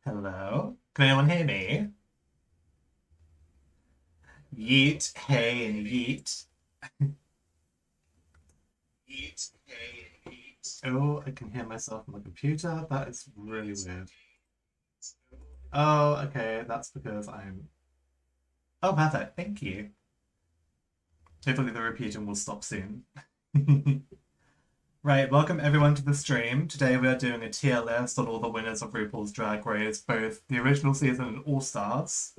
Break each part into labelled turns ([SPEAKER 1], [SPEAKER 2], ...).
[SPEAKER 1] Hello? Can anyone hear me? Yeet, hey, and yeet. Yeet, hey, and yeet. Oh, I can hear myself on the computer. That is really weird. Oh, okay, that's because I'm. Oh, perfect. Thank you. Hopefully, the repeating will stop soon. Right, welcome everyone to the stream. Today we are doing a tier list on all the winners of RuPaul's Drag Race, both the original season and All Stars.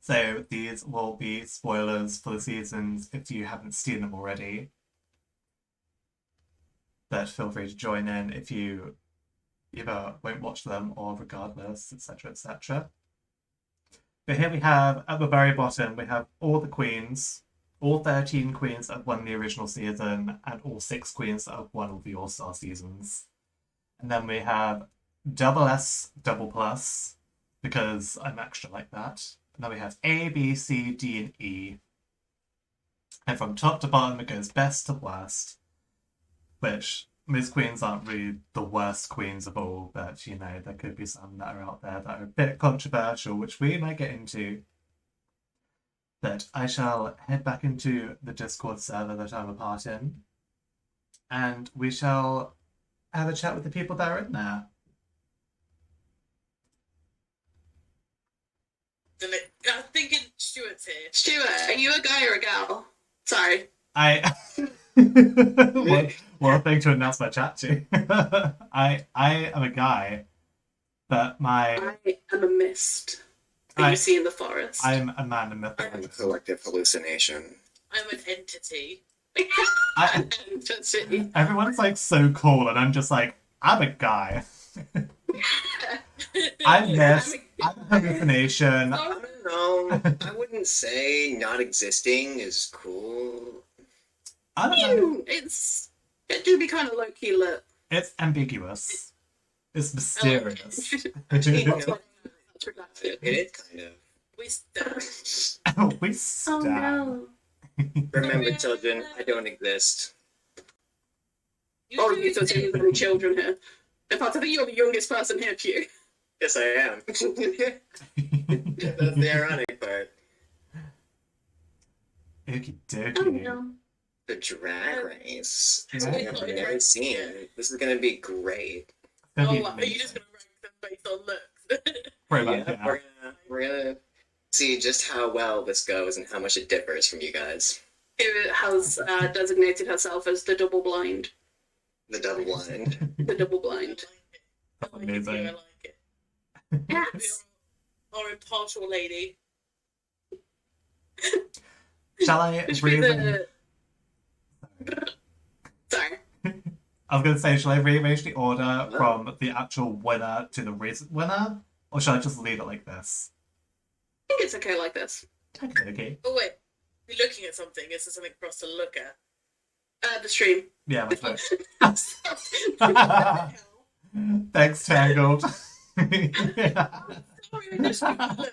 [SPEAKER 1] So these will be spoilers for the seasons if you haven't seen them already. But feel free to join in if you either won't watch them or regardless, etc., etc. But here we have, at the very bottom, we have all the queens, all 13 queens that have won the original season, and all 6 queens that have won all the All-Star seasons. And then we have double S, double plus, because I'm extra like that. And then we have A, B, C, D, and E. And from top to bottom, it goes best to worst, which most queens aren't really the worst queens of all, but you know, there could be some that are out there that are a bit controversial, which we might get into. But I shall head back into the Discord server that I'm a part in, and we shall have a chat with the people that are in there.
[SPEAKER 2] I'm thinking Stuart's here.
[SPEAKER 3] Stuart, are you a guy or a gal? Sorry.
[SPEAKER 1] Well, thing to announce my chat to. I am a guy, but
[SPEAKER 3] I am a mist that you see in the forest.
[SPEAKER 1] I'm a man in myth.
[SPEAKER 4] I'm a collective hallucination.
[SPEAKER 2] I'm an entity.
[SPEAKER 1] Everyone's like so cool, and I'm just like, I'm a guy. I'm mist. I'm a hallucination.
[SPEAKER 4] I don't know. I wouldn't say not existing is cool.
[SPEAKER 1] I don't know.
[SPEAKER 3] It do be kind of low key lit.
[SPEAKER 1] It's ambiguous. It's mysterious.
[SPEAKER 4] It is kind of.
[SPEAKER 2] We stab.
[SPEAKER 1] We
[SPEAKER 3] Oh
[SPEAKER 1] stab.
[SPEAKER 3] no.
[SPEAKER 4] Remember, children, I don't exist.
[SPEAKER 3] Oh, you don't see any children here. In fact, I think you're the youngest person here, Q.
[SPEAKER 4] Yes, I am. That's the ironic part.
[SPEAKER 1] Okie
[SPEAKER 3] Oh
[SPEAKER 1] dokie.
[SPEAKER 3] no.
[SPEAKER 4] The drag race.
[SPEAKER 1] Yeah.
[SPEAKER 4] Something I've never seen. This is gonna be great.
[SPEAKER 2] Oh, are you just gonna rank them based on looks?
[SPEAKER 1] Pretty much,
[SPEAKER 4] Yeah,
[SPEAKER 1] yeah.
[SPEAKER 4] we're gonna see just how well this goes and how much it differs from you guys.
[SPEAKER 3] Who has designated herself as the double blind.
[SPEAKER 4] The double blind.
[SPEAKER 3] The double blind.
[SPEAKER 2] I like it.
[SPEAKER 1] Amazing.
[SPEAKER 2] I like it.
[SPEAKER 3] Yes.
[SPEAKER 2] Our impartial lady.
[SPEAKER 1] Shall I
[SPEAKER 3] Which be
[SPEAKER 1] rearrange?
[SPEAKER 3] Sorry.
[SPEAKER 1] I was going to say, shall I rearrange the order from the actual winner to the recent winner? Or shall I just leave it like this?
[SPEAKER 3] I think it's okay like this.
[SPEAKER 1] Okay.
[SPEAKER 2] Oh wait, you're looking at something. Is there something for us to look at?
[SPEAKER 3] The stream.
[SPEAKER 1] Yeah, much better. Thanks, Tangled. Yeah.
[SPEAKER 2] Sorry, I just look, I'm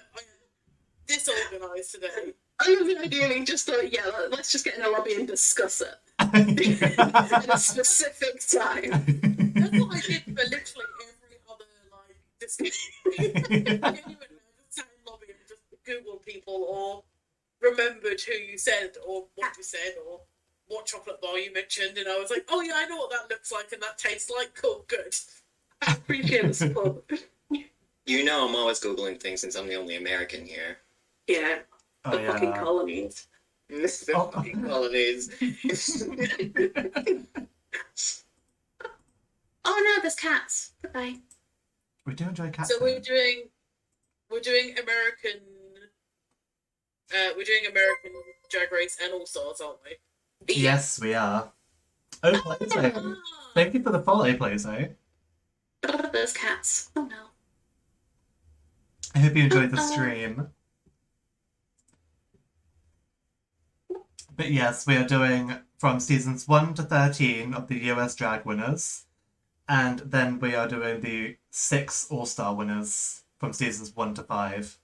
[SPEAKER 2] disorganised today.
[SPEAKER 3] I was ideally just thought, yeah, let's just get in a lobby and discuss it at a specific time.
[SPEAKER 2] That's what I did for literally every other like discussion. I genuinely just sat in lobby and just Googled people or remembered who you said or what you said or what chocolate bar you mentioned, and I was like, oh yeah, I know what that looks like and that tastes like. Cool, good.
[SPEAKER 3] I appreciate the support.
[SPEAKER 4] You know I'm always Googling things since I'm the only American here.
[SPEAKER 3] Yeah,
[SPEAKER 1] Oh,
[SPEAKER 3] the fucking
[SPEAKER 1] yeah.
[SPEAKER 3] colonies.
[SPEAKER 4] The fucking colonies.
[SPEAKER 3] Oh no, there's cats. Goodbye.
[SPEAKER 1] We do enjoy cats.
[SPEAKER 2] So we're doing American. We're doing American Drag Race and All Stars, aren't we?
[SPEAKER 1] Yes, we are. Oh, Plazo. Thank you for the follow, Plazo.
[SPEAKER 3] Oh, there's cats. Oh no.
[SPEAKER 1] I hope you enjoyed the stream. But yes, we are doing from seasons 1 to 13 of the US Drag winners. And then we are doing the 6 All-Star winners from seasons 1 to 5.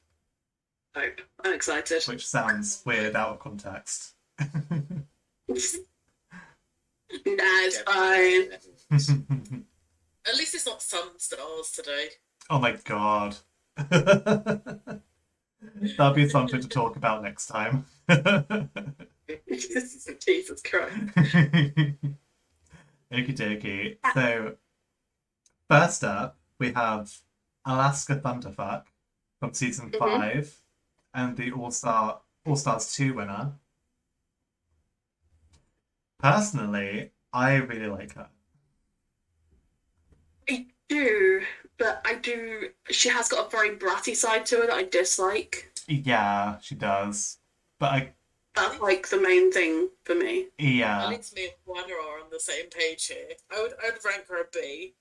[SPEAKER 3] Hope. I'm excited.
[SPEAKER 1] Which sounds weird out of context.
[SPEAKER 3] Nah, it's fine.
[SPEAKER 2] At least it's not sun stars today.
[SPEAKER 1] Oh my god. That'll be something to talk about next time.
[SPEAKER 3] Jesus Christ.
[SPEAKER 1] Okie dokie. So, first up, we have Alaska Thunderfuck from season 5 and the All Stars 2 winner. Personally, I really like her.
[SPEAKER 3] I do, but she has got a very bratty side to her that I dislike.
[SPEAKER 1] Yeah, she does. But
[SPEAKER 3] That's like the main thing for me.
[SPEAKER 2] At
[SPEAKER 1] yeah,
[SPEAKER 2] least me and Mwuannah are on the same page here. I'd rank her a B.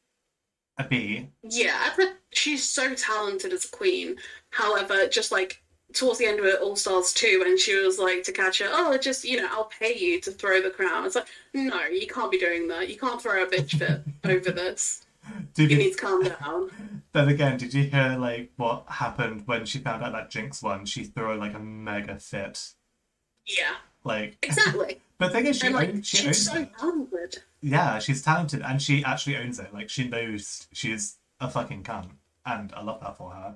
[SPEAKER 1] a B.
[SPEAKER 3] Yeah, she's so talented as a queen. However, just like towards the end of it, All Stars 2, when she was like to catch her, oh, just, I'll pay you to throw the crown. It's like, no, you can't be doing that. You can't throw a bitch fit over this. You need to calm down.
[SPEAKER 1] Then again, did you hear like what happened when she found out that Jinx won? She threw like a mega fit.
[SPEAKER 3] Yeah,
[SPEAKER 1] Like
[SPEAKER 3] exactly.
[SPEAKER 1] But the thing is, she owns
[SPEAKER 3] she's so
[SPEAKER 1] it.
[SPEAKER 3] talented.
[SPEAKER 1] Yeah, she's talented and she actually owns it. Like she knows she's a fucking cunt, and I love that for her.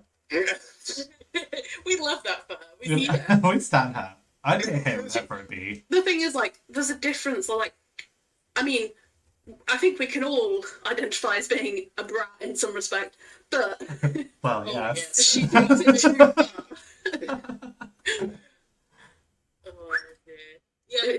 [SPEAKER 2] We love that for her.
[SPEAKER 1] We stand her. I didn't hate her for a B.
[SPEAKER 3] The thing is, like, there's a difference. Like, I mean, I think we can all identify as being a brat in some respect, but
[SPEAKER 1] Well,
[SPEAKER 2] Oh,
[SPEAKER 1] yes.
[SPEAKER 3] she takes it too far.
[SPEAKER 2] Oh, dear. Yeah,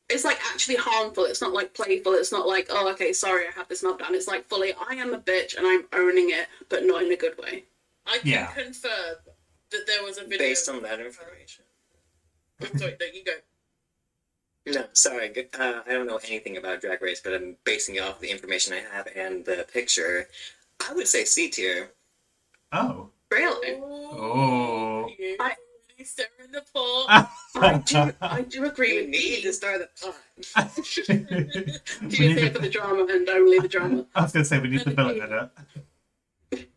[SPEAKER 3] It's like actually harmful. It's not like playful. It's not like, oh, okay, sorry, I have this meltdown. It's like fully, I am a bitch and I'm owning it, but not in a good way.
[SPEAKER 2] I can
[SPEAKER 1] Yeah.
[SPEAKER 2] confirm that there was a video.
[SPEAKER 4] Based on that information.
[SPEAKER 2] I'm sorry, no, you go.
[SPEAKER 4] No, sorry. I don't know anything about Drag Race, but I'm basing it off the information I have and the picture. I would say C tier.
[SPEAKER 1] Oh.
[SPEAKER 3] Really?
[SPEAKER 1] Oh.
[SPEAKER 2] You
[SPEAKER 3] I-
[SPEAKER 2] really stirring the pot.
[SPEAKER 3] I do agree
[SPEAKER 4] You
[SPEAKER 3] with
[SPEAKER 4] need
[SPEAKER 3] you.
[SPEAKER 4] to start the pot.
[SPEAKER 3] She is here for the drama and only the drama.
[SPEAKER 1] I was going to say, we need the villain in it.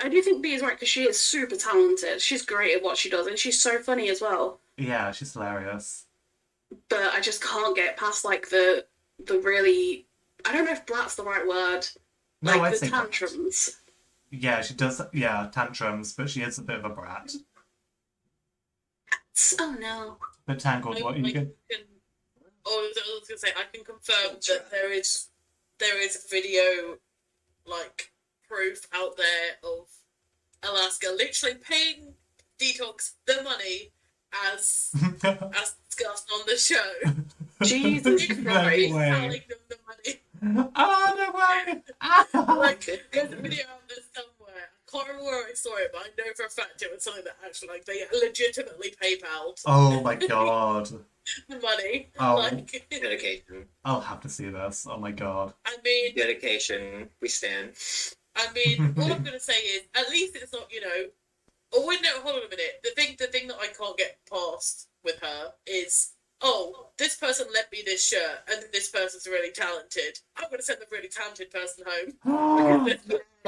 [SPEAKER 3] I do think B is right because she is super talented. She's great at what she does and she's so funny as well.
[SPEAKER 1] Yeah, she's hilarious.
[SPEAKER 3] But I just can't get past like the really, I don't know if brat's the right word.
[SPEAKER 1] No,
[SPEAKER 3] Like
[SPEAKER 1] I'd
[SPEAKER 3] the
[SPEAKER 1] say brat.
[SPEAKER 3] tantrums.
[SPEAKER 1] Yeah, she does, yeah, tantrums, but she is a bit of a brat.
[SPEAKER 3] Oh no.
[SPEAKER 1] But Tangled, what are you going
[SPEAKER 2] I was going to say, I can confirm that there is video, like, proof out there of Alaska literally paying Detox the money as discussed on the show.
[SPEAKER 3] Jesus
[SPEAKER 1] No
[SPEAKER 3] Christ.
[SPEAKER 1] way.
[SPEAKER 2] Telling them the money.
[SPEAKER 1] Oh, no way! Ah!
[SPEAKER 2] Like, there's a video out there somewhere. I can't remember where I saw it, but I know for a fact it was something that actually, like, they legitimately PayPal'd
[SPEAKER 1] Oh my god.
[SPEAKER 2] the money.
[SPEAKER 1] Oh.
[SPEAKER 2] Like,
[SPEAKER 4] Dedication.
[SPEAKER 1] I'll have to see this. Oh my god.
[SPEAKER 2] I mean,
[SPEAKER 4] Dedication. We stand.
[SPEAKER 2] all I'm gonna say is, at least it's not, Oh wait, no, hold on a minute. The thing that I can't get past with her is, oh, this person lent me this shirt, and this person's really talented. I'm gonna send the really talented person home.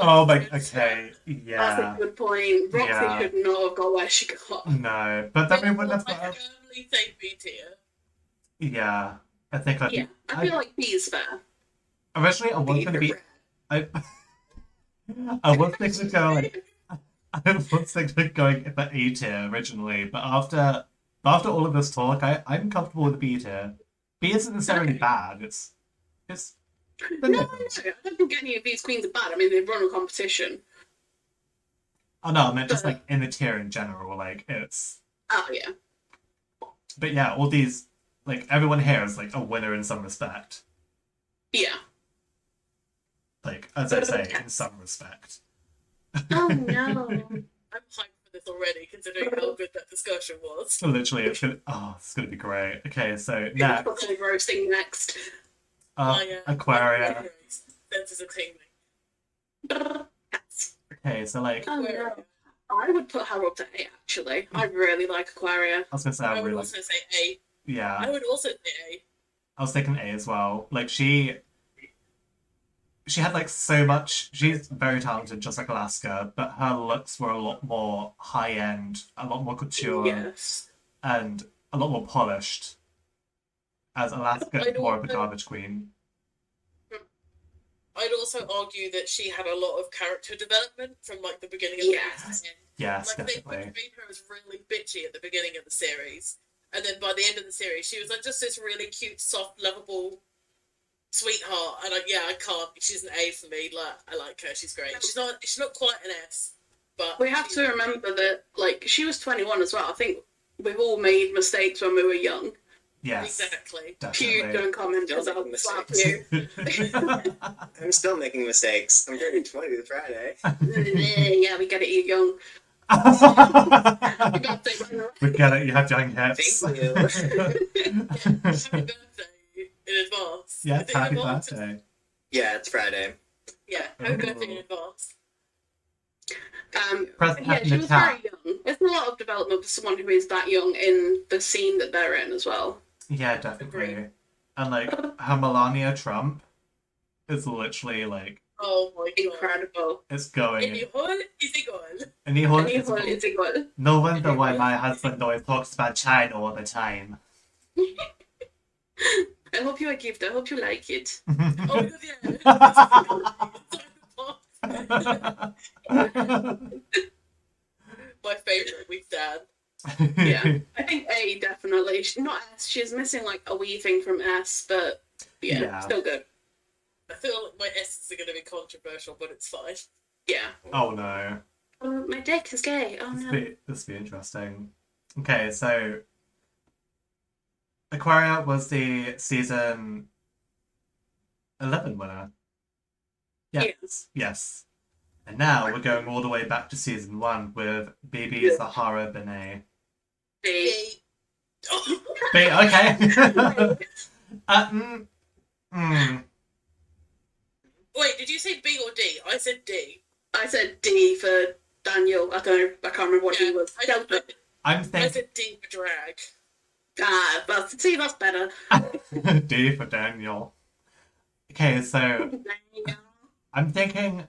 [SPEAKER 1] Oh my, okay,
[SPEAKER 3] That's
[SPEAKER 1] yeah.
[SPEAKER 3] a good point. Roxy
[SPEAKER 1] Yeah.
[SPEAKER 3] should not have got where she got.
[SPEAKER 1] No, but then we wouldn't have
[SPEAKER 2] I
[SPEAKER 1] got.
[SPEAKER 2] firmly say B tier.
[SPEAKER 1] Yeah, I think
[SPEAKER 3] Yeah, I feel like B is fair.
[SPEAKER 1] originally I was gonna be. I was thinking of going like. I was thinking of going for A tier originally, but after all of this talk, I'm comfortable with B tier. B isn't necessarily bad. It's.
[SPEAKER 3] No, I don't think any of these queens are bad. I mean, they've run a competition.
[SPEAKER 1] Oh no, I meant just like in the tier in general, like it's.
[SPEAKER 3] Oh, yeah.
[SPEAKER 1] But yeah, all these, like everyone here is like a winner in some respect.
[SPEAKER 3] Yeah.
[SPEAKER 1] Like, as I say, in some respect.
[SPEAKER 3] Oh, no.
[SPEAKER 2] I'm hyped for this already, considering how good that discussion was.
[SPEAKER 1] So literally, it's gonna be great. Okay, so
[SPEAKER 3] That's
[SPEAKER 1] next,
[SPEAKER 3] what's roasting next.
[SPEAKER 1] Aquaria.
[SPEAKER 2] Senses are tingling.
[SPEAKER 1] Okay, so like,
[SPEAKER 3] Oh, no. I would put her up to A, actually. I really like Aquaria.
[SPEAKER 1] I was gonna say,
[SPEAKER 2] I
[SPEAKER 1] I
[SPEAKER 2] would
[SPEAKER 1] really like,
[SPEAKER 2] also say A.
[SPEAKER 1] yeah,
[SPEAKER 2] I would also say
[SPEAKER 1] I was thinking A as well. Like she had like so much. She's very talented, just like Alaska, but her looks were a lot more high end, a lot more couture,
[SPEAKER 3] Yes.
[SPEAKER 1] and a lot more polished. As Alaska is more of a garbage queen.
[SPEAKER 2] I'd also argue that she had a lot of character development from like the beginning of the season.
[SPEAKER 1] Yes,
[SPEAKER 2] Like they
[SPEAKER 1] definitely.
[SPEAKER 2] made her as really bitchy at the beginning of the series, and then by the end of the series, she was like just this really cute, soft, lovable sweetheart. And I can't. She's an A for me. Like I like her. She's great. She's not quite an S, but
[SPEAKER 3] We have to remember that, like, she was 21 as well. I think we've all made mistakes when we were young.
[SPEAKER 1] Yes,
[SPEAKER 2] Exactly.
[SPEAKER 3] You
[SPEAKER 1] definitely.
[SPEAKER 3] don't comment because
[SPEAKER 4] Don't
[SPEAKER 3] I'll
[SPEAKER 4] make
[SPEAKER 3] slap
[SPEAKER 4] mistakes.
[SPEAKER 3] you.
[SPEAKER 4] I'm still making mistakes. I'm turning 20 this Friday.
[SPEAKER 3] Yeah, we get it, you're young.
[SPEAKER 1] We
[SPEAKER 3] Happy birthday,
[SPEAKER 1] get it, you have young hips.
[SPEAKER 4] Thank you.
[SPEAKER 2] Happy birthday in advance.
[SPEAKER 1] Yes,
[SPEAKER 2] Is it in
[SPEAKER 1] happy
[SPEAKER 2] advance?
[SPEAKER 1] birthday.
[SPEAKER 4] Yeah, it's Friday.
[SPEAKER 2] Yeah, happy
[SPEAKER 1] Ooh.
[SPEAKER 2] birthday in advance.
[SPEAKER 1] Present
[SPEAKER 3] Yeah,
[SPEAKER 1] in
[SPEAKER 3] she
[SPEAKER 1] the
[SPEAKER 3] was
[SPEAKER 1] chat.
[SPEAKER 3] very young. There's a lot of development for someone who is that young in the scene that they're in as well.
[SPEAKER 1] Yeah, definitely.
[SPEAKER 2] Agreed.
[SPEAKER 1] And like her Melania Trump is literally like
[SPEAKER 2] Oh my god.
[SPEAKER 3] Incredible.
[SPEAKER 1] it's going.
[SPEAKER 2] Igual is igual.
[SPEAKER 1] And igual
[SPEAKER 3] And
[SPEAKER 1] is
[SPEAKER 3] igual is igual.
[SPEAKER 1] no wonder why my husband always talks about China all the time.
[SPEAKER 3] I hope you are gift. I hope you like it.
[SPEAKER 2] Oh yeah. My favourite with Dad.
[SPEAKER 3] Yeah. I think A definitely. Not S. She's missing like a wee thing from S, but
[SPEAKER 1] Yeah.
[SPEAKER 3] still good.
[SPEAKER 2] I feel like my S's are going to be controversial, but it's fine.
[SPEAKER 3] Yeah.
[SPEAKER 1] Oh no.
[SPEAKER 3] Oh, my dick is gay. Oh no.
[SPEAKER 1] This will be interesting. Okay, so Aquaria was the season 11 winner. Yes. Yes. And now we're going all the way back to season 1 with BB Zahara Benet.
[SPEAKER 3] B.
[SPEAKER 2] Oh,
[SPEAKER 1] B, okay.
[SPEAKER 2] wait, did you say B or D? I said D.
[SPEAKER 3] I said D for Daniel. I don't know. I can't remember what he was. Delta.
[SPEAKER 1] I'm
[SPEAKER 2] I
[SPEAKER 1] thinking
[SPEAKER 2] said D for drag.
[SPEAKER 3] Ah, but see, that's better.
[SPEAKER 1] D for Daniel. Okay, so I'm thinking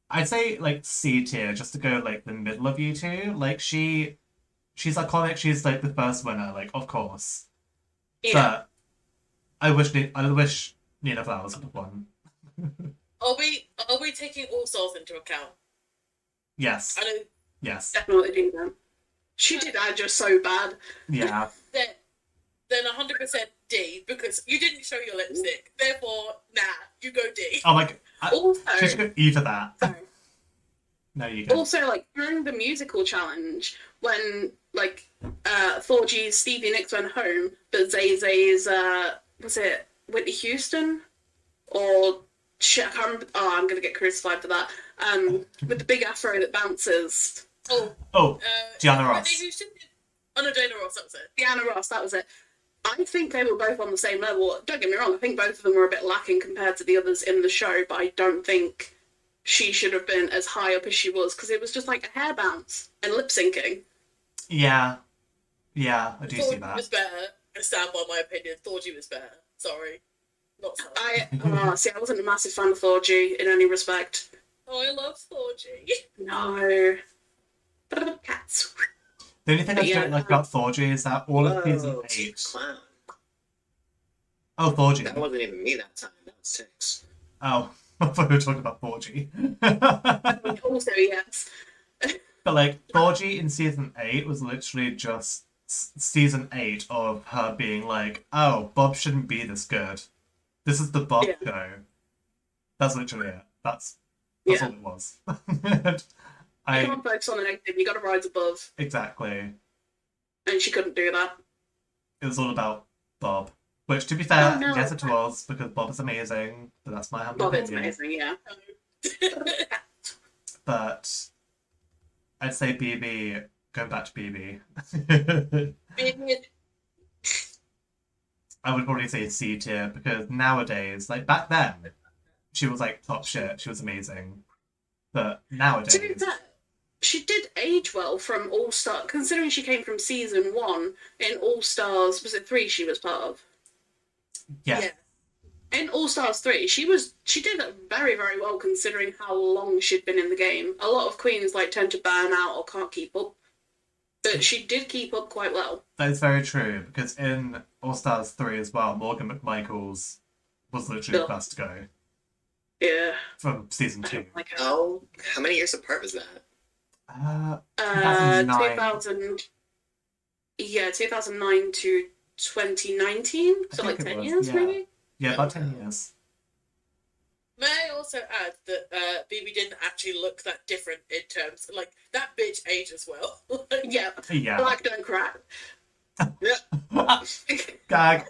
[SPEAKER 1] I'd say like C tier just to go like the middle of you two. Like she's iconic. She's like the first winner, like of course.
[SPEAKER 3] Yeah.
[SPEAKER 1] But I wish Nina Flowers would have won.
[SPEAKER 2] Are we taking All Stars into account?
[SPEAKER 1] Yes.
[SPEAKER 2] I know
[SPEAKER 1] Yes.
[SPEAKER 3] Definitely do that. She did that just so bad.
[SPEAKER 1] Yeah.
[SPEAKER 2] then 100% D because you didn't show your lipstick. Therefore, nah, you go D.
[SPEAKER 1] Oh my god.
[SPEAKER 3] Also,
[SPEAKER 1] She should go E for that.
[SPEAKER 3] sorry.
[SPEAKER 1] No, you don't.
[SPEAKER 3] Also, like during the musical challenge, when like 4G's Stevie Nicks went home, but Zay Zay's was it Whitney Houston or shit? I can't remember. Oh, I'm gonna get crucified for that. With the big afro that bounces.
[SPEAKER 1] Oh, Gianna Ross.
[SPEAKER 2] Whitney Houston? Oh no, Diana Ross. That was it.
[SPEAKER 3] Diana Ross, that was it. I think they were both on the same level. Don't get me wrong. I think both of them were a bit lacking compared to the others in the show, but I don't think she should have been as high up as she was because it was just like a hair bounce and lip syncing.
[SPEAKER 1] Yeah. Yeah, I do see
[SPEAKER 2] Thorgy
[SPEAKER 1] that.
[SPEAKER 2] was better. I stand by my opinion. Thorgy was better. Sorry, not sorry.
[SPEAKER 3] I wasn't a massive fan of Thorgy in any respect.
[SPEAKER 2] Oh, I love Thorgy.
[SPEAKER 3] No. Cats.
[SPEAKER 1] The only thing I
[SPEAKER 3] Yeah.
[SPEAKER 1] don't like about Thorgy is that all of season
[SPEAKER 4] Whoa,
[SPEAKER 1] 8.
[SPEAKER 4] clown.
[SPEAKER 1] Oh, Thorgy.
[SPEAKER 4] That wasn't even me that time. That was Six.
[SPEAKER 1] Oh, I thought we were talking about Thorgy.
[SPEAKER 3] Also, yes.
[SPEAKER 1] But like Thorgy in season 8 was literally just season 8 of her being like, oh, Bob shouldn't be this good. This is the Bob
[SPEAKER 3] Yeah.
[SPEAKER 1] show. That's literally it. That's
[SPEAKER 3] Yeah.
[SPEAKER 1] all it was.
[SPEAKER 3] You can't focus on the negative, you gotta rise above.
[SPEAKER 1] Exactly.
[SPEAKER 3] And she couldn't do that.
[SPEAKER 1] It was all about Bob. Which, to be fair,
[SPEAKER 3] Oh, no.
[SPEAKER 1] yes, it was, because Bob is amazing. But that's my humble
[SPEAKER 3] Bob is
[SPEAKER 1] opinion.
[SPEAKER 3] amazing, yeah.
[SPEAKER 1] But I'd say BB, going back to BB. I would probably say C tier because nowadays, like back then, she was like top shit. She was amazing. But
[SPEAKER 3] To be
[SPEAKER 1] nowadays,
[SPEAKER 3] fair, she did age well from All Star, considering she came from season 1 in All Stars. Was it 3 she was part of?
[SPEAKER 1] yeah,
[SPEAKER 3] In All Stars 3, she did very, very well considering how long she'd been in the game. A lot of queens like tend to burn out or can't keep up, but she did keep up quite well.
[SPEAKER 1] that is very true. Because in All Stars 3 as well, Morgan McMichaels was literally the
[SPEAKER 3] Yeah.
[SPEAKER 1] first to go.
[SPEAKER 3] Yeah.
[SPEAKER 1] from season
[SPEAKER 3] I
[SPEAKER 1] 2.
[SPEAKER 3] don't like her.
[SPEAKER 4] Oh, how many years apart was that?
[SPEAKER 1] 2009.
[SPEAKER 3] 2000. Yeah, 2009 to 2019.
[SPEAKER 1] I
[SPEAKER 3] So
[SPEAKER 1] think
[SPEAKER 3] like
[SPEAKER 1] it
[SPEAKER 3] 10
[SPEAKER 1] was,
[SPEAKER 3] years,
[SPEAKER 1] yeah.
[SPEAKER 3] maybe.
[SPEAKER 1] Yeah, about 10 years.
[SPEAKER 2] May I also add that BB didn't actually look that different in terms like that bitch ages well. Like,
[SPEAKER 3] Yeah.
[SPEAKER 1] Yeah.
[SPEAKER 3] Black don't crack.
[SPEAKER 1] Gag.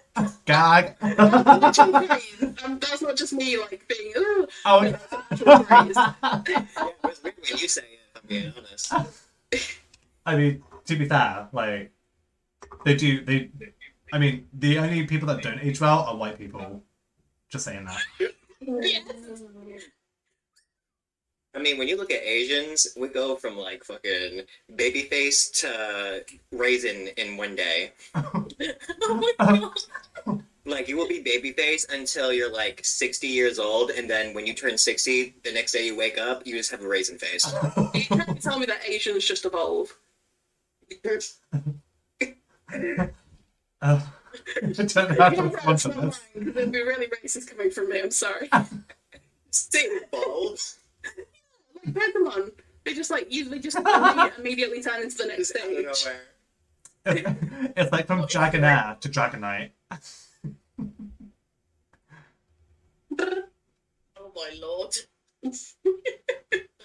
[SPEAKER 1] Gag.
[SPEAKER 3] That's an actual phrase. That's not just me like being. Ooh.
[SPEAKER 1] Oh,
[SPEAKER 3] No, that's an actual phrase.
[SPEAKER 4] Yeah, it was weird when you say it, if I'm being honest.
[SPEAKER 1] I mean, to be fair, like, I mean, the only people that don't age well are white people. Just saying that.
[SPEAKER 2] Yes.
[SPEAKER 4] I mean, when you look at Asians, we go from like fucking babyface to raisin in one day.
[SPEAKER 2] Oh my god.
[SPEAKER 4] Like, you will be babyface until you're like 60 years old, and then when you turn 60, the next day you wake up, you just have a raisin face.
[SPEAKER 3] You can't tell me that Asians just evolve.
[SPEAKER 1] I don't know how to respond to this.
[SPEAKER 3] It'd be really racist coming from me. I'm sorry.
[SPEAKER 4] Stay bald.
[SPEAKER 3] Like Pokemon, they just like usually just immediately turn into the next
[SPEAKER 4] Just out of
[SPEAKER 3] stage.
[SPEAKER 4] nowhere.
[SPEAKER 1] It's like from Dragonair to Dragonite.
[SPEAKER 2] Oh my lord.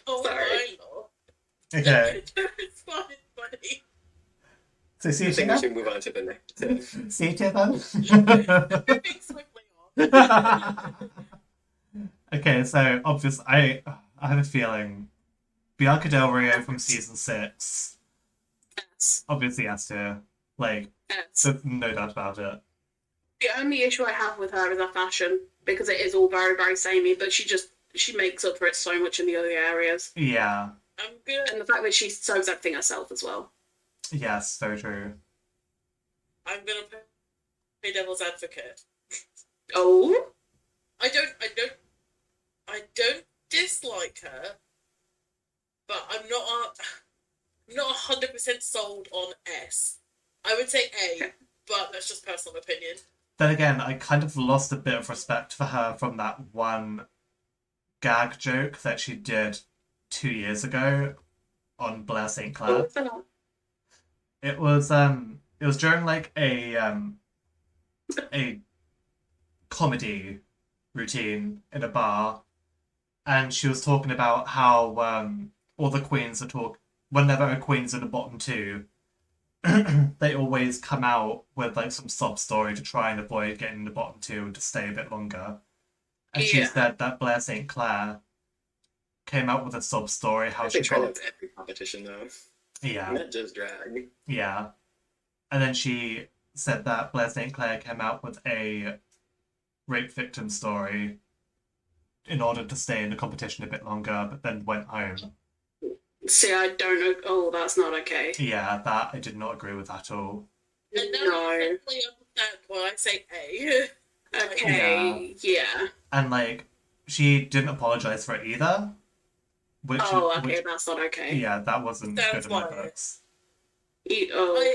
[SPEAKER 2] Oh
[SPEAKER 3] Sorry.
[SPEAKER 2] my lord.
[SPEAKER 1] Okay,
[SPEAKER 2] It's funny.
[SPEAKER 1] so see
[SPEAKER 4] I
[SPEAKER 1] you
[SPEAKER 4] think we
[SPEAKER 1] then.
[SPEAKER 4] should move on to the next.
[SPEAKER 1] See you then.
[SPEAKER 2] Moving swiftly on.
[SPEAKER 1] Okay, so obviously, I have a feeling Bianca Del Rio from season 6
[SPEAKER 3] Yes.
[SPEAKER 1] obviously has to, like,
[SPEAKER 3] Yes.
[SPEAKER 1] there's no doubt about it.
[SPEAKER 3] The only issue I have with her is her fashion because it is all very, very samey, but she makes up for it so much in the other areas.
[SPEAKER 1] Yeah,
[SPEAKER 2] I'm good.
[SPEAKER 3] And the fact that she sews everything herself as well.
[SPEAKER 1] yes, so true.
[SPEAKER 2] I'm gonna play devil's advocate.
[SPEAKER 3] Oh?
[SPEAKER 2] I don't dislike her, but I'm not 100% sold on S. I would say A, but that's just personal opinion.
[SPEAKER 1] Then again, I kind of lost a bit of respect for her from that one gag joke that she did 2 years ago on Blair St. Clair. It was during like a comedy routine in a bar, and she was talking about how all the queens whenever a queen's in the bottom 2, they always come out with like some sob story to try and avoid getting in the bottom 2 and to stay a bit longer. And she
[SPEAKER 3] Yeah.
[SPEAKER 1] said that Blair St. Clair came out with a sob story how
[SPEAKER 4] I
[SPEAKER 1] she
[SPEAKER 4] think try that
[SPEAKER 1] got
[SPEAKER 4] with every competition, though.
[SPEAKER 1] yeah.
[SPEAKER 4] Not just drag.
[SPEAKER 1] Yeah. And then she said that Blair St. Clair came out with a rape victim story in order to stay in the competition a bit longer, but then went home.
[SPEAKER 3] See, I don't know. Oh, that's not okay.
[SPEAKER 1] Yeah, that I did not agree with at all.
[SPEAKER 2] And now
[SPEAKER 3] No.
[SPEAKER 2] you definitely understand why I say A.
[SPEAKER 3] Okay, yeah.
[SPEAKER 1] And like, she didn't apologize for it either. Which,
[SPEAKER 3] Oh, okay,
[SPEAKER 1] which
[SPEAKER 3] that's not okay.
[SPEAKER 1] yeah, that wasn't
[SPEAKER 2] That's
[SPEAKER 1] good in my
[SPEAKER 2] why.
[SPEAKER 1] books.
[SPEAKER 3] Oh,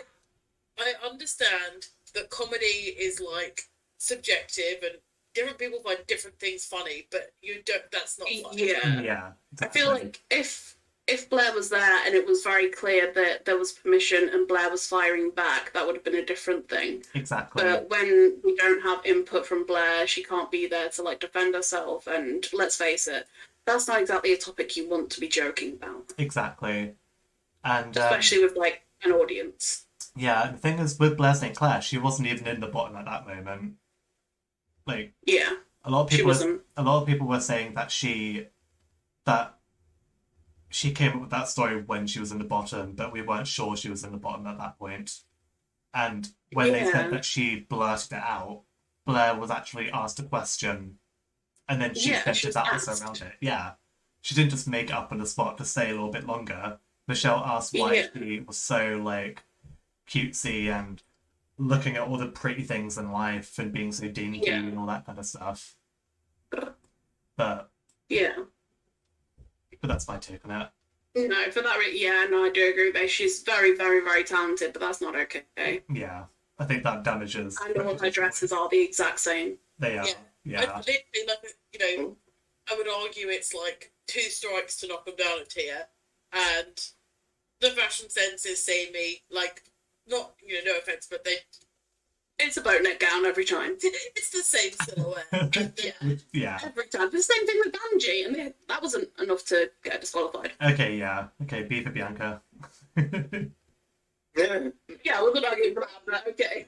[SPEAKER 2] I understand that comedy is like subjective and different people find different things funny, but you don't. That's not funny.
[SPEAKER 3] yeah.
[SPEAKER 1] Yeah.
[SPEAKER 3] I feel
[SPEAKER 1] definitely.
[SPEAKER 3] like if Blair was there and it was very clear that there was permission and Blair was firing back, that would have been a different thing.
[SPEAKER 1] Exactly.
[SPEAKER 3] But when we don't have input from Blair, she can't be there to like defend herself. And let's face it, that's not exactly a topic you want to be joking about,
[SPEAKER 1] Exactly. And
[SPEAKER 3] especially with like an audience.
[SPEAKER 1] yeah, the thing is with Blair St. Clair, she wasn't even in the bottom at that moment. Like,
[SPEAKER 3] Yeah,
[SPEAKER 1] a lot of
[SPEAKER 3] she
[SPEAKER 1] people
[SPEAKER 3] wasn't.
[SPEAKER 1] a lot of people were saying that she came up with that story when she was in the bottom, but we weren't sure she was in the bottom at that point. And when they said
[SPEAKER 3] Yeah.
[SPEAKER 1] that she blurted it out, Blair was actually asked a question, and then she
[SPEAKER 3] Yeah,
[SPEAKER 1] said
[SPEAKER 3] she
[SPEAKER 1] his
[SPEAKER 3] was
[SPEAKER 1] answer
[SPEAKER 3] asked.
[SPEAKER 1] around it. Yeah, she didn't just make it up on the spot to stay a little bit longer. Michelle asked why
[SPEAKER 3] Yeah.
[SPEAKER 1] she was so like cutesy and looking at all the pretty things in life and being so dainty
[SPEAKER 3] Yeah.
[SPEAKER 1] and all that kind of stuff. But
[SPEAKER 3] Yeah.
[SPEAKER 1] that's my take on it.
[SPEAKER 3] No, for that yeah, no, I do agree with her. She's very, very, very talented, but that's not okay.
[SPEAKER 1] Yeah, I think that damages.
[SPEAKER 3] And all her dresses are the exact same.
[SPEAKER 1] They are.
[SPEAKER 2] Yeah.
[SPEAKER 1] Yeah.
[SPEAKER 2] I literally like I would argue it's like 2 strikes to knock them down a tier, and the fashion sense is samey. Like, not, no offense, but
[SPEAKER 3] It's a boat neck gown every time.
[SPEAKER 2] it's the same silhouette. And,
[SPEAKER 1] Yeah.
[SPEAKER 3] Every time. The same thing with Banji, and that wasn't enough to get her disqualified.
[SPEAKER 1] Okay, yeah. Okay, B for Bianca.
[SPEAKER 4] Yeah.
[SPEAKER 3] Yeah, we're not arguing about that, but okay.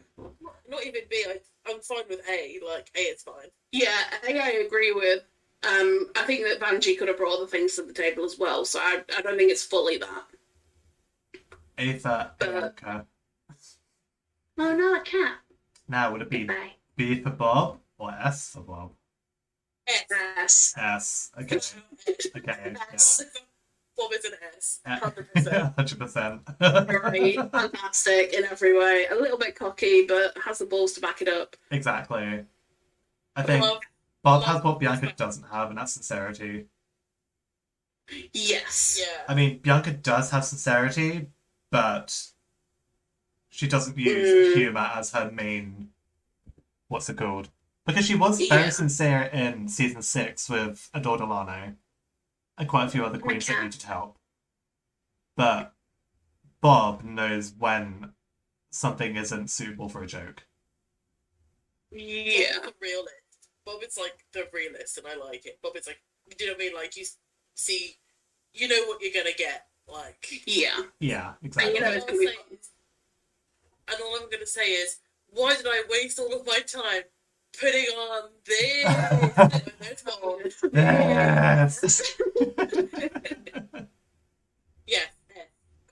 [SPEAKER 2] not even B. I'm fine with A. Like, A is fine.
[SPEAKER 3] Yeah, I agree with. I think that Banji could have brought other things to the table as well, so I don't think it's fully that.
[SPEAKER 1] A for Bianca.
[SPEAKER 3] Oh no, I can't.
[SPEAKER 1] Now, would it be
[SPEAKER 3] Bye.
[SPEAKER 1] B for Bob or S for Bob?
[SPEAKER 2] S.
[SPEAKER 3] Yes.
[SPEAKER 1] S. Okay. Okay.
[SPEAKER 3] S.
[SPEAKER 2] Bob is an S.
[SPEAKER 1] Yeah.
[SPEAKER 2] 100%.
[SPEAKER 1] 100%.
[SPEAKER 3] Right, fantastic in every way. A little bit cocky, but has the balls to back it up.
[SPEAKER 1] Exactly. I think Bob has what Bianca doesn't have, and that's sincerity.
[SPEAKER 3] Yes.
[SPEAKER 2] Yeah.
[SPEAKER 1] I mean, Bianca does have sincerity, but she doesn't use humor as her main. What's it called? Because she was very sincere in season 6 with Adore Delano and quite a few other queens that needed help. But Bob knows when something isn't suitable for a joke.
[SPEAKER 3] Yeah.
[SPEAKER 2] Bob's the realist. Bob is like the realist, and I like it. Bob is like, do you know what I mean? Like, you see, you know what you're gonna get. Like,
[SPEAKER 3] Yeah.
[SPEAKER 1] Yeah,
[SPEAKER 3] And
[SPEAKER 1] exactly.
[SPEAKER 3] you know it's gonna be fun.
[SPEAKER 2] And all I'm gonna say is, why did I waste all of my time putting on this? That's Bob.
[SPEAKER 1] Yes.
[SPEAKER 2] Yeah,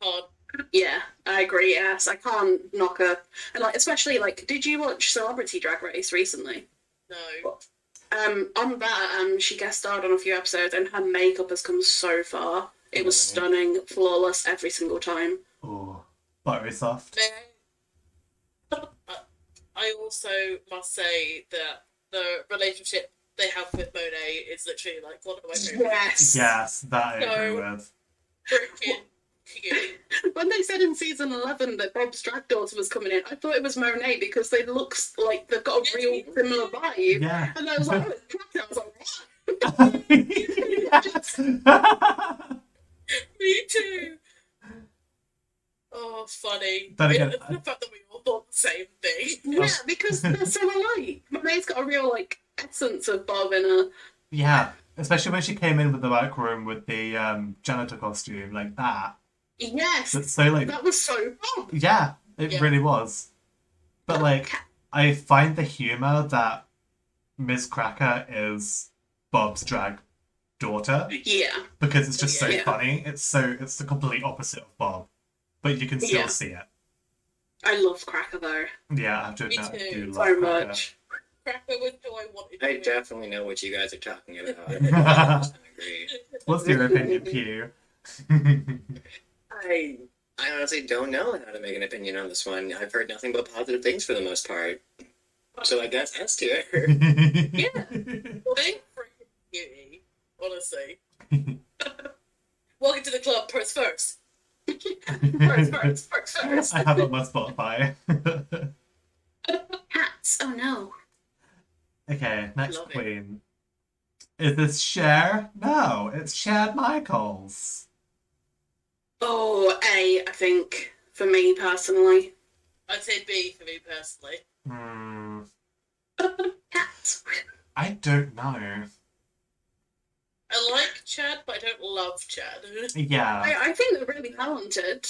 [SPEAKER 2] can't.
[SPEAKER 3] Yeah, I agree. Yes, I can't knock her. And like, especially like, did you watch Celebrity Drag Race recently?
[SPEAKER 2] No.
[SPEAKER 3] On that, she guest starred on a few episodes, and her makeup has come so far. It was stunning, flawless every single time.
[SPEAKER 1] Oh, buttery soft.
[SPEAKER 2] I also must say that the relationship they have with Monet is literally like one of my favorites.
[SPEAKER 1] Yes, that I agree with.
[SPEAKER 2] Freaking cute.
[SPEAKER 3] When they said in season 11 that Bob's drag daughter was coming in, I thought it was Monet because they look like they've got a real similar vibe.
[SPEAKER 1] Yeah.
[SPEAKER 3] And I was like, oh, it's Cracker. I was like,
[SPEAKER 1] Yes.
[SPEAKER 2] Me too. Oh, funny.
[SPEAKER 1] But again,
[SPEAKER 2] the fact that we all thought the same thing.
[SPEAKER 3] yeah, because they're so alike. Monet's got a real like essence of Bob in her.
[SPEAKER 1] Yeah, especially when she came in with the workroom with the janitor costume, like that.
[SPEAKER 3] Yes,
[SPEAKER 1] That's so like,
[SPEAKER 3] that was so Bob.
[SPEAKER 1] yeah, it really was. But like, I find the humor that Ms. Cracker is Bob's drag daughter
[SPEAKER 3] Yeah,
[SPEAKER 1] because it's just so
[SPEAKER 3] Yeah.
[SPEAKER 1] funny. It's the complete opposite of Bob, but you can still
[SPEAKER 3] Yeah.
[SPEAKER 1] see it.
[SPEAKER 3] I love Cracker though
[SPEAKER 1] Yeah, I have to
[SPEAKER 2] Me
[SPEAKER 1] admit, I
[SPEAKER 2] too.
[SPEAKER 1] do love
[SPEAKER 3] so
[SPEAKER 1] Cracker.
[SPEAKER 3] much.
[SPEAKER 2] Cracker was who I wanted to
[SPEAKER 4] I
[SPEAKER 2] win.
[SPEAKER 4] definitely know what you guys are talking about. I 100% agree.
[SPEAKER 1] What's your opinion, Pew?
[SPEAKER 4] I honestly don't know how to make an opinion on this one. I've heard nothing but positive things for the most part. So I guess S tier.
[SPEAKER 3] Yeah.
[SPEAKER 2] They freaking beauty, honestly. Welcome to the club, purse first.
[SPEAKER 3] First.
[SPEAKER 1] I have it on my Spotify.
[SPEAKER 3] Hats. Oh no.
[SPEAKER 1] Okay, next
[SPEAKER 2] Love it.
[SPEAKER 1] queen. Is this Cher? No, it's Chad Michaels.
[SPEAKER 3] Oh, A, I think, for me personally.
[SPEAKER 2] I'd say B for me personally.
[SPEAKER 3] Hats.
[SPEAKER 1] I don't know.
[SPEAKER 2] I like Chad, but I don't love Chad.
[SPEAKER 1] Yeah.
[SPEAKER 3] I think they're really talented.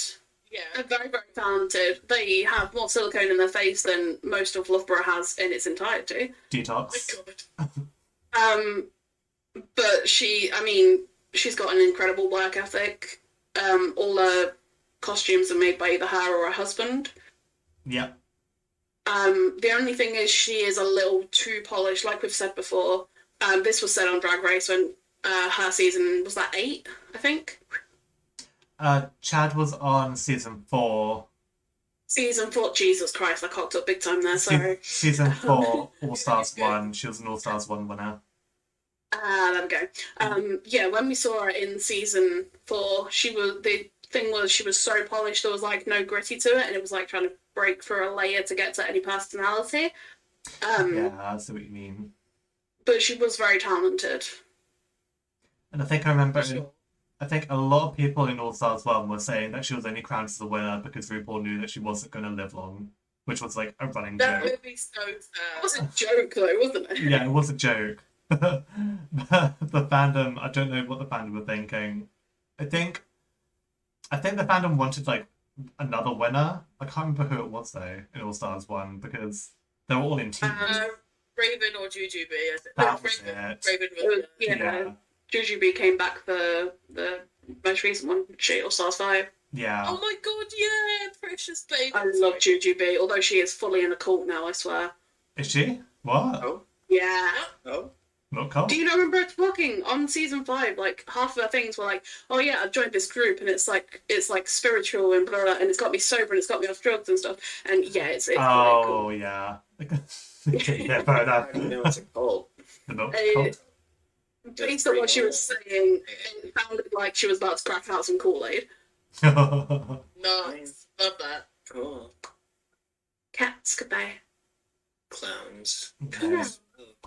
[SPEAKER 2] Yeah.
[SPEAKER 3] They're very, very talented. They have more silicone in their face than most of Loughborough has in its entirety.
[SPEAKER 2] Oh
[SPEAKER 1] Detox.
[SPEAKER 2] my god.
[SPEAKER 3] But she's got an incredible work ethic. All her costumes are made by either her or her husband.
[SPEAKER 1] Yep.
[SPEAKER 3] The only thing is she is a little too polished, like we've said before. This was said on Drag Race when her season, was that 8, I think?
[SPEAKER 1] Chad was on season 4.
[SPEAKER 3] Season 4, Jesus Christ, I cocked up big time there, sorry.
[SPEAKER 1] Season 4, All Stars 1. She was an All Stars 1 winner.
[SPEAKER 3] There we go. Yeah, when we saw her in season 4, the thing was she was so polished, there was like no gritty to it, and it was like trying to break through a layer to get to any personality.
[SPEAKER 1] Yeah, I see what you mean.
[SPEAKER 3] But she was very talented.
[SPEAKER 1] And I think I remember,
[SPEAKER 2] For sure.
[SPEAKER 1] I think a lot of people in All Stars 1 were saying that she was only crowned as the winner because RuPaul knew that she wasn't going to live long, which was like a running
[SPEAKER 2] That
[SPEAKER 1] joke.
[SPEAKER 2] would be so
[SPEAKER 3] That was
[SPEAKER 2] sad.
[SPEAKER 3] a joke, though, wasn't it?
[SPEAKER 1] Yeah, it was a joke. The fandom, I don't know what the fandom were thinking. I think, I think the fandom wanted like another winner. I can't remember who it was though in All Stars 1 because they were all in teams.
[SPEAKER 2] Raven or Jujubee. I think.
[SPEAKER 1] That was
[SPEAKER 2] Raven.
[SPEAKER 1] it.
[SPEAKER 2] Raven
[SPEAKER 3] It was,
[SPEAKER 2] was
[SPEAKER 3] yeah. Jujubee came back for the most recent one, she All Stars 5.
[SPEAKER 1] Yeah.
[SPEAKER 2] Oh my god, yeah, precious baby.
[SPEAKER 3] I love Jujubee, although she is fully in a cult now, I swear.
[SPEAKER 1] Is she? What?
[SPEAKER 4] Oh,
[SPEAKER 3] Yeah.
[SPEAKER 4] oh.
[SPEAKER 1] Not cold?
[SPEAKER 3] Do you not remember her talking on season 5? Like half of her things were like, "Oh yeah, I've joined this group, and it's like spiritual and blah, blah, and it's got me sober and it's got me off drugs and stuff." And yeah, it's very
[SPEAKER 1] Oh,
[SPEAKER 3] cool.
[SPEAKER 1] yeah. Yeah, fair enough.
[SPEAKER 4] I don't even know it's a cult.
[SPEAKER 1] The milk
[SPEAKER 3] Uh,
[SPEAKER 1] cult?
[SPEAKER 3] Based on what she was saying, it sounded like she was about to crack out some Kool-Aid.
[SPEAKER 2] Nice. Love that.
[SPEAKER 4] Cool.
[SPEAKER 3] Cats, goodbye.
[SPEAKER 4] Clowns.
[SPEAKER 1] Okay.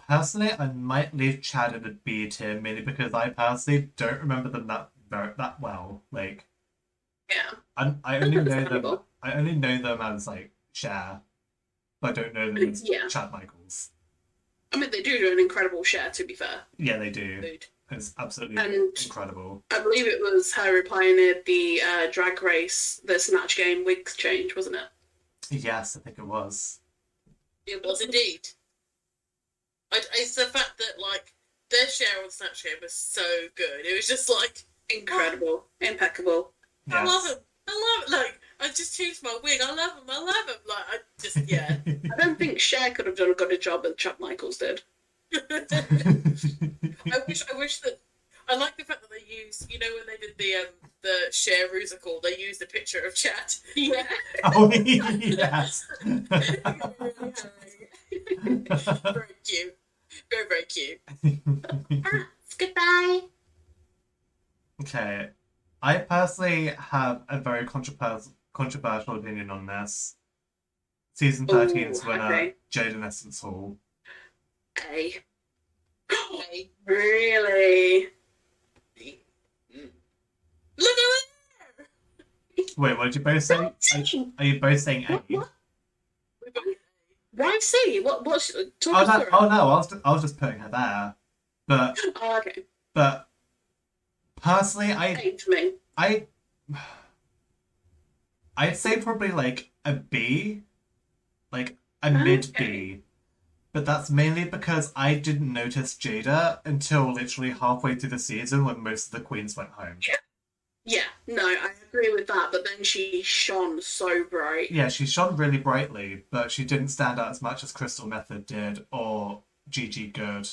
[SPEAKER 1] Personally, I might leave Chad in a B tier, mainly because I personally don't remember them that well. Like,
[SPEAKER 3] Yeah.
[SPEAKER 1] I only know them.
[SPEAKER 3] Understandable.
[SPEAKER 1] I only know them as like Cher, but I don't know them as
[SPEAKER 3] Yeah.
[SPEAKER 1] Chad Michaels.
[SPEAKER 3] I mean, they do an incredible share, to be fair.
[SPEAKER 1] Yeah, they do.
[SPEAKER 2] Dude.
[SPEAKER 1] It's absolutely
[SPEAKER 3] And
[SPEAKER 1] incredible.
[SPEAKER 3] I believe it was her who pioneered the drag race, the Snatch Game wig change, wasn't it?
[SPEAKER 1] Yes, I think it was.
[SPEAKER 2] It was indeed. It's the fact that like their share on Snatch Game was so good. It was just like
[SPEAKER 3] Incredible. Impeccable.
[SPEAKER 2] I love
[SPEAKER 1] Yes.
[SPEAKER 2] him. I love it. Like I just changed my wig. I love him. I love him. Like I just yeah.
[SPEAKER 3] I don't think Cher could have done a good job as Chuck Michaels did.
[SPEAKER 2] I wish that I like the fact that they used, you know, when they did the Cher musical, they used a picture of Chad.
[SPEAKER 3] Yeah.
[SPEAKER 1] Oh, yes.
[SPEAKER 2] Very cute. Very, very cute.
[SPEAKER 3] Goodbye.
[SPEAKER 1] Okay. I personally have a very controversial opinion on this. Season 13's winner,
[SPEAKER 3] okay.
[SPEAKER 1] Jaden Essence Hall.
[SPEAKER 3] A.
[SPEAKER 2] Hey,
[SPEAKER 3] Really?
[SPEAKER 2] look at her!
[SPEAKER 1] Wait, what did you both say? Are you both saying A?
[SPEAKER 3] What? Why C? What's talk
[SPEAKER 1] Oh,
[SPEAKER 3] us
[SPEAKER 1] no,
[SPEAKER 3] through
[SPEAKER 1] oh
[SPEAKER 3] it.
[SPEAKER 1] no, I was just putting her there. But
[SPEAKER 3] Oh, okay.
[SPEAKER 1] personally,
[SPEAKER 3] A to me.
[SPEAKER 1] I'd say probably like a B, like a mid B.
[SPEAKER 3] Okay.
[SPEAKER 1] But that's mainly because I didn't notice Jada until literally halfway through the season when most of the queens went home.
[SPEAKER 3] Yeah, no, I agree with that, but then she shone so bright.
[SPEAKER 1] Yeah, she shone really brightly, but she didn't stand out as much as Crystal Method did or Gigi Good.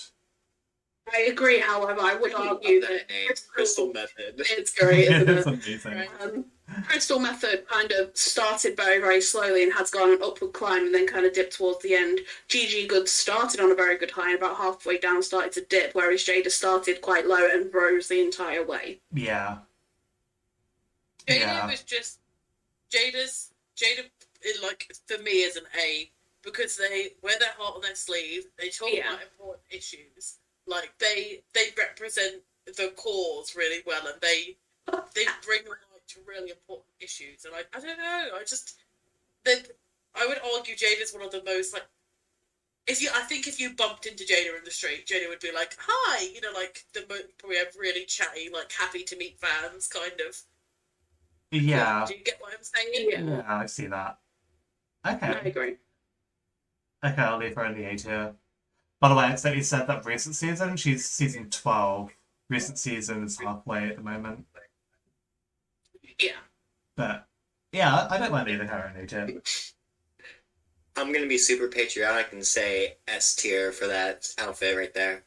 [SPEAKER 3] I agree, however, I would argue that
[SPEAKER 4] Crystal Method.
[SPEAKER 3] it's great, isn't
[SPEAKER 1] It's
[SPEAKER 3] it?
[SPEAKER 1] amazing.
[SPEAKER 2] Right.
[SPEAKER 3] Crystal Method kind of started very, very slowly and has gone an upward climb and then kind of dipped towards the end. Gigi Good started on a very good high and about halfway down started to dip, whereas Jada started quite low and rose the entire way.
[SPEAKER 1] Yeah.
[SPEAKER 2] Jada
[SPEAKER 1] Yeah.
[SPEAKER 2] was just Jada. Like for me, is an A because they wear their heart on their sleeve. They talk
[SPEAKER 3] Yeah.
[SPEAKER 2] about important issues. Like they represent the cause really well, and they bring light to really important issues. And I don't know. I would argue Jada's one of the most like. I think if you bumped into Jada in the street, Jada would be like, "Hi," you know, like probably have really chatty, like happy to meet fans kind of.
[SPEAKER 1] Yeah.
[SPEAKER 2] Do you get what I'm saying?
[SPEAKER 3] Yeah.
[SPEAKER 1] Yeah, I see that.
[SPEAKER 3] I
[SPEAKER 1] Okay.
[SPEAKER 3] agree.
[SPEAKER 1] Okay, I'll leave her in the A tier. By the way, I accidentally said that recent season, she's season 12. Recent season is halfway at the moment.
[SPEAKER 3] Yeah.
[SPEAKER 1] But yeah, I don't mind leaving her in A tier.
[SPEAKER 4] I'm gonna be super patriotic and say S tier for that outfit right there.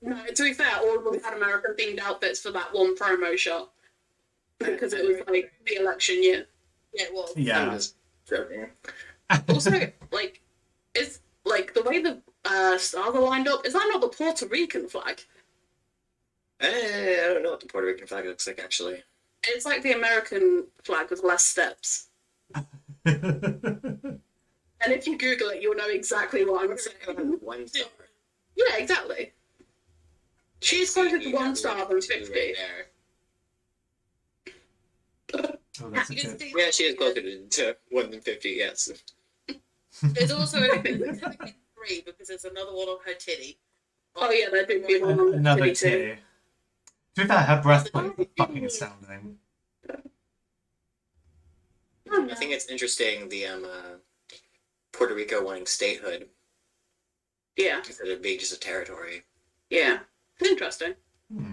[SPEAKER 3] No, to be fair, all of them had American themed outfits for that one promo shot. Because it was like the election year.
[SPEAKER 2] Yeah, well,
[SPEAKER 4] I'm
[SPEAKER 1] Yeah.
[SPEAKER 4] just joking.
[SPEAKER 3] Also, like, is like the way the stars are lined up, is that not the Puerto Rican flag?
[SPEAKER 4] I don't know what the Puerto Rican flag looks like actually.
[SPEAKER 3] It's like the American flag with less steps. And if you Google it, you'll know exactly what I'm saying.
[SPEAKER 4] One star.
[SPEAKER 3] Yeah, exactly. She's closer to 1 star than
[SPEAKER 4] Two
[SPEAKER 3] 50.
[SPEAKER 4] right there.
[SPEAKER 1] Oh, that's a
[SPEAKER 2] You can
[SPEAKER 1] good.
[SPEAKER 2] see
[SPEAKER 4] Yeah, she is closer
[SPEAKER 2] again.
[SPEAKER 4] to 1 than 50. Yes.
[SPEAKER 2] There's also technically 3 because there's another one on her titty.
[SPEAKER 3] Oh yeah, there did be one on
[SPEAKER 1] Another
[SPEAKER 3] titty too.
[SPEAKER 1] titty. To be fair, her breastplate
[SPEAKER 2] Oh,
[SPEAKER 1] is fucking astounding.
[SPEAKER 4] I think it's interesting the Puerto Rico wanting statehood
[SPEAKER 3] Yeah,
[SPEAKER 4] instead of being just a territory.
[SPEAKER 3] yeah. It's interesting.
[SPEAKER 1] Hmm.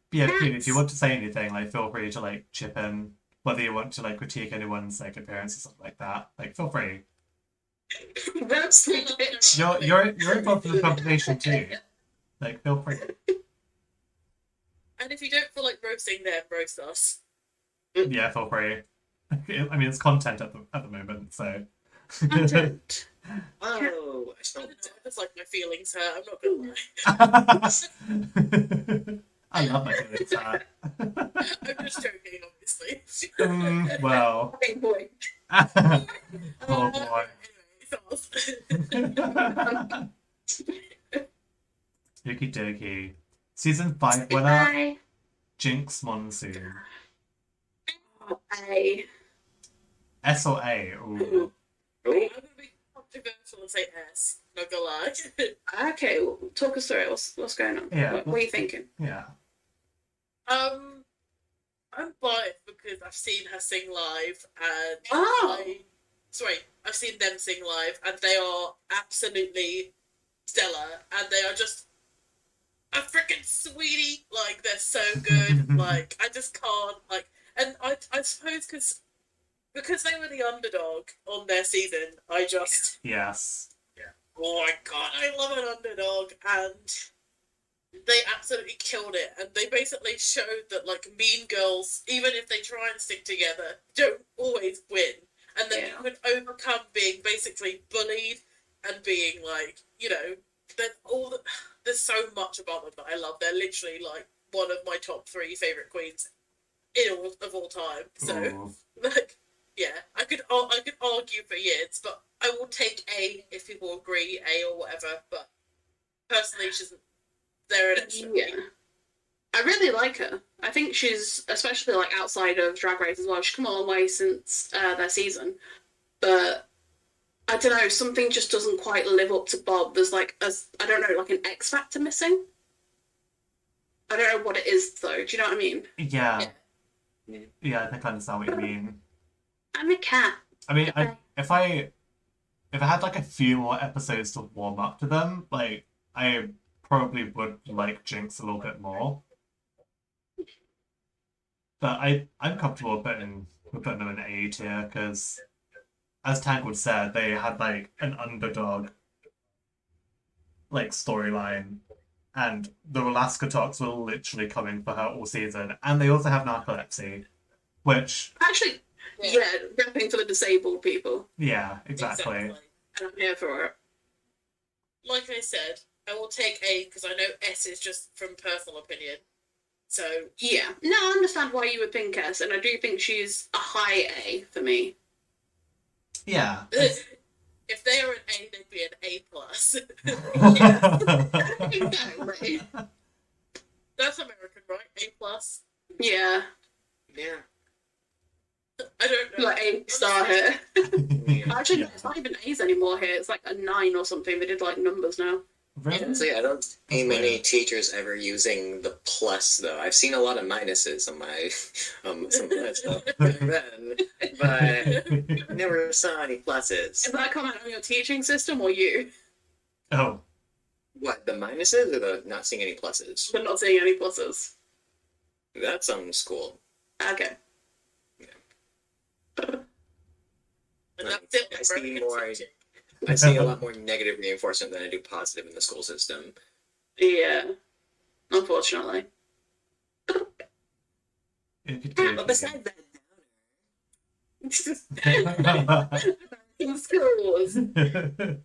[SPEAKER 1] But yeah, Queen, if you want to say anything, like, feel free to, like, chip in. Whether you want to, like, critique anyone's, like, appearance or something like that. Like, feel free.
[SPEAKER 3] That's the bitch.
[SPEAKER 1] You're involved in the conversation too. Like, feel free.
[SPEAKER 2] And if you don't feel like roasting them, roast us.
[SPEAKER 1] Yeah, feel free. I mean, it's content at the moment, so.
[SPEAKER 3] Content.
[SPEAKER 4] Oh, I smelled
[SPEAKER 2] I just like my feelings hurt, I'm not gonna lie.
[SPEAKER 1] I love my feelings hurt.
[SPEAKER 2] I'm just joking, obviously.
[SPEAKER 1] Well.
[SPEAKER 3] Big boy.
[SPEAKER 1] Oh boy.
[SPEAKER 2] Anyway,
[SPEAKER 1] Okie dokie. Season 5 winner,
[SPEAKER 3] Bye.
[SPEAKER 1] Jinx Monsoon.
[SPEAKER 3] Bye.
[SPEAKER 1] S or A? Ooh.
[SPEAKER 4] Oh,
[SPEAKER 2] I'm gonna be controversial and say S, not gonna lie.
[SPEAKER 3] Okay, well, talk us through it. What's going on?
[SPEAKER 1] Yeah.
[SPEAKER 3] What are you thinking?
[SPEAKER 1] Yeah.
[SPEAKER 2] I'm biased because I've seen her sing live and
[SPEAKER 3] Oh.
[SPEAKER 2] I've seen them sing live and they are absolutely stellar and they are just a freaking sweetie. Like, they're so good. Like, I just can't, like, and I suppose because they were the underdog on their season, I just,
[SPEAKER 1] Yes.
[SPEAKER 2] oh my god, I love an underdog, and they absolutely killed it, and they basically showed that, like, mean girls, even if they try and stick together, don't always win, and that you can overcome being basically bullied and being, like, you know, there's so much about them that I love. They're literally, like, one of my top 3 favourite queens of all time, so,
[SPEAKER 1] Ooh.
[SPEAKER 2] like, yeah, I could argue for years, but I will take A if people agree, A or whatever, but personally, she's there an extra.
[SPEAKER 3] Yeah. I really like her. I think she's, especially like outside of Drag Race as well, she's come a long way since their season. But I don't know, something just doesn't quite live up to Bob. There's like, I don't know, like an X factor missing. I don't know what it is though. Do you know what I mean?
[SPEAKER 1] Yeah. Yeah, I think I understand what you mean.
[SPEAKER 3] I'm a cat.
[SPEAKER 1] I mean, if I had like a few more episodes to warm up to them, like, I probably would like Jinx a little bit more. But I'm comfortable putting them in A tier because, as Tangled said, they had like an underdog like storyline, and the Alaska talks were literally coming for her all season, and they also have narcolepsy, which
[SPEAKER 3] Actually, yeah, repping for the disabled people.
[SPEAKER 1] yeah, exactly.
[SPEAKER 3] And I'm here for it.
[SPEAKER 2] Like I said, I will take A because I know S is just from personal opinion. So
[SPEAKER 3] Yeah. No, I understand why you would think S, and I do think she's a high A for me.
[SPEAKER 1] Yeah.
[SPEAKER 2] if they are an A, they'd be an A plus.
[SPEAKER 3] Exactly.
[SPEAKER 2] That's American, right? A plus.
[SPEAKER 3] Yeah.
[SPEAKER 4] yeah.
[SPEAKER 2] I don't know.
[SPEAKER 3] Like A star here. Actually,
[SPEAKER 1] Yeah.
[SPEAKER 3] no, it's not even A's anymore here. It's like a 9 or something. They did like numbers now.
[SPEAKER 1] Really?
[SPEAKER 4] So yeah, I don't see many
[SPEAKER 1] weird.
[SPEAKER 4] teachers ever using the plus though. I've seen a lot of minuses on my some of that stuff back then, but I never saw any pluses.
[SPEAKER 3] Is that comment on your teaching system or you?
[SPEAKER 1] Oh.
[SPEAKER 4] What, the minuses or the not seeing any pluses?
[SPEAKER 3] But not seeing any pluses.
[SPEAKER 4] That's on school.
[SPEAKER 3] Okay.
[SPEAKER 2] And that's it.
[SPEAKER 4] I see
[SPEAKER 2] American
[SPEAKER 4] more.
[SPEAKER 2] teaching.
[SPEAKER 4] I see a lot more negative reinforcement than I do positive in the school system.
[SPEAKER 3] Yeah. Unfortunately.
[SPEAKER 4] But besides that,
[SPEAKER 3] In schools.
[SPEAKER 2] American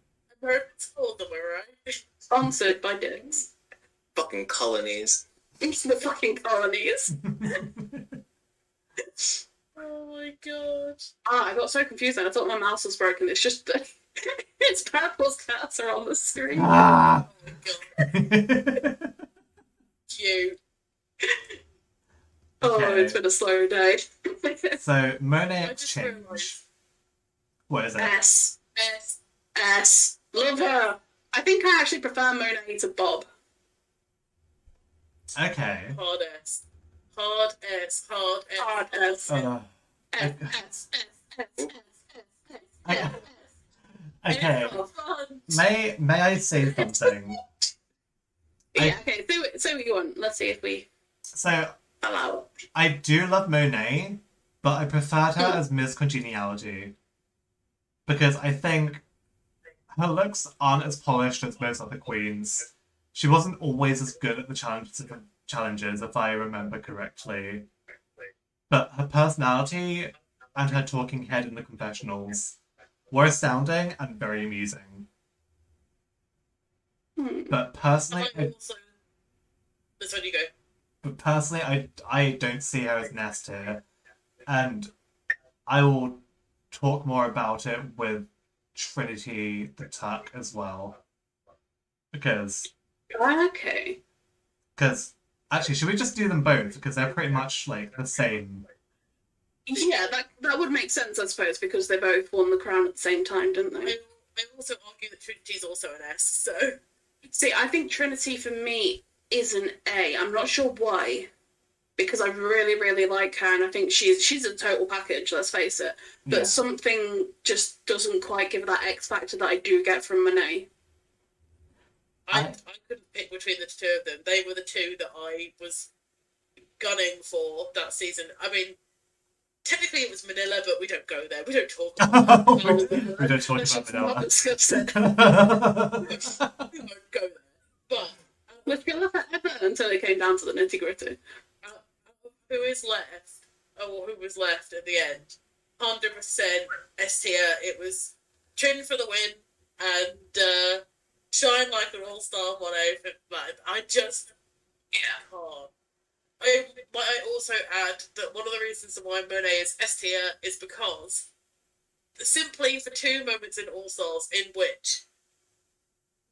[SPEAKER 2] school, am I right?
[SPEAKER 3] Sponsored by Dicks.
[SPEAKER 4] fucking colonies.
[SPEAKER 3] The fucking colonies.
[SPEAKER 2] Oh my god.
[SPEAKER 3] Ah, I got so confused then. I thought my mouse was broken. It's just It's Purple's cats are on the screen.
[SPEAKER 1] Ah!
[SPEAKER 2] Oh my god, cute.
[SPEAKER 3] Oh,
[SPEAKER 1] Okay.
[SPEAKER 3] it's been a slow day.
[SPEAKER 1] So Monet
[SPEAKER 2] I just
[SPEAKER 1] Exchange.
[SPEAKER 2] realised.
[SPEAKER 1] What is it?
[SPEAKER 3] S.
[SPEAKER 2] S.
[SPEAKER 3] S. Love her. I think I actually prefer Monet to Bob.
[SPEAKER 1] Okay.
[SPEAKER 2] Hard S. Hard S. Hard S.
[SPEAKER 3] Hard S.
[SPEAKER 1] Uh,
[SPEAKER 3] S.
[SPEAKER 1] I- okay.
[SPEAKER 2] It's not fun.
[SPEAKER 1] May I say something?
[SPEAKER 3] Yeah, okay, say what you want. Let's see if we
[SPEAKER 1] So
[SPEAKER 3] allow it.
[SPEAKER 1] I do love Monet, but I preferred her as Miss Congeniality because I think her looks aren't as polished as most other queens. She wasn't always as good at the challenges, if I remember correctly. But her personality and her talking head in the confessionals were astounding and very amusing. But personally,
[SPEAKER 2] I also. This one you go.
[SPEAKER 1] I don't see her as Nest here, and I will talk more about it with Trinity the Tuck as well, because
[SPEAKER 3] Okay.
[SPEAKER 1] actually, should we just do them both because they're pretty much like the same.
[SPEAKER 3] Yeah, that would make sense, I suppose, because they both won the crown at the same time, didn't they?
[SPEAKER 2] I also argue that Trinity's also an S, so.
[SPEAKER 3] See, I think Trinity for me is an A. I'm not sure why, because I really, really like her, and I think she's a total package. Let's face it. But
[SPEAKER 1] Yeah.
[SPEAKER 3] something just doesn't quite give that X factor that I do get from Monet.
[SPEAKER 2] I couldn't pick between the two of them. They were the two that I was gunning for that season. I mean, technically it was Manila, but we don't go there. We don't talk about that.
[SPEAKER 1] We don't talk
[SPEAKER 3] Let's
[SPEAKER 1] about
[SPEAKER 3] just not
[SPEAKER 1] Manila.
[SPEAKER 3] discuss it.
[SPEAKER 2] We won't go there. But
[SPEAKER 3] Let's go forever until it came down to the nitty gritty.
[SPEAKER 2] who is left? Or who was left at the end? 100% S tier. It was Trin for the win and shine like an all-star Mono. But I just can't. I might also add that one of the reasons why Monet is S tier is because simply for 2 moments in All Stars in which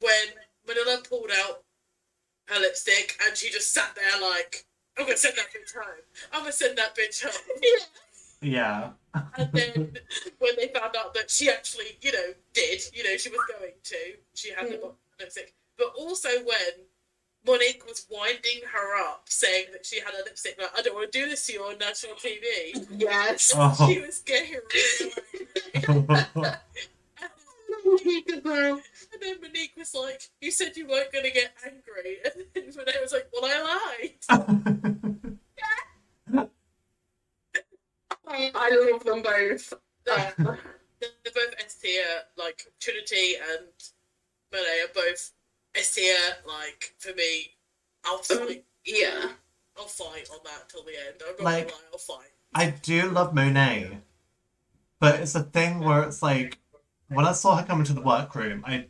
[SPEAKER 2] when Manila pulled out her lipstick and she just sat there like, I'm gonna send that bitch home. I'm gonna send that bitch home.
[SPEAKER 1] Yeah.
[SPEAKER 2] And then when they found out that she actually, did, she was going to, she had the lipstick. But also when Monique was winding her up, saying that she had a lipstick, like, I don't want to do this to you on national TV.
[SPEAKER 3] Yes.
[SPEAKER 1] Oh.
[SPEAKER 2] She was getting really angry. And then Monique was like, you said you weren't going to get angry. And then Renee was like, well, I lied.
[SPEAKER 3] I love them both.
[SPEAKER 2] They're both S tier, like Trinity and Monet are both S tier, like, for me, I'll fight.
[SPEAKER 3] Yeah.
[SPEAKER 2] I'll fight on that till the end. I'm not
[SPEAKER 1] Like-
[SPEAKER 2] gonna lie, I'll fight.
[SPEAKER 1] I do love Monet, but it's a thing where it's like when I saw her come into the workroom, I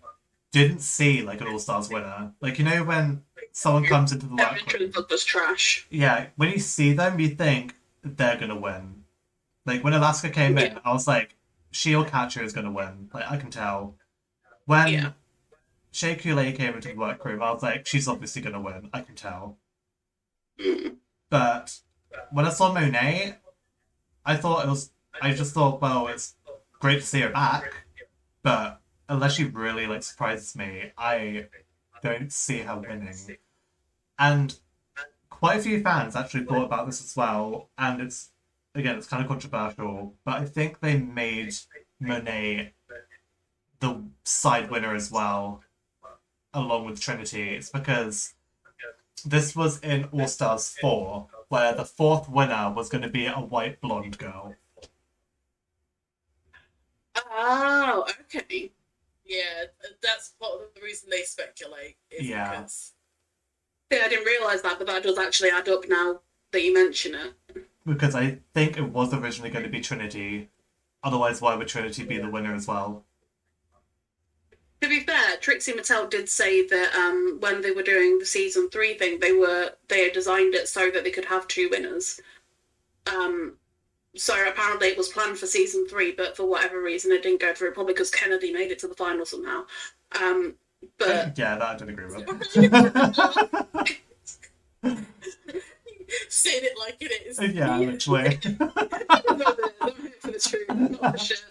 [SPEAKER 1] didn't see like an All Stars winner. Like when someone comes into the workroom,
[SPEAKER 3] Everything was trash.
[SPEAKER 1] yeah, when you see them, you think they're gonna win. Like when Alaska came in, I was like, she or Catcher is gonna win. Like I can tell. When Shea Coulee came into the workroom, I was like, she's obviously gonna win. I can tell. But when I saw Monet, I just thought, well, it's great to see her back, but unless she really like surprises me, I don't see her winning. And quite a few fans actually thought about this as well, and it's kind of controversial, but I think they made Monet the side winner as well, along with Trinity. It's because this was in All Stars 4, where the 4th winner was going to be a white blonde girl.
[SPEAKER 3] Oh, okay.
[SPEAKER 2] Yeah, that's part of the reason they speculate. Is
[SPEAKER 1] Yeah.
[SPEAKER 2] Because
[SPEAKER 3] Yeah, I didn't realise that, but that does actually add up now that you mention it.
[SPEAKER 1] Because I think it was originally going to be Trinity. Otherwise, why would Trinity be the winner as well?
[SPEAKER 3] To be fair, Trixie Mattel did say that when they were doing the season 3 thing, they had designed it so that they could have 2 winners. So apparently it was planned for season 3, but for whatever reason it didn't go through. Probably because Kennedy made it to the final somehow. But
[SPEAKER 1] Yeah, that I don't agree with.
[SPEAKER 2] Saying it like it is.
[SPEAKER 1] Yeah, literally.
[SPEAKER 3] I'm here for the truth, not the shit.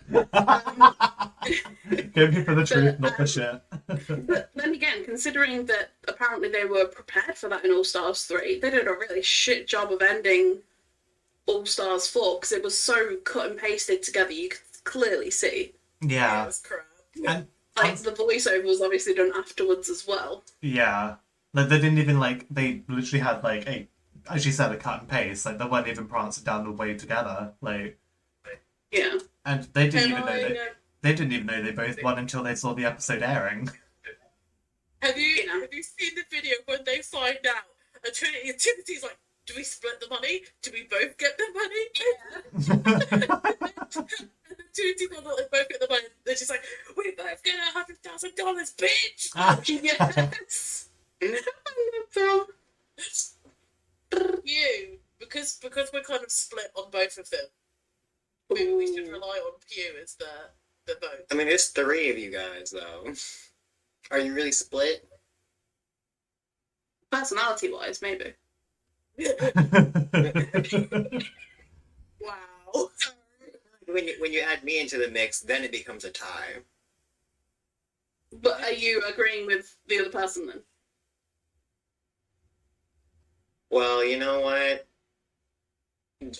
[SPEAKER 1] Go here for the truth, not the shit.
[SPEAKER 3] But then again, considering that apparently they were prepared for that in All Stars 3, they did a really shit job of ending All Stars 4 because it was so cut and pasted together. You could clearly see.
[SPEAKER 1] Yeah.
[SPEAKER 2] It was crap.
[SPEAKER 1] And
[SPEAKER 3] Like the voiceover was obviously done afterwards as well.
[SPEAKER 1] yeah. Like they didn't even they literally had a, as you said, a cut and paste. Like they weren't even prancing down the way together.
[SPEAKER 3] Yeah.
[SPEAKER 1] And they didn't
[SPEAKER 2] Can
[SPEAKER 1] even know
[SPEAKER 2] I,
[SPEAKER 1] they didn't even know they both won until they saw the episode airing.
[SPEAKER 2] Have you
[SPEAKER 3] Yeah.
[SPEAKER 2] have you seen the video when they find out? And Timothy's like, do we split the money? Do we both get the money? And then Timothy found out they both get the money. They're just like, we both get $100,000, bitch.
[SPEAKER 3] Yes.
[SPEAKER 2] Pew, because we're kind of split on both of them. Maybe we should rely on Pew as the vote.
[SPEAKER 4] I mean, there's 3 of you guys, though. Are you really split?
[SPEAKER 3] Personality-wise, maybe.
[SPEAKER 2] Wow.
[SPEAKER 4] When you add me into the mix, then it becomes a tie.
[SPEAKER 3] But are you agreeing with the other person then?
[SPEAKER 4] Well, you know what?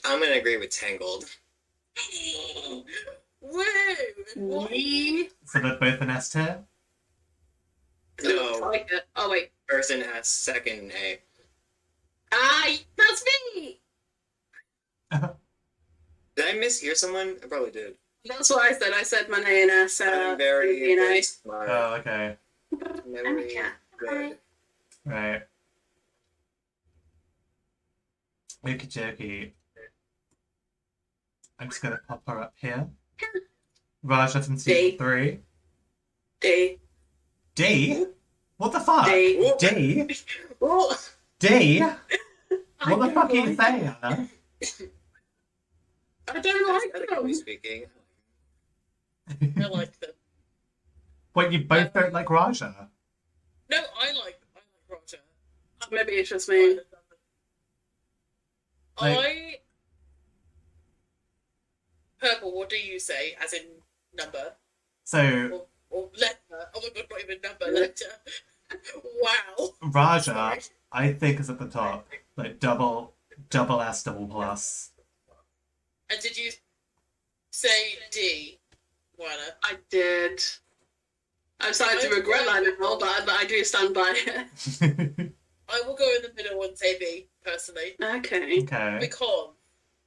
[SPEAKER 4] I'm gonna agree with Tangled.
[SPEAKER 2] Woo! What?
[SPEAKER 3] Me?
[SPEAKER 1] So they're both an S tier?
[SPEAKER 4] No.
[SPEAKER 3] I like it. Oh wait.
[SPEAKER 4] Person has second A.
[SPEAKER 3] That's me!
[SPEAKER 4] Did I mishear someone? I probably did.
[SPEAKER 3] That's what I said. I said Monet and S.
[SPEAKER 4] I'm very,
[SPEAKER 3] you know.
[SPEAKER 4] very smart.
[SPEAKER 1] Oh, okay.
[SPEAKER 4] Very good.
[SPEAKER 1] Right. Okie dokie. I'm just gonna pop her up here. Raja from season 3.
[SPEAKER 3] D.
[SPEAKER 1] D? What the fuck?
[SPEAKER 3] D.
[SPEAKER 1] D?
[SPEAKER 3] What?
[SPEAKER 1] D? What the fuck are you saying, Anna?
[SPEAKER 3] I don't like
[SPEAKER 4] Aesthetically
[SPEAKER 3] them.
[SPEAKER 4] speaking.
[SPEAKER 2] I like them.
[SPEAKER 1] Wait, you both don't like Raja?
[SPEAKER 2] No, I like Roger.
[SPEAKER 3] Maybe it's just me.
[SPEAKER 2] Purple, what do you say, as in number?
[SPEAKER 1] So,
[SPEAKER 2] Or letter? Oh my god, not even number, letter. Wow.
[SPEAKER 1] Raja,
[SPEAKER 2] Sorry.
[SPEAKER 1] I think, is at the top. Like, double S, double plus.
[SPEAKER 2] And did you say D, Mwuannah?
[SPEAKER 3] I did. I'm starting to regret that now, but I do stand by it.
[SPEAKER 2] I will go in the middle and say B, personally.
[SPEAKER 3] Okay.
[SPEAKER 1] Okay.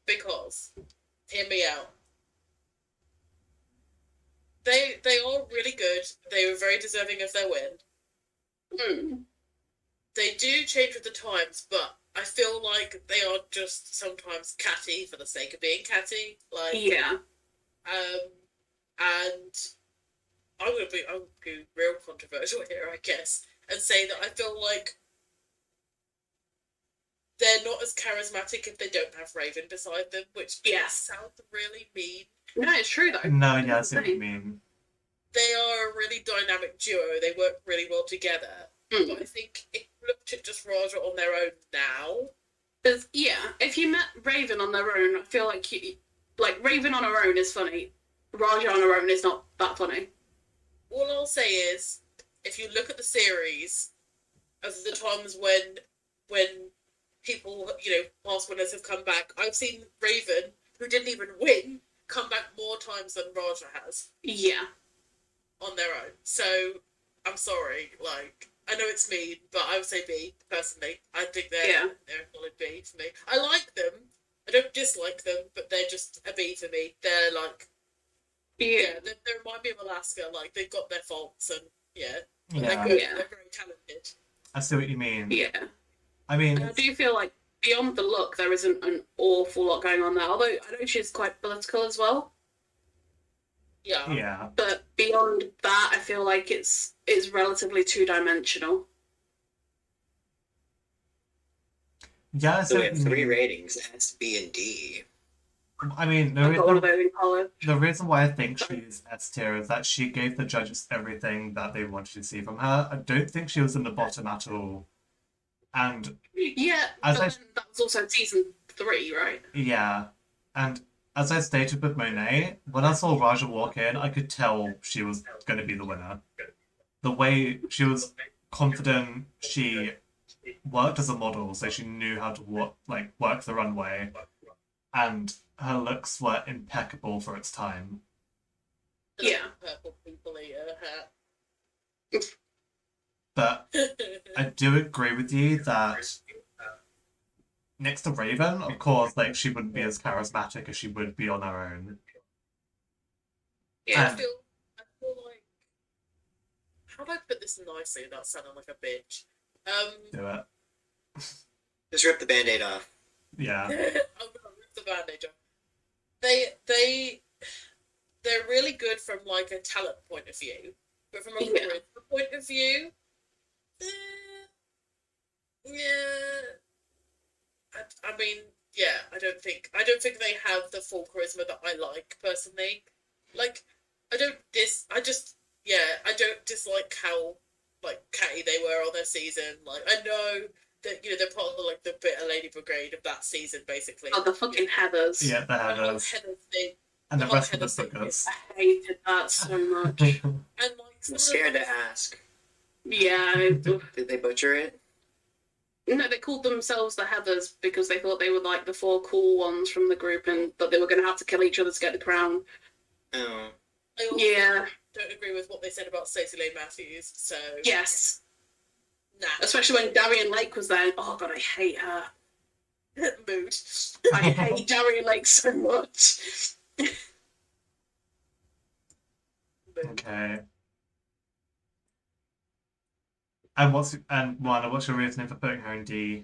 [SPEAKER 2] Because, hear me out. They are really good. They were very deserving of their win.
[SPEAKER 3] Mm.
[SPEAKER 2] They do change with the times, but I feel like they are just sometimes catty for the sake of being catty. Like,
[SPEAKER 3] Yeah.
[SPEAKER 2] And I'm gonna be real controversial here, I guess, and say that I feel like they're not as charismatic if they don't have Raven beside them, which sounds really mean.
[SPEAKER 3] No, it's true though.
[SPEAKER 1] No, yeah, I see what you mean.
[SPEAKER 2] They are a really dynamic duo. They work really well together.
[SPEAKER 3] Mm.
[SPEAKER 2] But I think if you looked at just Raja on their own now,
[SPEAKER 3] If you met Raven on their own, I feel like Raven on her own is funny. Raja on her own is not that funny.
[SPEAKER 2] all I'll say is, if you look at the series of the times when people, past winners have come back, I've seen Raven, who didn't even win, come back more times than Raja has
[SPEAKER 3] Yeah.
[SPEAKER 2] on their own. So, I'm sorry, I know it's mean, but I would say B, personally. I think they're a solid B for me. I like them. I don't dislike them, but they're just a B for me. They're they remind me of Alaska. They've got their faults, and but they're good.
[SPEAKER 3] Yeah.
[SPEAKER 2] They're very talented.
[SPEAKER 1] I see what you mean.
[SPEAKER 3] Yeah.
[SPEAKER 1] I mean,
[SPEAKER 3] And I do feel like beyond the look, there isn't an awful lot going on there. Although I know she's quite political as well.
[SPEAKER 2] Yeah.
[SPEAKER 1] yeah.
[SPEAKER 3] But beyond that, I feel like it's relatively two-dimensional.
[SPEAKER 1] Yeah, I see
[SPEAKER 4] So we
[SPEAKER 1] what
[SPEAKER 4] have
[SPEAKER 1] you
[SPEAKER 4] 3
[SPEAKER 1] mean.
[SPEAKER 4] ratings: S, B, and D.
[SPEAKER 1] I mean,
[SPEAKER 3] I got one of those in college.
[SPEAKER 1] the reason why I think she's S tier is that she gave the judges everything that they wanted to see from her. I don't think she was in the bottom at all. And
[SPEAKER 3] Yeah,
[SPEAKER 1] as
[SPEAKER 3] but
[SPEAKER 1] I
[SPEAKER 3] then that was also season 3, right?
[SPEAKER 1] yeah, and as I stated with Monet, when I saw Raja walk in, I could tell she was going to be the winner. The way she was confident, she worked as a model, so she knew how to work the runway, and her looks were impeccable for its time.
[SPEAKER 3] Yeah.
[SPEAKER 2] Purple people eater hat.
[SPEAKER 1] But I do agree with you that next to Raven, of course, like she wouldn't be as charismatic as she would be on her own.
[SPEAKER 3] Yeah.
[SPEAKER 2] I feel like, how do I put this nicely without sounding like a bitch?
[SPEAKER 1] Do it.
[SPEAKER 4] Just rip the band-aid off.
[SPEAKER 1] Yeah.
[SPEAKER 2] I'm gonna rip the bandage off. They're really good from like a talent point of view, but from a charisma point of view, yeah. I mean, yeah. I don't think they have the full charisma that I like personally. Like, I don't dislike how like catty they were on their season. Like, I know that they're part of the bitter lady brigade of that season, basically.
[SPEAKER 3] Oh, the fucking Heathers.
[SPEAKER 1] Yeah, the Heathers.
[SPEAKER 2] Heather thing.
[SPEAKER 1] And the
[SPEAKER 2] whole
[SPEAKER 1] rest of the
[SPEAKER 2] Heather thing
[SPEAKER 1] bookers.
[SPEAKER 3] I hated that so much.
[SPEAKER 2] And like,
[SPEAKER 4] I'm scared to ask.
[SPEAKER 3] Yeah.
[SPEAKER 4] Did they butcher it?
[SPEAKER 3] No, they called themselves the Heathers because they thought they were like the 4 cool ones from the group, and but they were going to have to kill each other to get the crown.
[SPEAKER 4] Oh.
[SPEAKER 2] I also
[SPEAKER 3] Yeah.
[SPEAKER 2] don't agree with what they said about Stacey Lane Matthews. So
[SPEAKER 3] Yes.
[SPEAKER 2] nah.
[SPEAKER 3] Especially when Darian Lake was there. Oh god, I hate her.
[SPEAKER 2] Mood.
[SPEAKER 3] I hate Darian Lake so much.
[SPEAKER 1] Okay. And Mwuannah, what's your reasoning for putting her in D?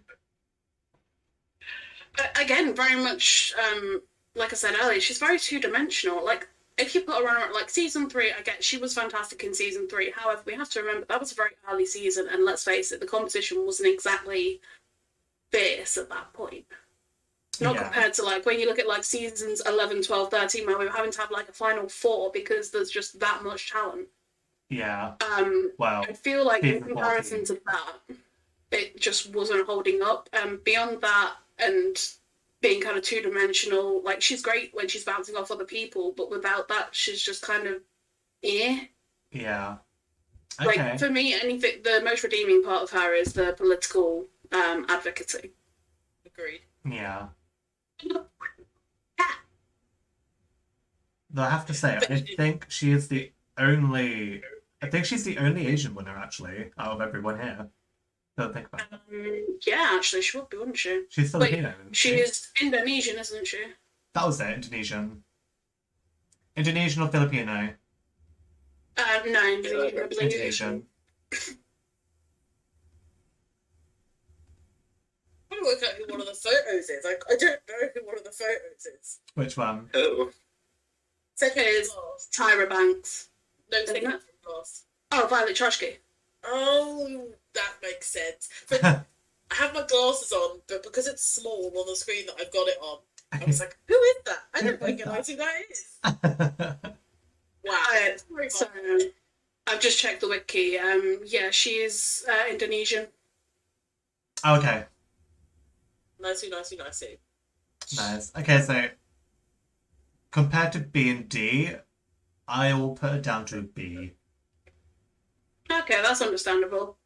[SPEAKER 3] Again, very much like I said earlier, she's very two-dimensional. Like, if you put her on like season 3, I get she was fantastic in season 3. However, we have to remember that was a very early season, and let's face it, the competition wasn't exactly fierce at that point. Not compared to like when you look at like seasons 11, 12, 13, where we were having to have like a final 4 because there's just that much talent.
[SPEAKER 1] Yeah.
[SPEAKER 3] I feel like in
[SPEAKER 1] season
[SPEAKER 3] comparison to that, it just wasn't holding up. Beyond that, and being kind of two-dimensional, like she's great when she's bouncing off other people, but without that, she's just kind of
[SPEAKER 1] Yeah. Okay.
[SPEAKER 3] Like for me, anything the most redeeming part of her is the political advocacy.
[SPEAKER 2] Agreed.
[SPEAKER 1] Yeah. Though I have to say, I think she's the only Asian winner actually out of everyone here. Don't think about it.
[SPEAKER 3] Yeah, actually, she would be, wouldn't she?
[SPEAKER 1] She's Filipino.
[SPEAKER 3] She is Indonesian, isn't she?
[SPEAKER 1] That was it. Indonesian or Filipino?
[SPEAKER 3] No, Indonesian. I believe.
[SPEAKER 1] Indonesian.
[SPEAKER 2] I'm gonna work out who one of the photos is. I don't know who one of the photos is.
[SPEAKER 1] Which one?
[SPEAKER 4] Oh.
[SPEAKER 3] Second is Tyra Banks.
[SPEAKER 2] No, second from last.
[SPEAKER 3] Oh, Violet Chachki.
[SPEAKER 2] Oh, that makes sense. But I have my glasses on, but because it's small on the screen that I've got it on, I was like, who is that? I don't recognise who that is. Wow.
[SPEAKER 3] So, I've just checked the wiki. Yeah, she is Indonesian.
[SPEAKER 1] Okay.
[SPEAKER 2] Nicey.
[SPEAKER 1] Nice. Okay, so compared to B and D, I will put it down to a B.
[SPEAKER 3] Okay, that's understandable.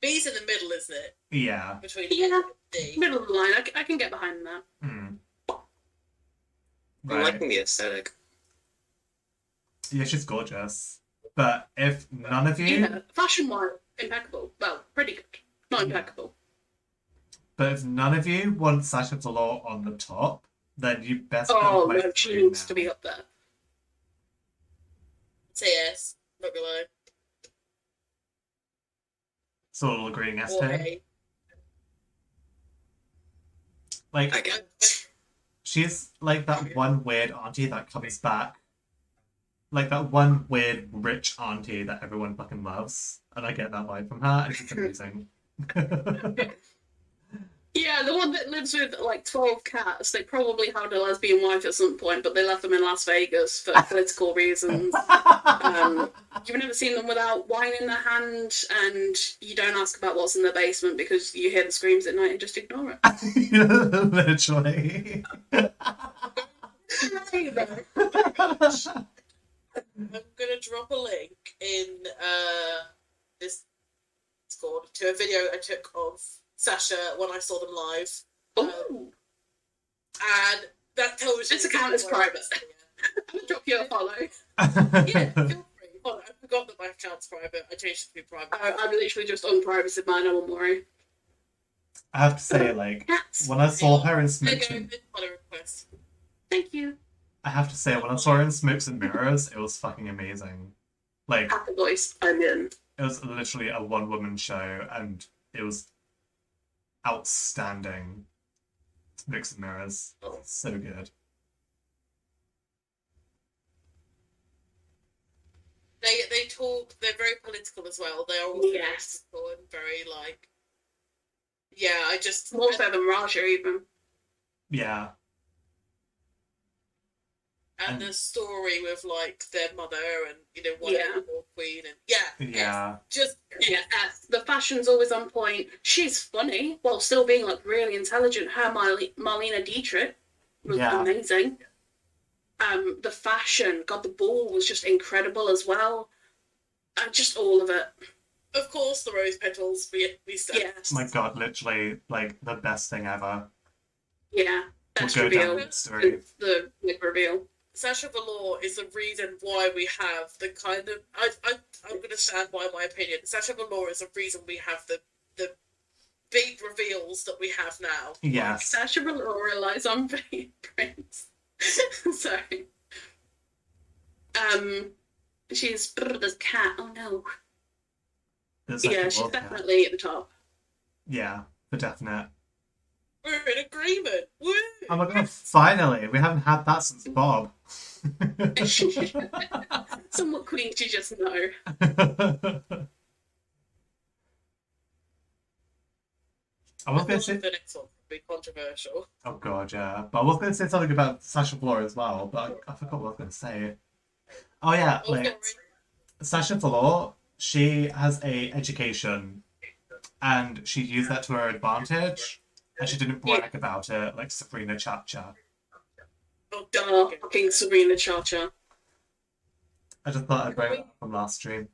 [SPEAKER 2] B's in the middle, isn't it?
[SPEAKER 1] Yeah.
[SPEAKER 2] Between
[SPEAKER 3] Yeah.
[SPEAKER 2] A and D.
[SPEAKER 3] Middle of the line. I can get behind that.
[SPEAKER 4] I'm
[SPEAKER 1] Right.
[SPEAKER 4] liking the aesthetic.
[SPEAKER 1] Yeah, she's gorgeous. But if none of you,
[SPEAKER 3] Yeah, fashion-wise, impeccable. Well, pretty good. Not impeccable.
[SPEAKER 1] but if none of you want Sasha Velour on the top, then you best
[SPEAKER 3] Oh,
[SPEAKER 1] put
[SPEAKER 3] no,
[SPEAKER 1] both
[SPEAKER 3] she
[SPEAKER 1] three
[SPEAKER 3] needs
[SPEAKER 1] now.
[SPEAKER 3] to be up there.
[SPEAKER 2] Say yes. Not gonna lie.
[SPEAKER 1] So all agreeing as
[SPEAKER 2] Or
[SPEAKER 1] to
[SPEAKER 2] A.
[SPEAKER 1] like
[SPEAKER 4] I get it.
[SPEAKER 1] she's like that one weird auntie that comes back. Like that one weird rich auntie that everyone fucking loves. And I get that vibe from her, and she's amazing.
[SPEAKER 3] Yeah, the one that lives with like 12 cats. They probably had a lesbian wife at some point, but they left them in Las Vegas for political reasons. You've never seen them without wine in their hand, and you don't ask about what's in the basement because you hear the screams at night and just ignore it.
[SPEAKER 1] Literally.
[SPEAKER 2] I'm gonna drop a link in this Discord to a video I took of Sasha when I saw them live.
[SPEAKER 3] Oh,
[SPEAKER 2] And that tells you.
[SPEAKER 3] this account is private. I'm gonna drop you a follow.
[SPEAKER 2] Yeah, feel free. Oh, I forgot that my account's private. I changed it to be private.
[SPEAKER 3] I've literally just unprivated mine. I won't worry.
[SPEAKER 1] I have to say, like,
[SPEAKER 3] Cats.
[SPEAKER 1] when I saw her in
[SPEAKER 2] There you go,
[SPEAKER 1] Smokes,
[SPEAKER 2] follow request.
[SPEAKER 3] Thank you.
[SPEAKER 1] I have to say, when I saw her in Smokes and Mirrors, it was fucking amazing. Like,
[SPEAKER 3] Happy voice. I'm in.
[SPEAKER 1] it was literally a one-woman show, and it was outstanding. Smokes and Mirrors, so good.
[SPEAKER 2] They talk. They're very political as well. They are all
[SPEAKER 3] Yes.
[SPEAKER 2] political and very like. Yeah, I just
[SPEAKER 3] More so than Raja, even.
[SPEAKER 1] Yeah,
[SPEAKER 2] and the story with like their mother and one
[SPEAKER 3] Yeah.
[SPEAKER 2] more queen and yeah. Just
[SPEAKER 3] Yeah, the fashion's always on point. She's funny while still being like really intelligent. Her Marlena Dietrich was
[SPEAKER 1] Yeah.
[SPEAKER 3] amazing. The fashion, God, the ball was just incredible as well. Just all of it.
[SPEAKER 2] of course the rose petals we said.
[SPEAKER 3] Yes.
[SPEAKER 1] my god, literally, like, the best thing ever.
[SPEAKER 3] Yeah.
[SPEAKER 1] We'll
[SPEAKER 3] Best
[SPEAKER 1] go down
[SPEAKER 3] reveal.
[SPEAKER 1] the story.
[SPEAKER 3] The big reveal.
[SPEAKER 2] Sasha Velour is the reason why we have the kind of I'm going to stand by my opinion. Sasha Velour is the reason we have the big reveals that we have now.
[SPEAKER 1] Yes.
[SPEAKER 3] Sasha Velour relies on prints. Sorry. She's the cat. Oh no.
[SPEAKER 1] There's
[SPEAKER 3] Yeah,
[SPEAKER 1] actually
[SPEAKER 3] she's
[SPEAKER 1] more than that.
[SPEAKER 3] definitely at the top.
[SPEAKER 1] Yeah, for definite.
[SPEAKER 2] We're in agreement. Woo!
[SPEAKER 1] Oh my god, finally! We haven't had that since Bob.
[SPEAKER 3] Somewhat queen, you just know.
[SPEAKER 1] I was
[SPEAKER 2] I
[SPEAKER 1] going
[SPEAKER 2] thought
[SPEAKER 1] to say,
[SPEAKER 2] the next one would be controversial.
[SPEAKER 1] oh god, yeah. But I was going to say something about Sasha Velour as well, but I forgot what I was going to say. Oh yeah,
[SPEAKER 2] Oh,
[SPEAKER 1] like,
[SPEAKER 2] sorry.
[SPEAKER 1] Sasha Velour, she has a education, and she used that to her advantage, and she didn't brag about it like Sabrina Chacha.
[SPEAKER 2] Oh,
[SPEAKER 3] Oh, fucking Sabrina Chacha.
[SPEAKER 1] I just thought I'd bring it up from last stream.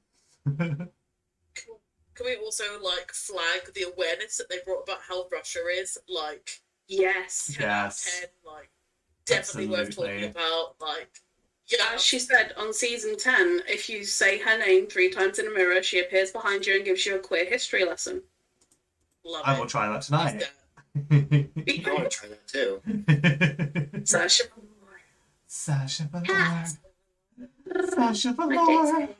[SPEAKER 2] Can we also like flag the awareness that they brought about how Russia is like
[SPEAKER 3] Yes.
[SPEAKER 2] 10 out of
[SPEAKER 1] Yes.
[SPEAKER 2] 10, like definitely worth
[SPEAKER 1] Absolutely.
[SPEAKER 2] talking about. Like, yeah,
[SPEAKER 3] As she said on season 10, if you say her name 3 times in a mirror, she appears behind you and gives you a queer history lesson.
[SPEAKER 2] love
[SPEAKER 1] I
[SPEAKER 2] it.
[SPEAKER 1] will try that
[SPEAKER 2] Love
[SPEAKER 1] tonight.
[SPEAKER 2] that.
[SPEAKER 4] I want to try that too.
[SPEAKER 3] Sasha.
[SPEAKER 1] Sasha Velour.
[SPEAKER 3] Cat.
[SPEAKER 1] Sasha
[SPEAKER 3] My
[SPEAKER 1] Velour.
[SPEAKER 3] date's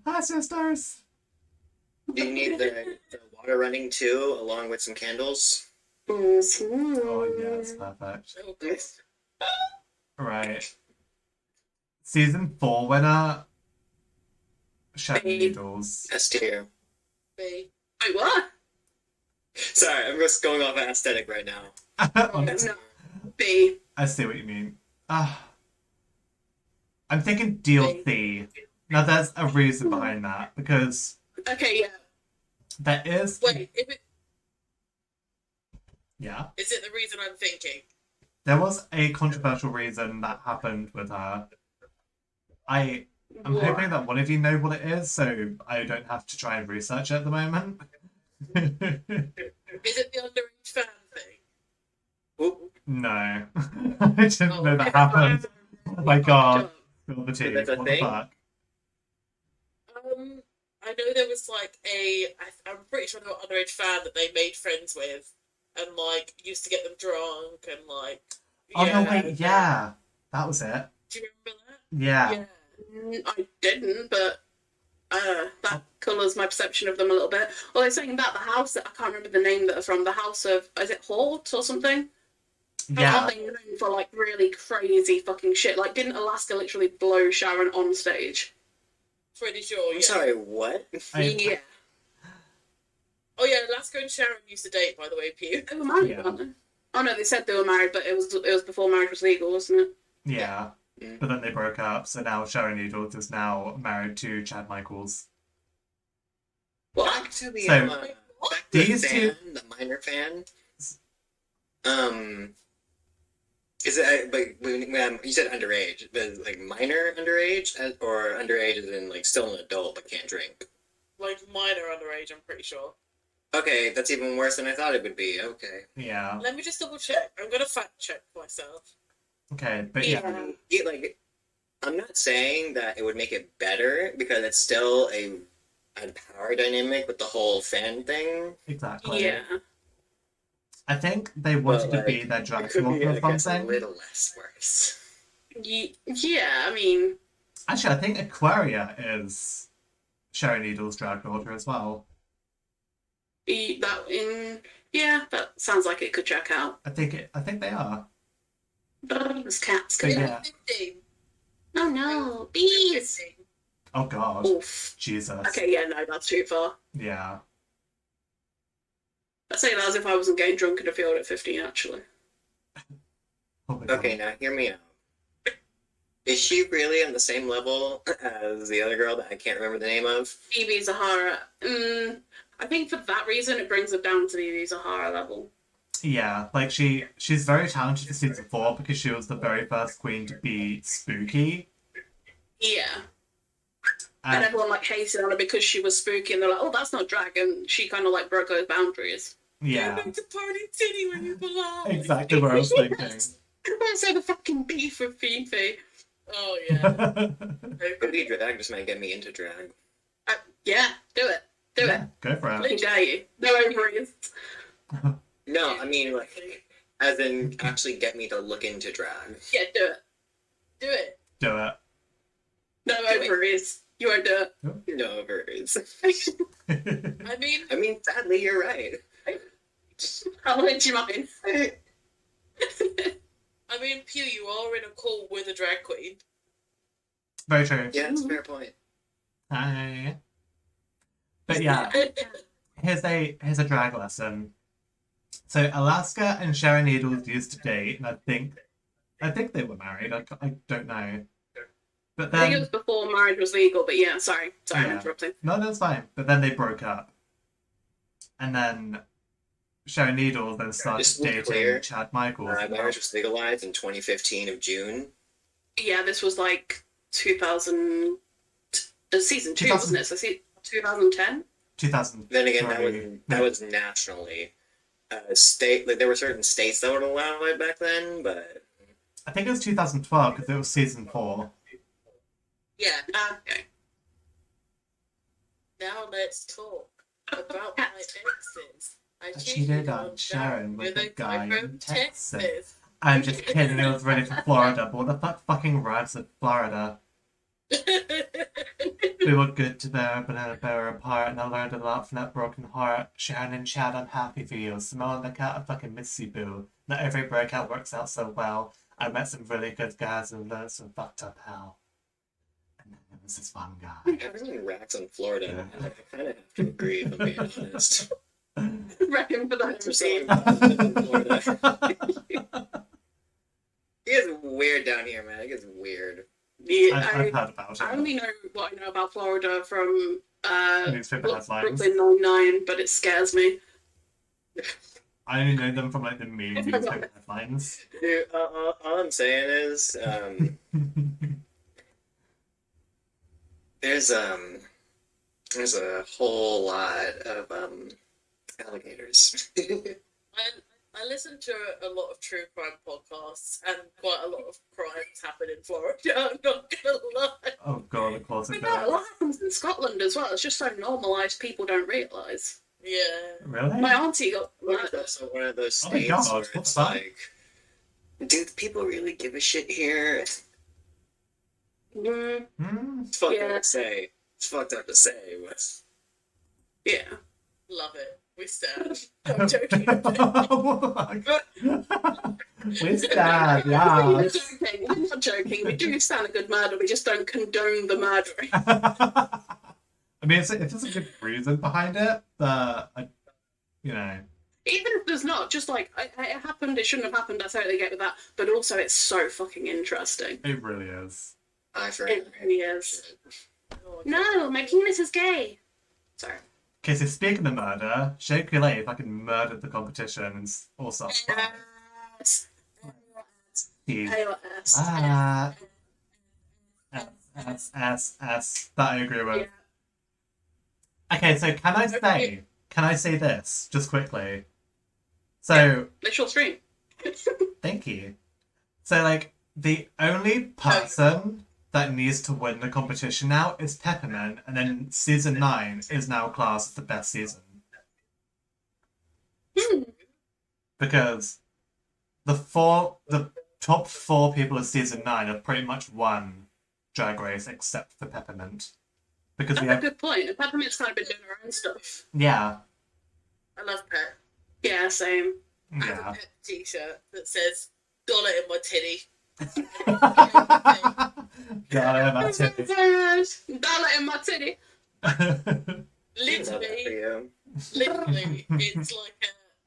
[SPEAKER 1] Hi, sisters.
[SPEAKER 4] Do you need the water running too, along with some candles?
[SPEAKER 1] Oh, yes, perfect.
[SPEAKER 2] Oh, God.
[SPEAKER 1] Right. Season 4 winner, Chef
[SPEAKER 3] Babe.
[SPEAKER 1] Noodles.
[SPEAKER 4] S tier.
[SPEAKER 2] Me.
[SPEAKER 3] Wait, what?
[SPEAKER 4] Sorry, I'm just going off aesthetic right now.
[SPEAKER 1] Honestly,
[SPEAKER 3] No. B.
[SPEAKER 1] I see what you mean. I'm thinking DLC. Now, there's a reason behind that, because
[SPEAKER 3] Okay, yeah.
[SPEAKER 1] there is...
[SPEAKER 2] Wait,
[SPEAKER 1] Yeah.
[SPEAKER 2] is it the reason I'm thinking?
[SPEAKER 1] There was a controversial reason that happened with her. I'm hoping that one of you know what it is, so I don't have to try and research it at the moment.
[SPEAKER 2] Is it the underage fan thing?
[SPEAKER 4] Oop,
[SPEAKER 1] No. I didn't know that happened. Oh my god. Spill the tea.
[SPEAKER 4] That's a
[SPEAKER 1] What
[SPEAKER 4] thing?
[SPEAKER 1] the fuck?
[SPEAKER 2] I know there was like I'm pretty sure there were underage fan that they made friends with, and like used to get them drunk and like.
[SPEAKER 1] Oh no, wait, yeah. That was it.
[SPEAKER 2] Do you remember that?
[SPEAKER 1] Yeah.
[SPEAKER 3] I didn't, but that colours my perception of them a little bit. Although saying that, the house that I can't remember the name that are from, the house of, is it Hort or something?
[SPEAKER 1] Yeah.
[SPEAKER 3] Aren't they known for like really crazy fucking shit? Like, didn't Alaska literally blow Sharon on stage?
[SPEAKER 2] Pretty sure.
[SPEAKER 4] I'm
[SPEAKER 2] Yeah.
[SPEAKER 4] sorry, what?
[SPEAKER 3] Yeah.
[SPEAKER 2] Oh yeah, Alaska and Sharon used to date, by the way, Pew.
[SPEAKER 3] They were married,
[SPEAKER 1] Yeah.
[SPEAKER 3] weren't they? Oh no, they said they were married, but it was before marriage was legal, wasn't it?
[SPEAKER 1] Yeah.
[SPEAKER 4] Mm.
[SPEAKER 1] But then they broke up, so now Sharon Needles is now married to Chad Michaels.
[SPEAKER 4] Back to the
[SPEAKER 1] So,
[SPEAKER 4] back to the
[SPEAKER 1] these two-
[SPEAKER 4] fan, the minor fan. Is it like when you said underage? The like minor underage, or underage as in like still an adult but can't drink?
[SPEAKER 2] Like minor underage, I'm pretty sure.
[SPEAKER 4] Okay, that's even worse than I thought it would be. Okay.
[SPEAKER 1] Yeah.
[SPEAKER 2] Let me just double check. I'm gonna fact check myself.
[SPEAKER 1] Okay, but yeah.
[SPEAKER 4] Like, I'm not saying that it would make it better because it's still a power dynamic with the whole fan thing.
[SPEAKER 1] Exactly.
[SPEAKER 3] Yeah.
[SPEAKER 1] I think they wanted
[SPEAKER 4] But,
[SPEAKER 1] to be
[SPEAKER 4] like,
[SPEAKER 1] their
[SPEAKER 4] It
[SPEAKER 1] drag
[SPEAKER 4] could
[SPEAKER 1] queen
[SPEAKER 4] be,
[SPEAKER 1] or
[SPEAKER 4] I guess, a
[SPEAKER 1] something.
[SPEAKER 4] little less worse.
[SPEAKER 3] Yeah, I mean,
[SPEAKER 1] Actually, I think Aquaria is Sharon Needles' drag daughter as well.
[SPEAKER 3] that sounds like it could check out.
[SPEAKER 1] I think they are.
[SPEAKER 3] There's cats.
[SPEAKER 1] But yeah.
[SPEAKER 2] 15.
[SPEAKER 3] Oh no, bees!
[SPEAKER 2] 15.
[SPEAKER 1] Oh god.
[SPEAKER 3] Oof.
[SPEAKER 1] Jesus.
[SPEAKER 3] Okay, yeah, no, that's too far.
[SPEAKER 1] Yeah.
[SPEAKER 3] I'd say that as if I wasn't getting drunk in a field at 15, actually.
[SPEAKER 1] Oh my god.
[SPEAKER 4] Okay, now hear me out. Is she really on the same level as the other girl that I can't remember the name of?
[SPEAKER 3] Phoebe Zahara. I think for that reason it brings it down to the Zahara level.
[SPEAKER 1] Yeah, like she's very talented for season 4 because she was the very first queen to be spooky.
[SPEAKER 3] Yeah. And everyone like hated on her because she was spooky, and they're like, "Oh, that's not drag," and she kind of like broke those boundaries.
[SPEAKER 1] Yeah,
[SPEAKER 2] Go back to Party City where you belong.
[SPEAKER 1] exactly what I was thinking.
[SPEAKER 3] Also, the fucking beef with Phoebe.
[SPEAKER 2] Oh yeah.
[SPEAKER 4] Maybe drag just might get me into drag.
[SPEAKER 3] Yeah, do it. Do
[SPEAKER 1] Yeah,
[SPEAKER 3] it.
[SPEAKER 1] go for
[SPEAKER 3] I
[SPEAKER 1] it.
[SPEAKER 3] dare you. No ovaries.
[SPEAKER 4] No, I mean like, as in actually get me to look into drag.
[SPEAKER 3] Yeah, do it.
[SPEAKER 2] Do it.
[SPEAKER 1] Do it.
[SPEAKER 3] No ovaries. You won't do
[SPEAKER 4] No ovaries.
[SPEAKER 3] it.
[SPEAKER 2] I mean,
[SPEAKER 4] Sadly, you're right.
[SPEAKER 3] How would you mind?
[SPEAKER 2] Pew, you are in a call with a drag queen.
[SPEAKER 1] Very true.
[SPEAKER 4] Yeah, that's a fair point.
[SPEAKER 1] Hi. But yeah, here's a drag lesson. So Alaska and Sharon Needles used to date, and I think they were married. I don't know. But
[SPEAKER 3] I think it
[SPEAKER 1] then
[SPEAKER 3] was before marriage was legal, but yeah, sorry, I'm
[SPEAKER 1] Yeah.
[SPEAKER 3] interrupting.
[SPEAKER 1] no, that's fine. But then they broke up, and then Sharon Needles then started
[SPEAKER 4] Just to be
[SPEAKER 1] dating
[SPEAKER 4] clear,
[SPEAKER 1] Chad Michaels.
[SPEAKER 4] Marriage was legalized in 2015 of June.
[SPEAKER 3] Yeah, this was like 2000, season 2,
[SPEAKER 1] 2000.
[SPEAKER 3] wasn't it? So 2010?
[SPEAKER 1] 2000.
[SPEAKER 4] Then again,
[SPEAKER 1] Sorry.
[SPEAKER 4] that was nationally. State like there were certain states that would allow it back then, but
[SPEAKER 1] I think it was 2012 because it was season 4.
[SPEAKER 2] Yeah.
[SPEAKER 3] Okay.
[SPEAKER 2] Now let's talk about my exes. I
[SPEAKER 1] cheated on Sharon with a guy in Texas. I'm just kidding. It was ready for Florida, but what the fucking rhymes with Florida? We were good to bear, but in a bear apart, and I learned a lot from that broken heart. Sharon and Chad, I'm happy for you. Simone the cat, I fucking miss you, boo. Not every breakout works out so well. I met some really good guys and learned some fucked up hell. And then there was this one guy.
[SPEAKER 4] everyone racks on Florida. I kind of have to agree, if I'm being honest.
[SPEAKER 3] Reckon for that episode.
[SPEAKER 4] It gets weird down here, man. It gets weird.
[SPEAKER 3] Yeah,
[SPEAKER 1] I've heard about
[SPEAKER 3] I
[SPEAKER 1] it.
[SPEAKER 3] only know what I know about Florida from
[SPEAKER 1] Newspaper headlines.
[SPEAKER 3] Brooklyn Nine-Nine, but it scares me.
[SPEAKER 1] I only know them from like the meme newspaper headlines.
[SPEAKER 4] Dude, all I'm saying is, there's a whole lot of alligators.
[SPEAKER 2] I listen to a lot of true crime podcasts, and quite a lot of crimes happen in Florida. I'm not gonna lie.
[SPEAKER 1] Oh god, of course it
[SPEAKER 3] But no, a lot
[SPEAKER 1] does.
[SPEAKER 3] happens in Scotland as well. It's just so normalised, people don't realise.
[SPEAKER 2] Yeah.
[SPEAKER 1] Really?
[SPEAKER 3] My auntie got
[SPEAKER 4] It's also one of those
[SPEAKER 1] Oh my
[SPEAKER 4] states
[SPEAKER 1] God,
[SPEAKER 4] where
[SPEAKER 1] what's
[SPEAKER 4] it's
[SPEAKER 1] that?
[SPEAKER 4] like, do people really give a shit here?
[SPEAKER 3] Mm,
[SPEAKER 1] Hmm?
[SPEAKER 4] It's fucked
[SPEAKER 3] Yeah.
[SPEAKER 4] up to say. It's fucked up to say, but
[SPEAKER 3] yeah.
[SPEAKER 2] Love it. We stand. I'm joking. I'm joking.
[SPEAKER 1] We stand,
[SPEAKER 3] We're
[SPEAKER 1] yeah.
[SPEAKER 3] not joking. We're not joking. We do stand a good murder. We just don't condone the murdering.
[SPEAKER 1] I mean, if there's a good reason behind it, but you know.
[SPEAKER 3] Even if there's not, just like it happened, it shouldn't have happened. I totally get with that, but also it's so fucking interesting.
[SPEAKER 1] It really is.
[SPEAKER 4] I forgot.
[SPEAKER 3] It really is.
[SPEAKER 2] Oh,
[SPEAKER 3] No, my penis is gay. Sorry.
[SPEAKER 1] Okay, so speaking of murder, Shake fucking murdered the competition and also.
[SPEAKER 3] Yes.
[SPEAKER 1] He-
[SPEAKER 3] AOS.
[SPEAKER 1] Ah. S. That I agree with.
[SPEAKER 3] Yeah.
[SPEAKER 1] Okay, so can I say this just quickly? So
[SPEAKER 3] Literal stream.
[SPEAKER 1] thank you. So like the only person that needs to win the competition now is Peppermint, and then season 9 is now classed as the best season because the top 4 people of season 9 have pretty much won Drag Race except for Peppermint because we
[SPEAKER 3] That's a
[SPEAKER 1] have
[SPEAKER 3] good point. Peppermint's kind of been doing her own stuff.
[SPEAKER 1] yeah.
[SPEAKER 2] I love Pet.
[SPEAKER 3] Yeah, same.
[SPEAKER 2] I have a Pet t-shirt that says "Dollar in my titty."
[SPEAKER 1] God, I have that
[SPEAKER 3] Dollar in my titty.
[SPEAKER 2] Literally, it's like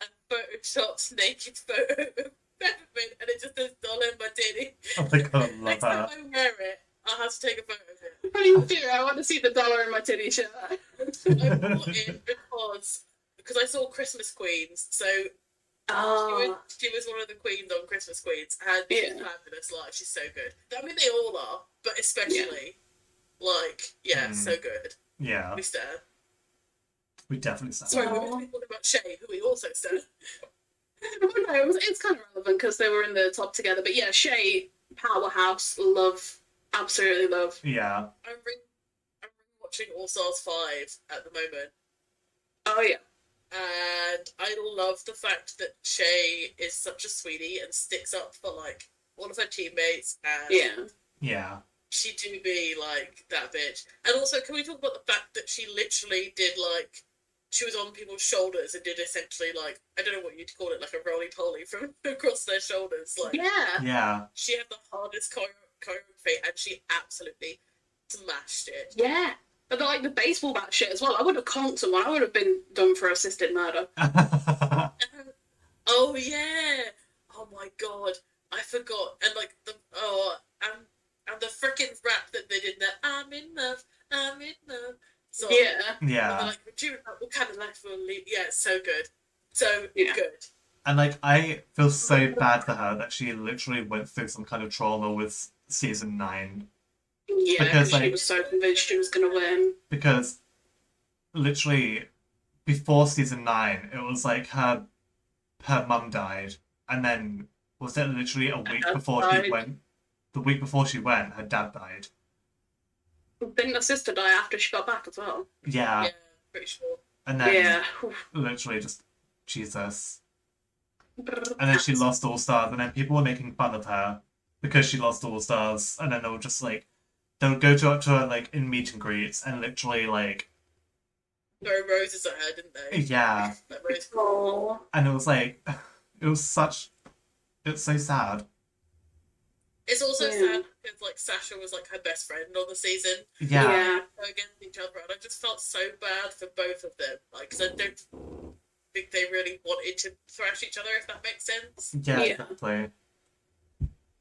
[SPEAKER 2] a photoshopped naked photo of Peppermint, and it just says "Dollar in my titty."
[SPEAKER 1] Oh my god, love
[SPEAKER 2] Next time
[SPEAKER 1] that.
[SPEAKER 2] I wear it, I'll have to take a photo of it.
[SPEAKER 3] Please do. I want to see the dollar in my titty shirt.
[SPEAKER 2] I bought it because I saw Christmas Queens, so
[SPEAKER 3] Oh,
[SPEAKER 2] she was one of the queens on Christmas Queens, and she's
[SPEAKER 3] Yeah.
[SPEAKER 2] fabulous. Like, she's so good. I mean, they all are, but especially, so good.
[SPEAKER 1] Yeah,
[SPEAKER 2] We stand.
[SPEAKER 1] we definitely saw
[SPEAKER 2] Sorry,
[SPEAKER 1] that.
[SPEAKER 2] we were talking about Shay, who we also stand.
[SPEAKER 3] no, it's kind of relevant because they were in the top together. But yeah, Shay, powerhouse, love, absolutely love.
[SPEAKER 1] Yeah,
[SPEAKER 2] I'm watching All Stars 5 at the moment,
[SPEAKER 3] Oh yeah,
[SPEAKER 2] and I love the fact that Shay is such a sweetie and sticks up for like all of her teammates, and
[SPEAKER 1] yeah.
[SPEAKER 2] she do be like that bitch. And also, can we talk about the fact that she literally did like she was on people's shoulders and did essentially like I don't know what you'd call it, like a roly poly from across their shoulders. Like
[SPEAKER 1] Yeah.
[SPEAKER 2] she had the hardest choreography and she absolutely smashed it.
[SPEAKER 3] yeah. But like the baseball bat shit as well. I would have conked someone. I would have been done for assisted murder.
[SPEAKER 2] Oh yeah. Oh my god. I forgot. And like and the freaking rap that they did that I'm in love. So
[SPEAKER 3] Yeah.
[SPEAKER 1] Yeah.
[SPEAKER 2] like, what kind of life will lead? Yeah, it's so good. So
[SPEAKER 3] Yeah.
[SPEAKER 2] good.
[SPEAKER 1] And like I feel so bad for her that she literally went through some kind of trauma with season 9.
[SPEAKER 3] Yeah,
[SPEAKER 1] Because,
[SPEAKER 3] because she
[SPEAKER 1] like-
[SPEAKER 3] was so convinced she was gonna win.
[SPEAKER 1] Because literally before season 9 it was like her mum died, and then was it literally a week
[SPEAKER 3] dad
[SPEAKER 1] before
[SPEAKER 3] died.
[SPEAKER 1] she went the week before she went her dad died.
[SPEAKER 3] Didn't her sister die after she got back as well?
[SPEAKER 2] Yeah, pretty sure.
[SPEAKER 1] And then
[SPEAKER 3] Yeah.
[SPEAKER 1] literally just Jesus. And then she lost All Stars, and then people were making fun of her because she lost All Stars, and then they were just like they would go up to her like in meet and greets and literally like
[SPEAKER 2] Throw roses at her, didn't they?
[SPEAKER 1] yeah.
[SPEAKER 2] That rose.
[SPEAKER 3] Oh.
[SPEAKER 1] And it was like it's so sad.
[SPEAKER 2] It's also
[SPEAKER 3] Yeah.
[SPEAKER 2] sad because like Sasha was like her best friend on the season.
[SPEAKER 1] Yeah.
[SPEAKER 2] Against each other, and I just felt so bad for both of them. Like, because I don't think they really wanted to thrash each other, if that makes sense.
[SPEAKER 1] Yeah,
[SPEAKER 3] Yeah.
[SPEAKER 1] exactly.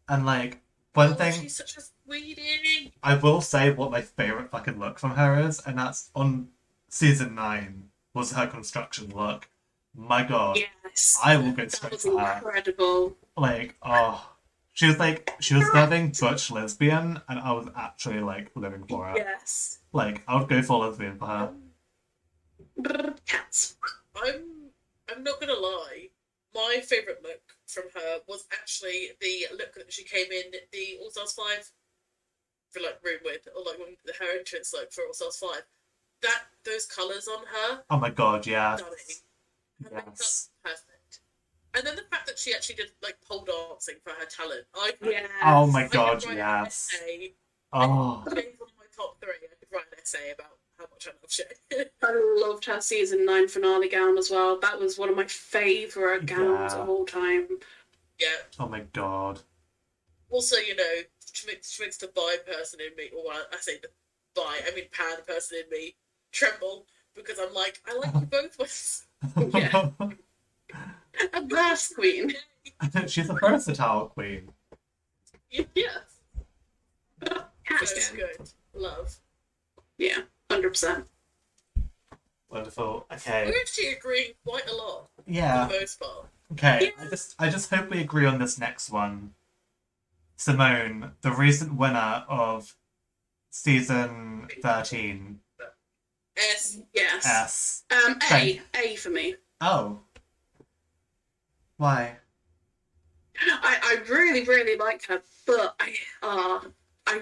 [SPEAKER 1] And like one thing
[SPEAKER 2] She's such a sweetie.
[SPEAKER 1] I will say what my favorite fucking look from her is, and that's on season 9 was her construction look. My god,
[SPEAKER 3] Yes.
[SPEAKER 1] I will go
[SPEAKER 3] That
[SPEAKER 1] straight
[SPEAKER 3] was
[SPEAKER 1] for her.
[SPEAKER 3] incredible.
[SPEAKER 1] Like, oh, she was serving butch lesbian, and I was actually like living for her.
[SPEAKER 3] Yes.
[SPEAKER 1] Like, I would go full lesbian for her.
[SPEAKER 3] Brr, cats.
[SPEAKER 2] I'm not gonna lie. My favorite look from her was actually the look that she came in the All Stars 5 for like room with, or like when her entrance like for All Stars 5. Those colours on her,
[SPEAKER 1] Oh my god, yeah.
[SPEAKER 2] stunning. Her makeup's
[SPEAKER 1] Yes.
[SPEAKER 2] perfect. And then the fact that she actually did like pole dancing for her talent.
[SPEAKER 3] Yeah.
[SPEAKER 1] Oh my
[SPEAKER 2] I
[SPEAKER 1] god,
[SPEAKER 2] could write
[SPEAKER 1] yes.
[SPEAKER 2] An essay.
[SPEAKER 1] Oh,
[SPEAKER 2] Shay's one of my top 3. I could write an essay about how much I love Shay.
[SPEAKER 3] I loved her season 9 finale gown as well. That was one of my favourite gowns
[SPEAKER 1] Yeah.
[SPEAKER 3] of all time.
[SPEAKER 2] Yeah.
[SPEAKER 1] oh my god.
[SPEAKER 2] Also, you know, she makes the bi person in me, or well, I say the bi, I mean pan person in me tremble because I'm like, I like you both ways.
[SPEAKER 3] Yeah. A brass queen.
[SPEAKER 1] She's a versatile queen.
[SPEAKER 2] Yes.
[SPEAKER 3] Cats.
[SPEAKER 2] That's good. Love.
[SPEAKER 3] Yeah, 100%.
[SPEAKER 1] Wonderful.
[SPEAKER 2] We're
[SPEAKER 1] Okay.
[SPEAKER 2] actually agreeing quite a lot for
[SPEAKER 1] Yeah.
[SPEAKER 2] the most part.
[SPEAKER 1] Okay. I just hope we agree on this next one. Simone, the recent winner of season 13
[SPEAKER 2] S.
[SPEAKER 3] Yes.
[SPEAKER 1] S.
[SPEAKER 3] A for me.
[SPEAKER 1] Oh. Why?
[SPEAKER 3] I really, really like her, but I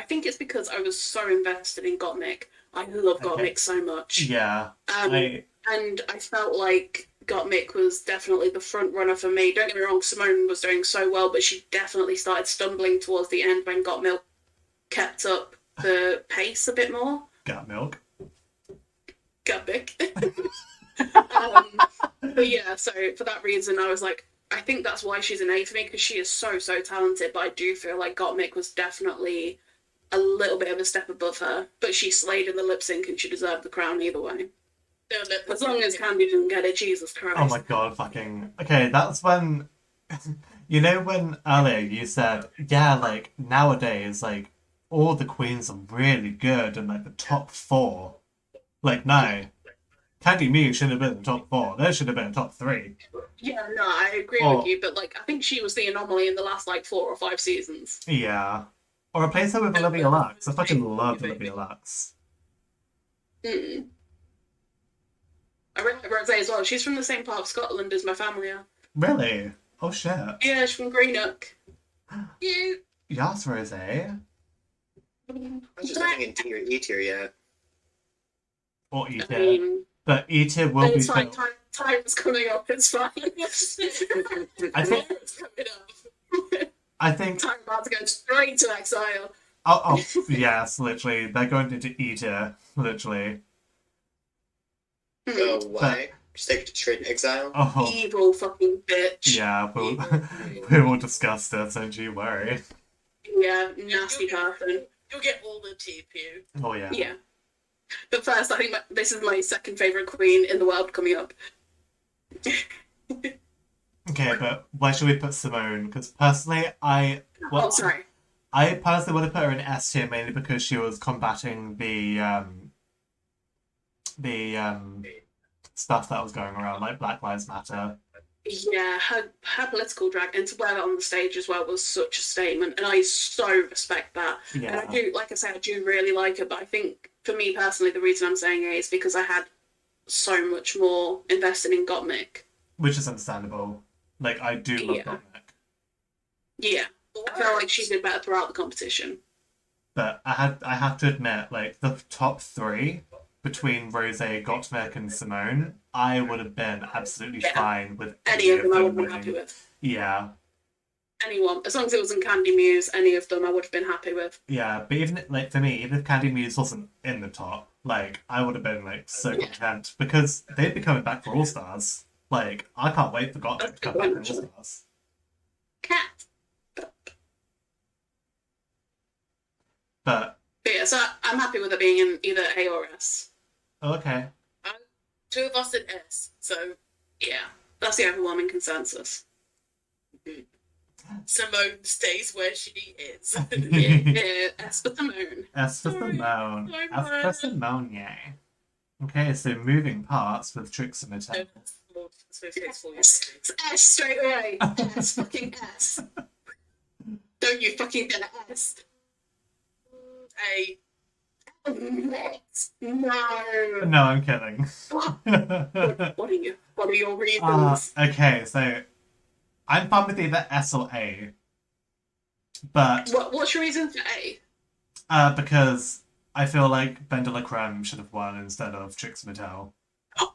[SPEAKER 3] think it's because I was so invested in Gottmik. I love
[SPEAKER 1] Okay.
[SPEAKER 3] Gottmik so much.
[SPEAKER 1] Yeah.
[SPEAKER 3] And I felt like Gottmik was definitely the front runner for me. Don't get me wrong, Simone was doing so well, but she definitely started stumbling towards the end when Gottmik kept up the pace a bit more.
[SPEAKER 1] Got milk.
[SPEAKER 3] Gottmik. But yeah, so for that reason, I was like, I think that's why she's an A for me, because she is so, so talented, but I do feel like Gottmik was definitely a little bit of a step above her, but she slayed in the lip sync and she deserved the crown either way. As long as Candy didn't get it, Jesus Christ.
[SPEAKER 1] Oh my god, fucking. Okay, that's when. You know, when earlier you said, yeah, like, nowadays, like, all the queens are really good and, like, the top four. Like, no. Candy Mew should have been in the top four. They should have been in top three.
[SPEAKER 3] Yeah, no, I agree with you, but like I think she was the anomaly in the last like 4 or 5 seasons.
[SPEAKER 1] Yeah. Or replace her with Olivia Lux. I fucking loved Olivia Lux.
[SPEAKER 3] Mm. I really like Rose as well. She's from the same part of Scotland as my family are.
[SPEAKER 1] Really? Oh shit.
[SPEAKER 3] Yeah, she's from Greenock.
[SPEAKER 2] You.
[SPEAKER 1] Yes, Rose.
[SPEAKER 4] I'm just nothing in tier E tier yet.
[SPEAKER 1] Or E
[SPEAKER 3] I
[SPEAKER 1] tier.
[SPEAKER 3] mean,
[SPEAKER 1] But E tier will be
[SPEAKER 3] it's fine.
[SPEAKER 1] filled.
[SPEAKER 3] Time's coming up. It's fine.
[SPEAKER 1] I think.
[SPEAKER 2] It's coming up.
[SPEAKER 1] I think.
[SPEAKER 3] Time about to go straight to exile.
[SPEAKER 1] Oh, yes, literally. They're going into E tier. Literally.
[SPEAKER 4] So why? Just take it straight to exile?
[SPEAKER 1] Oh.
[SPEAKER 3] Evil fucking bitch.
[SPEAKER 1] Yeah, we will discuss this, don't you worry.
[SPEAKER 3] Yeah, nasty person.
[SPEAKER 2] You'll get all the TPU.
[SPEAKER 1] Oh, yeah.
[SPEAKER 3] Yeah. But first, I think this is my second favourite queen in the world coming up.
[SPEAKER 1] Okay, but where should we put Simone? Because personally, I
[SPEAKER 3] Sorry.
[SPEAKER 1] I personally want to put her in S tier mainly because she was combating the stuff that was going around, like Black Lives Matter.
[SPEAKER 3] Yeah, her political drag and to wear that on the stage as well was such a statement, and I so respect that.
[SPEAKER 1] Yeah.
[SPEAKER 3] And I do, like I say, I do really like her, but I think for me personally, the reason I'm saying A is because I had so much more invested in Gottmik.
[SPEAKER 1] Which is understandable. Like, I do love
[SPEAKER 3] Yeah.
[SPEAKER 1] Gottmik.
[SPEAKER 3] Yeah, I felt like she did better throughout the competition.
[SPEAKER 1] But I have to admit, like, the top three between Rose, Gottmik, and Simone, I would have been absolutely fine with
[SPEAKER 3] Any of them I would have been
[SPEAKER 1] winning.
[SPEAKER 3] happy with.
[SPEAKER 1] Yeah.
[SPEAKER 3] Anyone, as long as it wasn't Candy Muse, any of them I would have been happy with.
[SPEAKER 1] Yeah, but even like for me, even if Candy Muse wasn't in the top, like I would have been like so content because they'd be coming back for All Stars. Like I can't wait for Gottmik to come back for All Stars.
[SPEAKER 3] Cat.
[SPEAKER 1] But
[SPEAKER 3] yeah, so I'm happy with it being in either A or S.
[SPEAKER 1] okay,
[SPEAKER 2] Two of us in S, so
[SPEAKER 3] Yeah, that's the overwhelming consensus.
[SPEAKER 2] Simone stays where she is.
[SPEAKER 3] Yeah, S for Simone.
[SPEAKER 1] S for
[SPEAKER 2] Sorry.
[SPEAKER 1] Simone.
[SPEAKER 2] Sorry,
[SPEAKER 1] S for
[SPEAKER 2] Mwuannah.
[SPEAKER 1] Simone. Yeah. Okay, so moving parts with Trix and Mattel.
[SPEAKER 3] It's S straight away. S, fucking S. Don't you fucking get an S.
[SPEAKER 2] A.
[SPEAKER 3] What? No.
[SPEAKER 1] No, I'm kidding.
[SPEAKER 3] What are your reasons?
[SPEAKER 1] Okay, so I'm fine with either S or A, but
[SPEAKER 3] What's your reason for A?
[SPEAKER 1] because I feel like Bendela Creme should have won instead of Trix Mattel.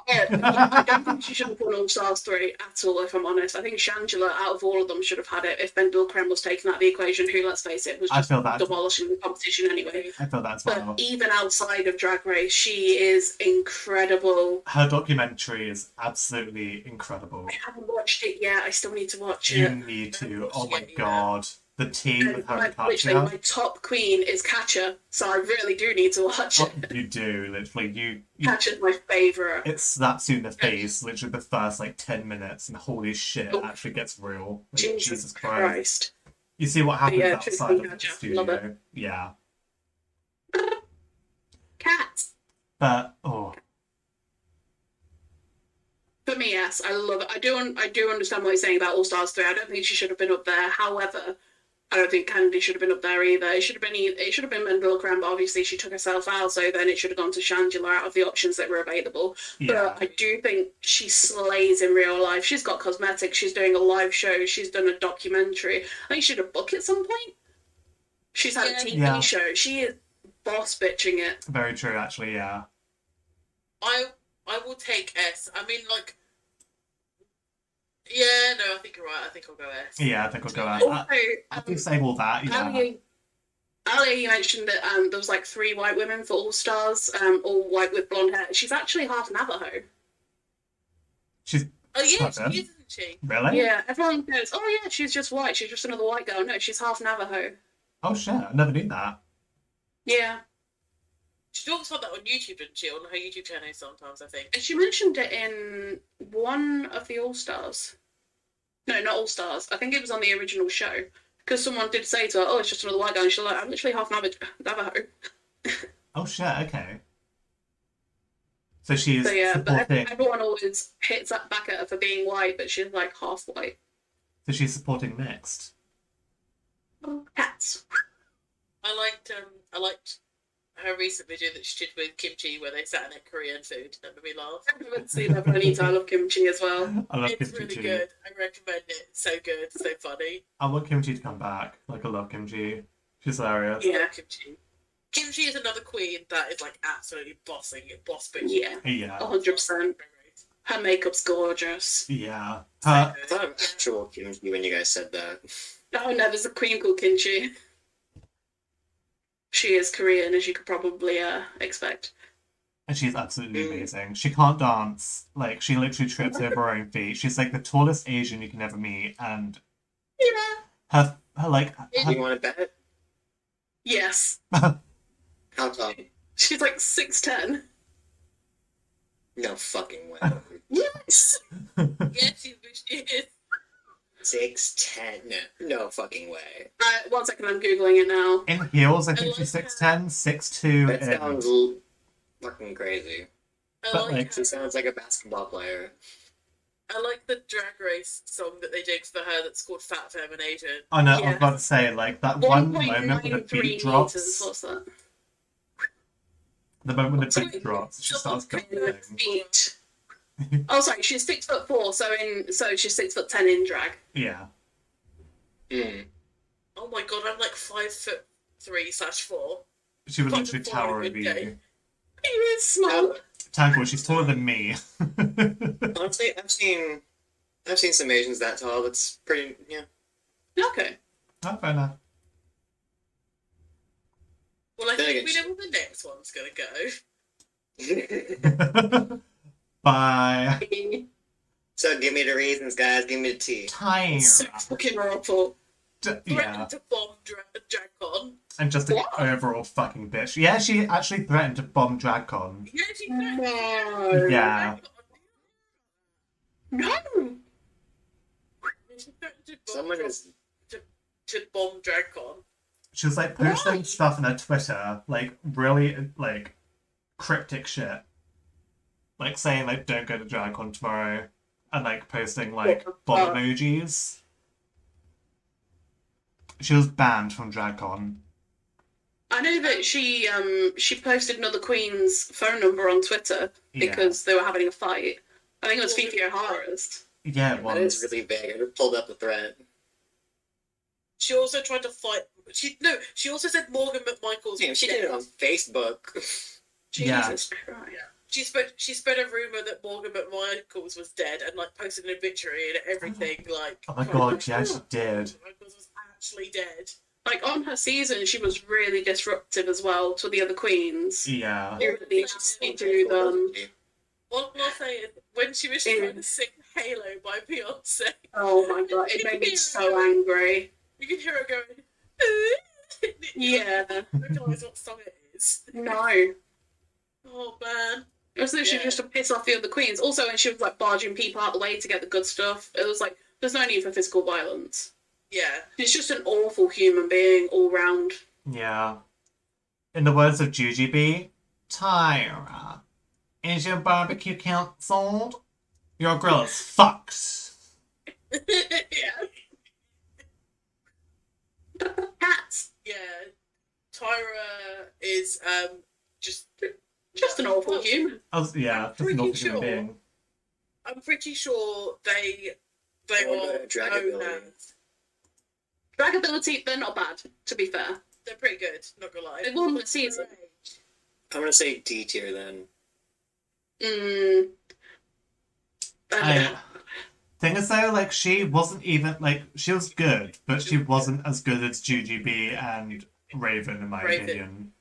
[SPEAKER 3] I don't think she should have won All Stars 3 at all, if I'm honest. I think Shangela, out of all of them, should have had it if Bendel Creme was taken out of the equation, who, let's face it, was
[SPEAKER 1] I
[SPEAKER 3] just
[SPEAKER 1] feel that.
[SPEAKER 3] demolishing the competition anyway.
[SPEAKER 1] I feel that as
[SPEAKER 3] But
[SPEAKER 1] well.
[SPEAKER 3] even outside of Drag Race, she is incredible.
[SPEAKER 1] Her documentary is absolutely incredible.
[SPEAKER 3] I haven't watched it yet. I still need to watch
[SPEAKER 1] You
[SPEAKER 3] it.
[SPEAKER 1] need to. Oh my god. The tea with her and
[SPEAKER 3] Literally,
[SPEAKER 1] Katya.
[SPEAKER 3] my top queen is Katya, so I really do need to watch
[SPEAKER 1] Oh,
[SPEAKER 3] it.
[SPEAKER 1] you do, literally. You
[SPEAKER 3] Katya's my favourite.
[SPEAKER 1] it slaps you in the face, literally the first like 10 minutes, and holy shit, it actually gets real. Like, Jesus Christ. You see what happens outside of the studio. Yeah.
[SPEAKER 3] Cat.
[SPEAKER 1] But, oh.
[SPEAKER 3] For me, yes, I love it. I do understand what you're saying about All Stars 3. I don't think she should have been up there. However, I don't think Candy should have been up there either. It should have been Mandela Crown, but obviously she took herself out, so then it should have gone to Shangela out of the options that were available.
[SPEAKER 1] Yeah.
[SPEAKER 3] But I do think she slays in real life. She's got cosmetics, she's doing a live show, she's done a documentary. I think she should have booked at some point. She's had a TV show. She is boss bitching it.
[SPEAKER 1] Very true, actually, yeah.
[SPEAKER 2] I will take S. I mean, like, yeah, no, I think you're right. I think I'll go S.
[SPEAKER 1] Yeah, I think I'll go S.
[SPEAKER 3] Also,
[SPEAKER 1] After saying all that, yeah.
[SPEAKER 3] Earlier you mentioned that there was like 3 white women for All Stars, all white with blonde hair. She's actually half Navajo.
[SPEAKER 1] She's
[SPEAKER 2] Oh yeah,
[SPEAKER 1] pardon?
[SPEAKER 2] she is, isn't she?
[SPEAKER 1] Really?
[SPEAKER 3] Yeah, everyone goes, oh yeah, she's just white. She's just another white girl. No, she's half Navajo.
[SPEAKER 1] Oh shit, I never knew that.
[SPEAKER 3] Yeah.
[SPEAKER 2] She talks about that on YouTube, didn't she? On her YouTube channel sometimes, I think.
[SPEAKER 3] And she mentioned it in one of the All Stars. No, not All Stars. I think it was on the original show. Because someone did say to her, oh, it's just another white guy. And she's like, I'm literally half Navajo.
[SPEAKER 1] Oh shit, okay. So she's
[SPEAKER 3] So yeah,
[SPEAKER 1] supporting...
[SPEAKER 3] but everyone always hits that back at her for being white, but she's like half white.
[SPEAKER 1] So she's supporting mixed.
[SPEAKER 3] Cats.
[SPEAKER 2] I liked her recent video that she did with Kimchi where they sat and ate Korean food. That made me laugh.
[SPEAKER 3] I haven't seen that, but I need to. I love kimchi as well.
[SPEAKER 1] I love
[SPEAKER 2] It's
[SPEAKER 1] kimchi
[SPEAKER 2] really
[SPEAKER 1] too.
[SPEAKER 2] good. I recommend it. It's so good. So funny.
[SPEAKER 1] I want kimchi to come back. Like, I love kimchi. She's hilarious.
[SPEAKER 3] Yeah.
[SPEAKER 2] I love Kimchi. Kimchi is another queen that is like absolutely boss bitch.
[SPEAKER 3] Yeah,
[SPEAKER 1] Yeah.
[SPEAKER 3] 100%. Her makeup's gorgeous.
[SPEAKER 1] Yeah.
[SPEAKER 4] I thought of actual kimchi when you guys said that.
[SPEAKER 3] Oh no, there's a queen called Kimchi. She is Korean, as you could probably expect.
[SPEAKER 1] And she's absolutely amazing. She can't dance. Like, she literally trips over her own feet. She's like the tallest Asian you can ever meet. And
[SPEAKER 3] Yeah.
[SPEAKER 1] her like...
[SPEAKER 4] Do you want to bet?
[SPEAKER 3] Yes.
[SPEAKER 4] How tall?
[SPEAKER 3] She's like 6'10".
[SPEAKER 4] No fucking way.
[SPEAKER 3] Yes.
[SPEAKER 2] Yes, she is.
[SPEAKER 4] 6'10". No fucking way.
[SPEAKER 3] 1 second, I'm googling it now.
[SPEAKER 1] In heels, I think she's 6'10", 6'2".
[SPEAKER 4] That
[SPEAKER 1] in...
[SPEAKER 4] sounds fucking crazy.
[SPEAKER 1] But, like,
[SPEAKER 4] She sounds like a basketball player.
[SPEAKER 2] I like the Drag Race song that they did for her that's called Fat Femination.
[SPEAKER 1] I know, I
[SPEAKER 3] Yeah.
[SPEAKER 1] was about to say, like, that one moment when the
[SPEAKER 3] 1.93
[SPEAKER 1] beat
[SPEAKER 3] meters.
[SPEAKER 1] drops...
[SPEAKER 3] What's that?
[SPEAKER 1] The moment when the
[SPEAKER 3] Sorry.
[SPEAKER 1] beat drops, she starts going.
[SPEAKER 3] Feet. Oh, sorry. She's 6'4", so she's 6'10" in drag.
[SPEAKER 1] Yeah.
[SPEAKER 2] Oh my god, I'm like 5'3/4.
[SPEAKER 1] She would literally
[SPEAKER 2] 5'4"
[SPEAKER 1] tower
[SPEAKER 2] on a
[SPEAKER 1] over
[SPEAKER 2] good
[SPEAKER 1] you.
[SPEAKER 2] day.
[SPEAKER 3] He is small.
[SPEAKER 1] Tangle, she's taller than me.
[SPEAKER 4] Honestly, I've seen some Asians that tall. That's pretty. Yeah.
[SPEAKER 3] Okay.
[SPEAKER 1] Oh, fair enough.
[SPEAKER 2] Well, I
[SPEAKER 4] Then
[SPEAKER 2] think
[SPEAKER 4] again,
[SPEAKER 2] we know where the next one's gonna go.
[SPEAKER 1] Bye.
[SPEAKER 4] So give me the reasons, guys. Give me the tea.
[SPEAKER 1] Time.
[SPEAKER 3] So fucking awful.
[SPEAKER 1] Yeah.
[SPEAKER 2] Threatened to bomb DragCon.
[SPEAKER 1] And just an
[SPEAKER 3] What?
[SPEAKER 1] overall fucking bitch. Yeah, she actually threatened to bomb DragCon.
[SPEAKER 2] Yeah, she threatened
[SPEAKER 3] No.
[SPEAKER 1] Yeah.
[SPEAKER 3] No.
[SPEAKER 2] She threatened to
[SPEAKER 4] Someone
[SPEAKER 2] bomb,
[SPEAKER 4] is.
[SPEAKER 2] to bomb DragCon.
[SPEAKER 1] She was like posting
[SPEAKER 3] Why?
[SPEAKER 1] stuff on her Twitter, like really like cryptic shit. Like saying like don't go to DragCon tomorrow and like posting like bomb emojis. She was banned from DragCon.
[SPEAKER 3] I know that she posted another queen's phone number on Twitter because they were having a fight. I think it was Fifi O'Hara's.
[SPEAKER 1] Yeah, it
[SPEAKER 4] That is
[SPEAKER 1] was.
[SPEAKER 4] really vague. I just pulled up the thread.
[SPEAKER 2] She also tried to fight. She also said Morgan McMichael's.
[SPEAKER 4] Yeah, she did it on Facebook.
[SPEAKER 1] Yeah.
[SPEAKER 3] Jesus Christ.
[SPEAKER 2] She spread a rumor that Morgan McMichaels was dead and like posted an obituary and everything. Like,
[SPEAKER 1] Oh my god, yeah, she did.
[SPEAKER 2] McMichaels was actually dead.
[SPEAKER 3] Like on her season, she was really disruptive as well to the other queens.
[SPEAKER 1] Yeah.
[SPEAKER 3] She really nasty to them.
[SPEAKER 2] All I'll say is when she was trying to sing Halo by Beyonce.
[SPEAKER 3] Oh my god, it made me so angry.
[SPEAKER 2] You can hear her going.
[SPEAKER 3] Yeah.
[SPEAKER 2] Recognise what song it is.
[SPEAKER 3] No.
[SPEAKER 2] Oh man.
[SPEAKER 3] It was literally
[SPEAKER 2] Yeah.
[SPEAKER 3] just to piss off the other queens. Also, when she was like barging people out the way to get the good stuff, it was like there's no need for physical violence.
[SPEAKER 2] Yeah.
[SPEAKER 3] She's just an awful human being all round.
[SPEAKER 1] Yeah. In the words of Jujubee, Tyra, is your barbecue cancelled? Your grill is fucked.
[SPEAKER 2] Yeah.
[SPEAKER 3] Cats.
[SPEAKER 2] Yeah. Tyra is just
[SPEAKER 3] Just an awful human.
[SPEAKER 1] Yeah, just an
[SPEAKER 2] pretty
[SPEAKER 1] awful human
[SPEAKER 2] sure.
[SPEAKER 1] being.
[SPEAKER 2] I'm pretty sure they
[SPEAKER 4] Oh,
[SPEAKER 2] are
[SPEAKER 4] dragability.
[SPEAKER 2] known as.
[SPEAKER 3] Dragability, they're not bad, to be fair.
[SPEAKER 2] They're pretty good, not gonna lie.
[SPEAKER 3] They won the season.
[SPEAKER 4] I'm gonna say D tier then.
[SPEAKER 1] Thing is though, like she wasn't even like she was good, but she wasn't as good as Jujubee and Raven in my opinion.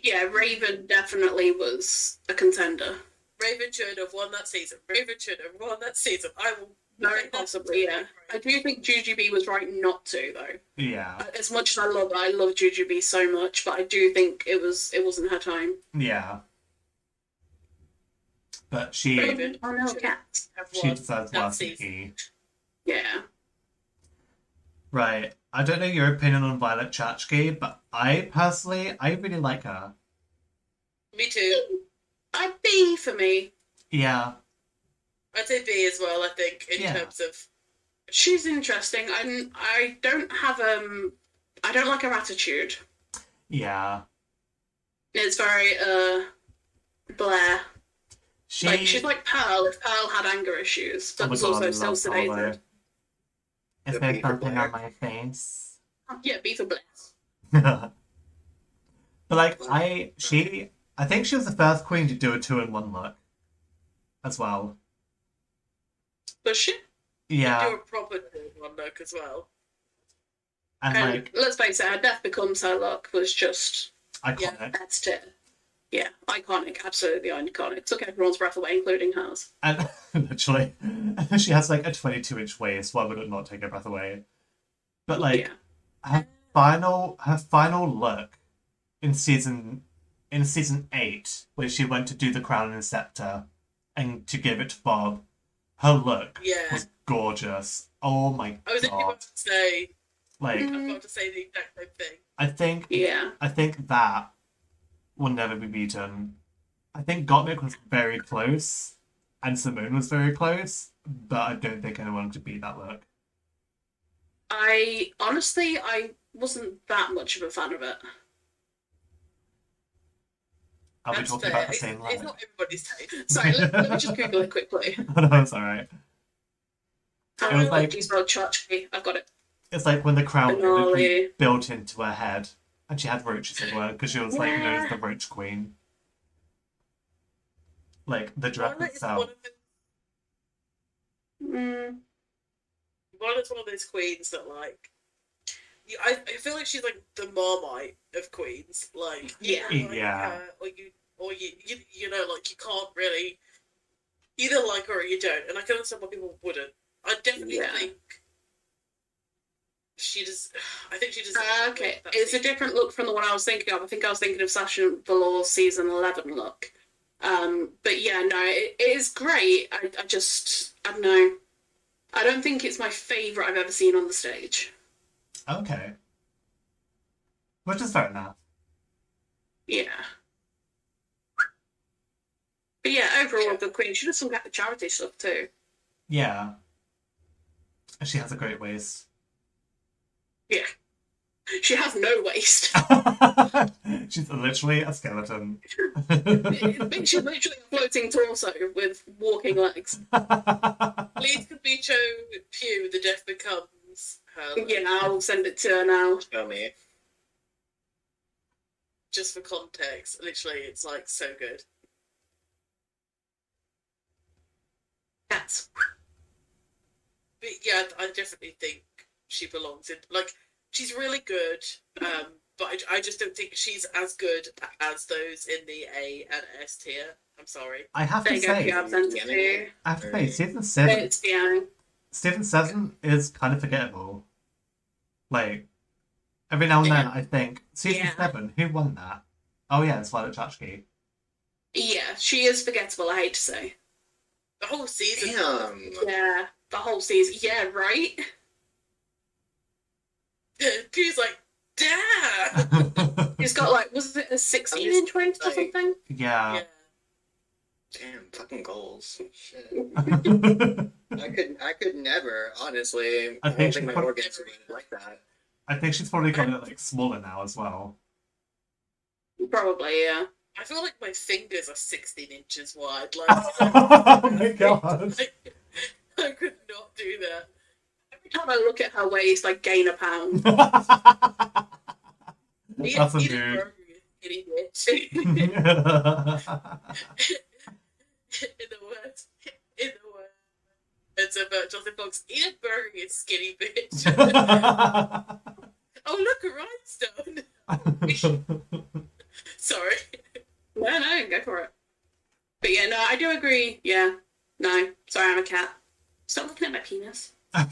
[SPEAKER 3] Yeah, Raven definitely was a contender.
[SPEAKER 2] Raven should have won that season. Raven should have won that season. I will
[SPEAKER 3] Very possibly, yeah. I do think Jujubee was right not to, though.
[SPEAKER 1] Yeah.
[SPEAKER 3] As much as I love Jujubee so much, but I do think it wasn't her time.
[SPEAKER 1] Yeah. But she
[SPEAKER 2] Raven
[SPEAKER 3] Oh no,
[SPEAKER 2] should
[SPEAKER 3] cats.
[SPEAKER 2] have
[SPEAKER 1] she
[SPEAKER 2] won
[SPEAKER 1] deserves
[SPEAKER 2] that
[SPEAKER 1] worse than
[SPEAKER 2] season.
[SPEAKER 1] E.
[SPEAKER 3] Yeah.
[SPEAKER 1] Right. I don't know your opinion on Violet Chachki, but I really like her.
[SPEAKER 2] Me too.
[SPEAKER 3] A B for me.
[SPEAKER 1] Yeah.
[SPEAKER 2] I'd say B as well, I think, in
[SPEAKER 1] Yeah.
[SPEAKER 2] terms of.
[SPEAKER 3] She's interesting. I don't like her attitude.
[SPEAKER 1] Yeah.
[SPEAKER 3] It's very Blair. She's like Pearl if Pearl had anger issues, but
[SPEAKER 1] Oh my
[SPEAKER 3] was
[SPEAKER 1] God, I
[SPEAKER 3] also
[SPEAKER 1] love
[SPEAKER 3] self-sedated.
[SPEAKER 1] Paolo. Is
[SPEAKER 4] The
[SPEAKER 1] there
[SPEAKER 4] Peter
[SPEAKER 1] something
[SPEAKER 4] Blair.
[SPEAKER 1] on my face?
[SPEAKER 3] Yeah, B for Blair.
[SPEAKER 1] But like I think she was the first queen to do a 2-in-1 look as well.
[SPEAKER 3] Was she?
[SPEAKER 1] Yeah.
[SPEAKER 2] Do a proper one look as well.
[SPEAKER 1] And
[SPEAKER 3] And
[SPEAKER 1] like
[SPEAKER 3] let's face it, her Death Becomes Her look was just
[SPEAKER 1] iconic.
[SPEAKER 3] that's it. Yeah, iconic, absolutely iconic. Took everyone's breath away, including hers.
[SPEAKER 1] And literally she has like a 22-inch waist, why would it not take her breath away? But like
[SPEAKER 3] Yeah.
[SPEAKER 1] her final look in season 8, where she went to do the crown and scepter and to give it to Bob, her look
[SPEAKER 2] Yeah.
[SPEAKER 1] was gorgeous. Oh my
[SPEAKER 2] I was actually
[SPEAKER 1] god.
[SPEAKER 2] about to say,
[SPEAKER 1] Like
[SPEAKER 2] I was about to say the exact same thing.
[SPEAKER 3] Yeah.
[SPEAKER 1] I think that will never be beaten. I think Gottmik was very close and Simone was very close, but I don't think anyone could beat that look.
[SPEAKER 3] I wasn't that much of a fan of it.
[SPEAKER 1] Are we
[SPEAKER 2] That's
[SPEAKER 1] talking
[SPEAKER 2] fair.
[SPEAKER 1] about the same
[SPEAKER 2] It's
[SPEAKER 1] look?
[SPEAKER 2] not everybody's taste.
[SPEAKER 3] Sorry, let me just Google it quickly.
[SPEAKER 1] Oh, no, it's alright.
[SPEAKER 3] How
[SPEAKER 1] It was
[SPEAKER 3] do
[SPEAKER 1] like-
[SPEAKER 3] you spell Chachki? I've got it.
[SPEAKER 1] It's like when the crown was
[SPEAKER 3] Finale.
[SPEAKER 1] literally built into her head and she had roaches everywhere because she was like known as the roach queen. Like the dress
[SPEAKER 2] Violet is
[SPEAKER 1] itself.
[SPEAKER 2] one of Violet's one of those queens that like. I feel like she's like the Marmite of queens. Like you
[SPEAKER 3] Yeah.
[SPEAKER 2] like
[SPEAKER 1] Yeah.
[SPEAKER 2] her, or you know like you can't really either like her or you don't. And I can understand why people wouldn't. I definitely
[SPEAKER 3] Yeah.
[SPEAKER 2] think she does. I think she does.
[SPEAKER 3] Okay, it's a different look from the one I was thinking of. I think I was thinking of Sasha Velour's season 11 look. But yeah, no, it is great. I don't know. I don't think it's my favourite I've ever seen on the stage.
[SPEAKER 1] Okay. Which is fair enough.
[SPEAKER 3] Yeah. But yeah, overall, the Queen, she does some charity stuff too.
[SPEAKER 1] Yeah. And she has a great waist.
[SPEAKER 3] Yeah. She has no waist.
[SPEAKER 1] She's literally a skeleton.
[SPEAKER 3] She's literally a floating torso with walking legs.
[SPEAKER 2] Please could be Cho Pugh, the Death Becomes her.
[SPEAKER 3] Yeah, I'll send it to her now.
[SPEAKER 4] Show me.
[SPEAKER 2] Just for context, literally, it's like so good.
[SPEAKER 3] Cats.
[SPEAKER 2] But yeah, I definitely think she belongs in. Like, she's really good, but I just don't think she's as good as those in the A and S tier. I'm sorry.
[SPEAKER 1] I have
[SPEAKER 3] There
[SPEAKER 1] to
[SPEAKER 3] you go,
[SPEAKER 1] say,
[SPEAKER 3] Pia, I've sent it to you.
[SPEAKER 1] I have to say, season 7
[SPEAKER 3] It's Biang.
[SPEAKER 1] is kind of forgettable. Like, every now and then,
[SPEAKER 3] Yeah.
[SPEAKER 1] I think, season
[SPEAKER 3] Yeah.
[SPEAKER 1] 7, who won that? Oh yeah, it's Violet Chachki.
[SPEAKER 3] Yeah, she is forgettable, I hate to say.
[SPEAKER 2] The whole season.
[SPEAKER 4] Damn.
[SPEAKER 3] Yeah, the whole season. Yeah, right?
[SPEAKER 2] She's like, damn.
[SPEAKER 3] He's got like, was it a 16-inch waist or
[SPEAKER 4] like-
[SPEAKER 3] something?
[SPEAKER 1] Yeah.
[SPEAKER 4] Damn, fucking goals. Shit.
[SPEAKER 1] I
[SPEAKER 4] I could never, honestly.
[SPEAKER 1] I think
[SPEAKER 4] holding my
[SPEAKER 1] she-
[SPEAKER 4] organs like that.
[SPEAKER 1] think she's probably got it like smaller now as well.
[SPEAKER 3] Probably, yeah.
[SPEAKER 2] I feel like my fingers are 16 inches wide. Like,
[SPEAKER 1] Oh my god.
[SPEAKER 2] I could not do that.
[SPEAKER 3] Every time I look at her waist, I gain a pound.
[SPEAKER 1] That's a
[SPEAKER 2] Eat
[SPEAKER 1] mood.
[SPEAKER 2] burger, you skinny bitch. In the words about Jonathan Fox, eat a burger, you skinny bitch. Oh, look, a rhinestone. Sorry.
[SPEAKER 3] No, go for it. But yeah, no, I do agree. Yeah. No, sorry, I'm a cat. Stop looking at my penis. No.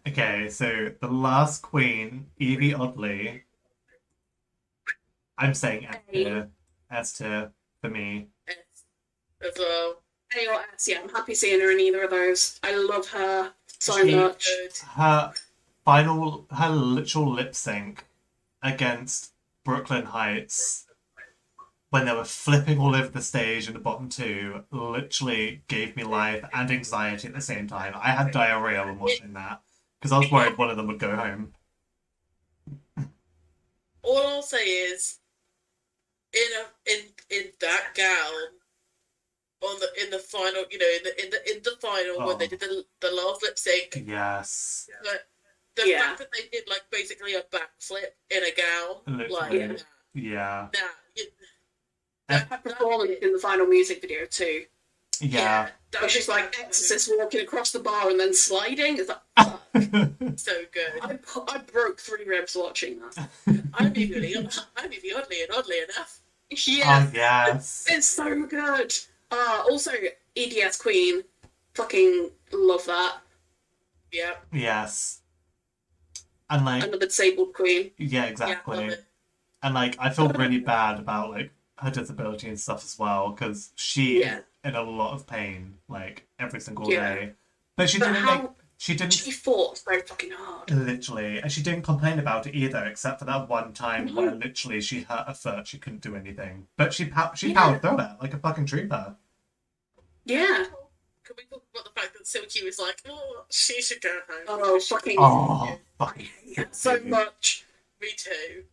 [SPEAKER 1] Okay, so the last queen, Evie Oddly. I'm saying S tier. S tier for me.
[SPEAKER 2] S as well.
[SPEAKER 3] A or S, yeah, I'm happy seeing her in either of those. I love her so
[SPEAKER 1] She-
[SPEAKER 3] much.
[SPEAKER 2] Good.
[SPEAKER 1] Her literal lip sync against Brooklyn Heights when they were flipping all over the stage in the bottom two literally gave me life and anxiety at the same time. I had diarrhea when watching that because I was worried one of them would go home.
[SPEAKER 2] All I'll say is, in that gown, in the final, in the final when they did the last lip sync,
[SPEAKER 1] Yes.
[SPEAKER 2] but the
[SPEAKER 3] Yeah.
[SPEAKER 2] fact that they did like basically a backflip in a gown, like
[SPEAKER 1] Literally.
[SPEAKER 2] nah,
[SPEAKER 1] Yeah.
[SPEAKER 3] Her performance in the final music video too.
[SPEAKER 1] Yeah.
[SPEAKER 3] Where she's like Exorcist walking across the bar and then sliding. It's like, fuck.
[SPEAKER 2] so good.
[SPEAKER 3] I broke 3 ribs watching that.
[SPEAKER 2] I'm Evie Oddly and oddly enough.
[SPEAKER 3] Yeah,
[SPEAKER 1] Oh, yes.
[SPEAKER 3] it's so good. Also, EDS Queen. Fucking love that.
[SPEAKER 2] Yeah,
[SPEAKER 1] Yes. And like,
[SPEAKER 3] Another disabled queen.
[SPEAKER 1] yeah,
[SPEAKER 2] yeah,
[SPEAKER 1] exactly.
[SPEAKER 2] love it.
[SPEAKER 1] And like, I feel really bad about like her disability and stuff as well because she
[SPEAKER 3] Yeah.
[SPEAKER 1] is in a lot of pain like every single
[SPEAKER 3] Yeah.
[SPEAKER 1] day. But she
[SPEAKER 3] But
[SPEAKER 1] didn't
[SPEAKER 3] how-
[SPEAKER 1] make. She didn't
[SPEAKER 3] She fought so fucking hard.
[SPEAKER 1] literally, and she didn't complain about it either, except for that one time
[SPEAKER 3] No.
[SPEAKER 1] where literally she hurt her foot. She couldn't do anything, but she
[SPEAKER 3] Yeah.
[SPEAKER 1] powered through it like a fucking trooper.
[SPEAKER 3] Yeah.
[SPEAKER 2] Can we talk about the fact that Silky was like, oh, she should go home?
[SPEAKER 3] Oh, fucking.
[SPEAKER 1] Oh,
[SPEAKER 3] I
[SPEAKER 1] fucking
[SPEAKER 3] hate it so much.
[SPEAKER 2] Me too.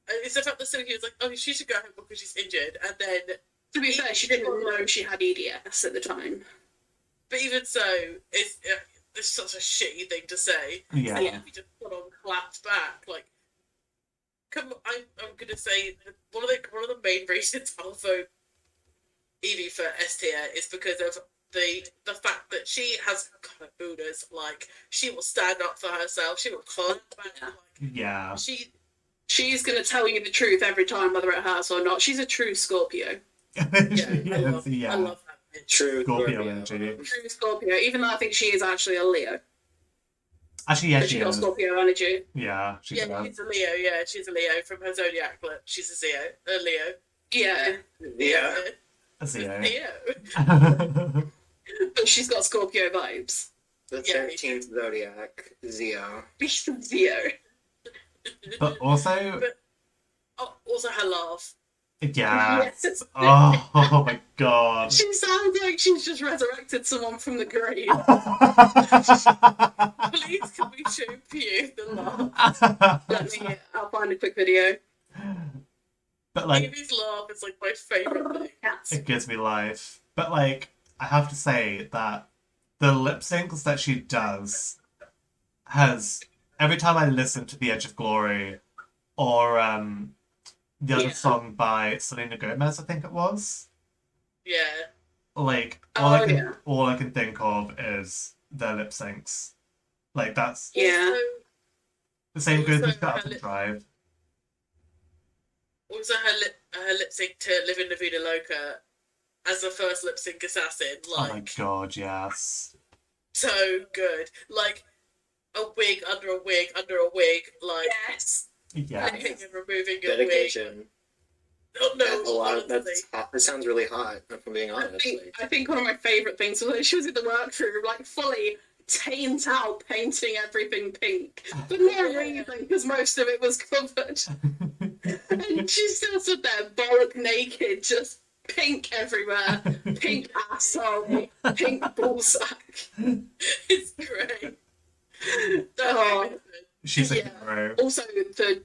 [SPEAKER 2] It's the fact that Silky was like, oh, she should go home because she's injured, and then,
[SPEAKER 3] To be fair, she didn't know she had EDS at the time.
[SPEAKER 2] but even so, it's such a shitty thing to say.
[SPEAKER 1] Yeah.
[SPEAKER 2] And you just put on clapped back, like. I'm gonna say that one of the main reasons I'll vote Evie for S tier is because of the fact that she has kahunas. Like, she will stand up for herself. She will clap back.
[SPEAKER 3] Yeah.
[SPEAKER 2] Like,
[SPEAKER 1] Yeah.
[SPEAKER 3] She's gonna tell you the truth every time, whether it hurts or not. She's a true Scorpio.
[SPEAKER 1] She
[SPEAKER 2] I
[SPEAKER 1] is,
[SPEAKER 2] love that bitch.
[SPEAKER 4] True
[SPEAKER 1] Scorpio
[SPEAKER 4] Scorpio.
[SPEAKER 1] energy.
[SPEAKER 3] True Scorpio, even though I think she is actually a Leo.
[SPEAKER 1] Actually, yeah,
[SPEAKER 3] But
[SPEAKER 1] she
[SPEAKER 3] she got
[SPEAKER 1] is.
[SPEAKER 3] Scorpio energy.
[SPEAKER 1] Yeah, she
[SPEAKER 2] Yeah,
[SPEAKER 1] does.
[SPEAKER 2] she's a Leo. Yeah, she's a Leo from her zodiac. But she's a Leo.
[SPEAKER 3] Yeah.
[SPEAKER 4] Yeah.
[SPEAKER 1] That's Leo.
[SPEAKER 2] Leo.
[SPEAKER 3] But she's got Scorpio vibes.
[SPEAKER 4] The
[SPEAKER 2] Yeah.
[SPEAKER 4] 13th zodiac, Zio.
[SPEAKER 3] Zio.
[SPEAKER 1] But also,
[SPEAKER 2] Oh, also her laugh.
[SPEAKER 1] yeah.
[SPEAKER 3] Yes.
[SPEAKER 1] Oh my god.
[SPEAKER 3] She sounds like she's just resurrected someone from the grave.
[SPEAKER 2] Please, can we show you the laugh?
[SPEAKER 3] I'll find a quick video.
[SPEAKER 1] But like,
[SPEAKER 2] Evie's laugh is like my favorite thing.
[SPEAKER 3] Cats.
[SPEAKER 1] it gives me life. But like, I have to say that the lip syncs that she does has every time I listen to The Edge of Glory or the other
[SPEAKER 3] Yeah.
[SPEAKER 1] song by Selena Gomez, I think it was.
[SPEAKER 2] Yeah.
[SPEAKER 1] Like
[SPEAKER 3] Oh,
[SPEAKER 1] all I can think of is their lip syncs. Like that's
[SPEAKER 3] Yeah.
[SPEAKER 1] the same goes with
[SPEAKER 2] Also,
[SPEAKER 1] Shut Up
[SPEAKER 2] her
[SPEAKER 1] and
[SPEAKER 2] lip-
[SPEAKER 1] Drive.
[SPEAKER 2] Also, her lip sync to "Live in La Vida Loca" as the first lip sync assassin,
[SPEAKER 1] Oh my
[SPEAKER 2] like
[SPEAKER 1] god, yes.
[SPEAKER 2] so good. Like a wig under a wig under a wig, like
[SPEAKER 3] Yes.
[SPEAKER 1] Yeah.
[SPEAKER 2] flipping and removing a wig.
[SPEAKER 4] Dedication.
[SPEAKER 2] Oh no,
[SPEAKER 4] That's a lot.
[SPEAKER 2] honestly.
[SPEAKER 4] That's hot. That sounds really hot. If I'm being
[SPEAKER 3] I
[SPEAKER 4] honest.
[SPEAKER 3] think one of my favourite things was when she was in the workroom, like fully taint out, painting everything pink for no reason, because most of it was covered. And she still stood there, bollock naked, just pink everywhere, pink asshole, pink ballsack.
[SPEAKER 2] It's great.
[SPEAKER 3] Oh.
[SPEAKER 1] She's a
[SPEAKER 3] Yeah.
[SPEAKER 1] hero.
[SPEAKER 3] Also, the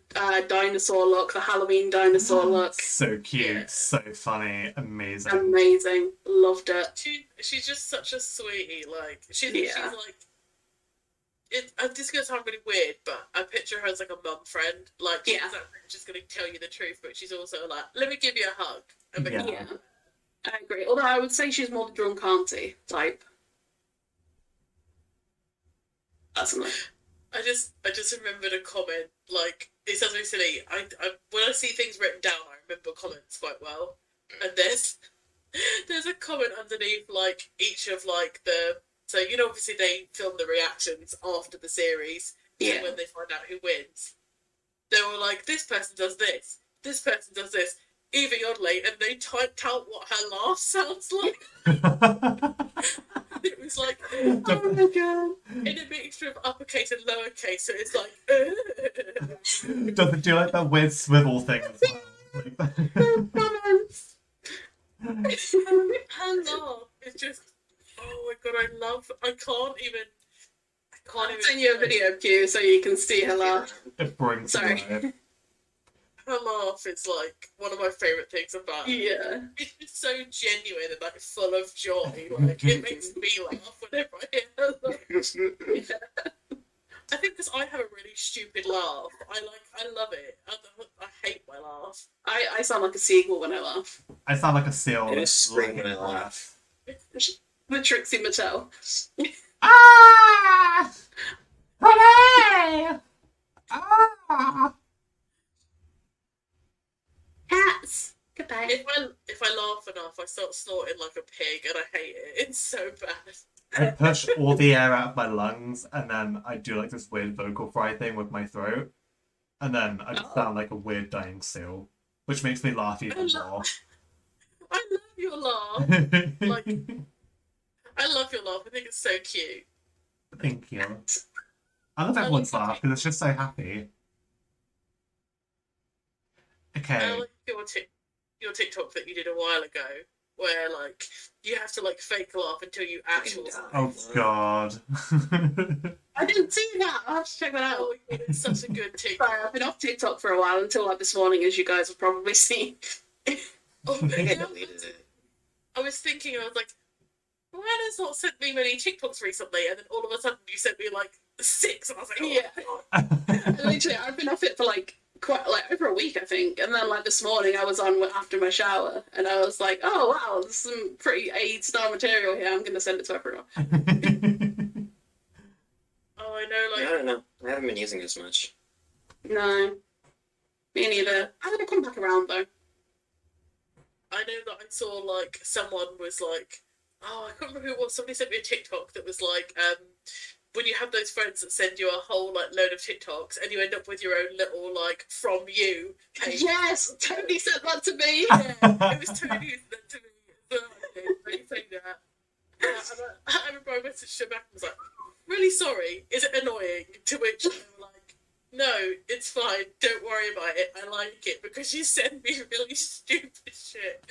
[SPEAKER 3] dinosaur look, the Halloween dinosaur look,
[SPEAKER 1] So cute,
[SPEAKER 2] Yeah.
[SPEAKER 1] so funny, amazing.
[SPEAKER 3] amazing. Loved it.
[SPEAKER 2] She's just such a sweetie. Like she's
[SPEAKER 3] Yeah.
[SPEAKER 2] like. This is gonna sound really weird, but I picture her as like a mum friend. Like she's
[SPEAKER 3] Yeah.
[SPEAKER 2] just gonna tell you the truth, but she's also like, let me give you a hug. And be-
[SPEAKER 1] Yeah.
[SPEAKER 3] Yeah, I agree. Although I would say she's more the drunk auntie type. Personally.
[SPEAKER 2] I just remembered a comment. Like it sounds really silly. I when I see things written down, I remember comments quite well. And there's a comment underneath like each of like the. So you know, obviously they film the reactions after the series. So
[SPEAKER 3] Yeah.
[SPEAKER 2] when they find out who wins, they were like, this person does this, this person does this, Evie Oddly, and they typed out what her laugh sounds like. It was like,
[SPEAKER 3] Oh my god.
[SPEAKER 2] in a mixture of uppercase and lowercase, so it's like,
[SPEAKER 1] Does it do like that weird swivel thing as well? Like
[SPEAKER 3] Comments.
[SPEAKER 2] her laugh is just, oh my god, I can't even
[SPEAKER 3] I'll send you a video cue so you can see her laugh.
[SPEAKER 1] it brings to
[SPEAKER 3] Sorry.
[SPEAKER 1] life.
[SPEAKER 2] her laugh is like one of my favourite things about it.
[SPEAKER 3] Yeah.
[SPEAKER 2] It's just so genuine and like full of joy. Like it makes me laugh whenever I hear her laugh. I think because I have a really stupid laugh. I love it. I hate my laugh.
[SPEAKER 3] I sound like a seagull when I laugh.
[SPEAKER 1] I sound like a seal.
[SPEAKER 4] I just scream
[SPEAKER 1] like
[SPEAKER 4] when I
[SPEAKER 1] a
[SPEAKER 4] laugh.
[SPEAKER 3] The Trixie Mattel.
[SPEAKER 1] Ah! Hooray! Ah!
[SPEAKER 3] Cats. Goodbye.
[SPEAKER 2] If I laugh enough, I start snorting like a pig, and I hate it. It's so bad.
[SPEAKER 1] I push all the air out of my lungs, and then I do like this weird vocal fry thing with my throat, and then I just sound like a weird dying seal, which makes me laugh even more.
[SPEAKER 2] I love your laugh. I love your laugh. I think it's so cute.
[SPEAKER 1] Thank you. I love everyone's
[SPEAKER 2] I like
[SPEAKER 1] laugh because it's just so happy.
[SPEAKER 2] I
[SPEAKER 1] Okay.
[SPEAKER 2] like your TikTok that you did a while ago, where like you have to like fake laugh until you actually.
[SPEAKER 1] Oh god.
[SPEAKER 3] I didn't see that. I'll have to check that out.
[SPEAKER 2] Oh, it's such a good TikTok.
[SPEAKER 3] Sorry, I've been off TikTok for a while until like this morning, as you guys have probably seen.
[SPEAKER 2] Oh,
[SPEAKER 4] I think I
[SPEAKER 2] yeah.
[SPEAKER 4] deleted it.
[SPEAKER 2] I was thinking, I was like, Mwuannah's not sent me many TikToks recently, and then all of a sudden you sent me like 6, and I was like, oh,
[SPEAKER 3] Yeah.
[SPEAKER 2] God.
[SPEAKER 3] Literally, I've been off it for like quite like over a week, I think. And then like this morning, I was on after my shower, and I was like, oh wow, there's some pretty A-star material here. I'm gonna send it to everyone.
[SPEAKER 2] Oh, I know,
[SPEAKER 4] I
[SPEAKER 2] like,
[SPEAKER 4] don't know. I haven't been using it as much.
[SPEAKER 3] No, me neither. I'm gonna come back around though.
[SPEAKER 2] I know that I saw like someone was like, oh, I can't remember who it was. Somebody sent me a TikTok that was like, when you have those friends that send you a whole like load of TikToks and you end up with your own little like from you page.
[SPEAKER 3] Yes, Tony said that to me.
[SPEAKER 2] Yeah, it was Tony who said to me. So I did say that. And I remember I messaged her back and was like, really sorry, is it annoying? To which they were like, no, it's fine, don't worry about it, I like it because you send me really stupid shit.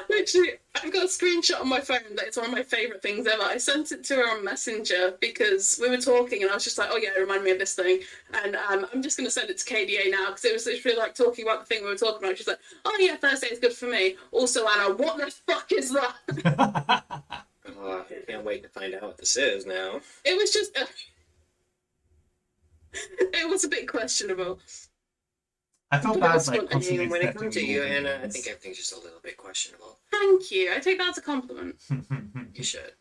[SPEAKER 3] Literally, I've got a screenshot on my phone that it's one of my favourite things ever. I sent it to her on Messenger because we were talking and I was just like, oh yeah, remind me of this thing. And I'm just going to send it to KDA now because it was literally like talking about the thing we were talking about. She's like, oh yeah, Thursday is good for me. Also, Anna, what the fuck is that?
[SPEAKER 4] Oh, I can't wait to find out what this is now.
[SPEAKER 3] It was just... it was a bit questionable.
[SPEAKER 1] I feel
[SPEAKER 3] But
[SPEAKER 1] bad
[SPEAKER 3] it's
[SPEAKER 1] like
[SPEAKER 3] fun.
[SPEAKER 1] constantly
[SPEAKER 4] When it
[SPEAKER 1] sending
[SPEAKER 4] comes to
[SPEAKER 1] you
[SPEAKER 4] you,
[SPEAKER 1] all
[SPEAKER 4] Anna, I
[SPEAKER 1] videos.
[SPEAKER 4] think everything's just a little bit questionable.
[SPEAKER 3] Thank you. I take that as a compliment.
[SPEAKER 4] You should.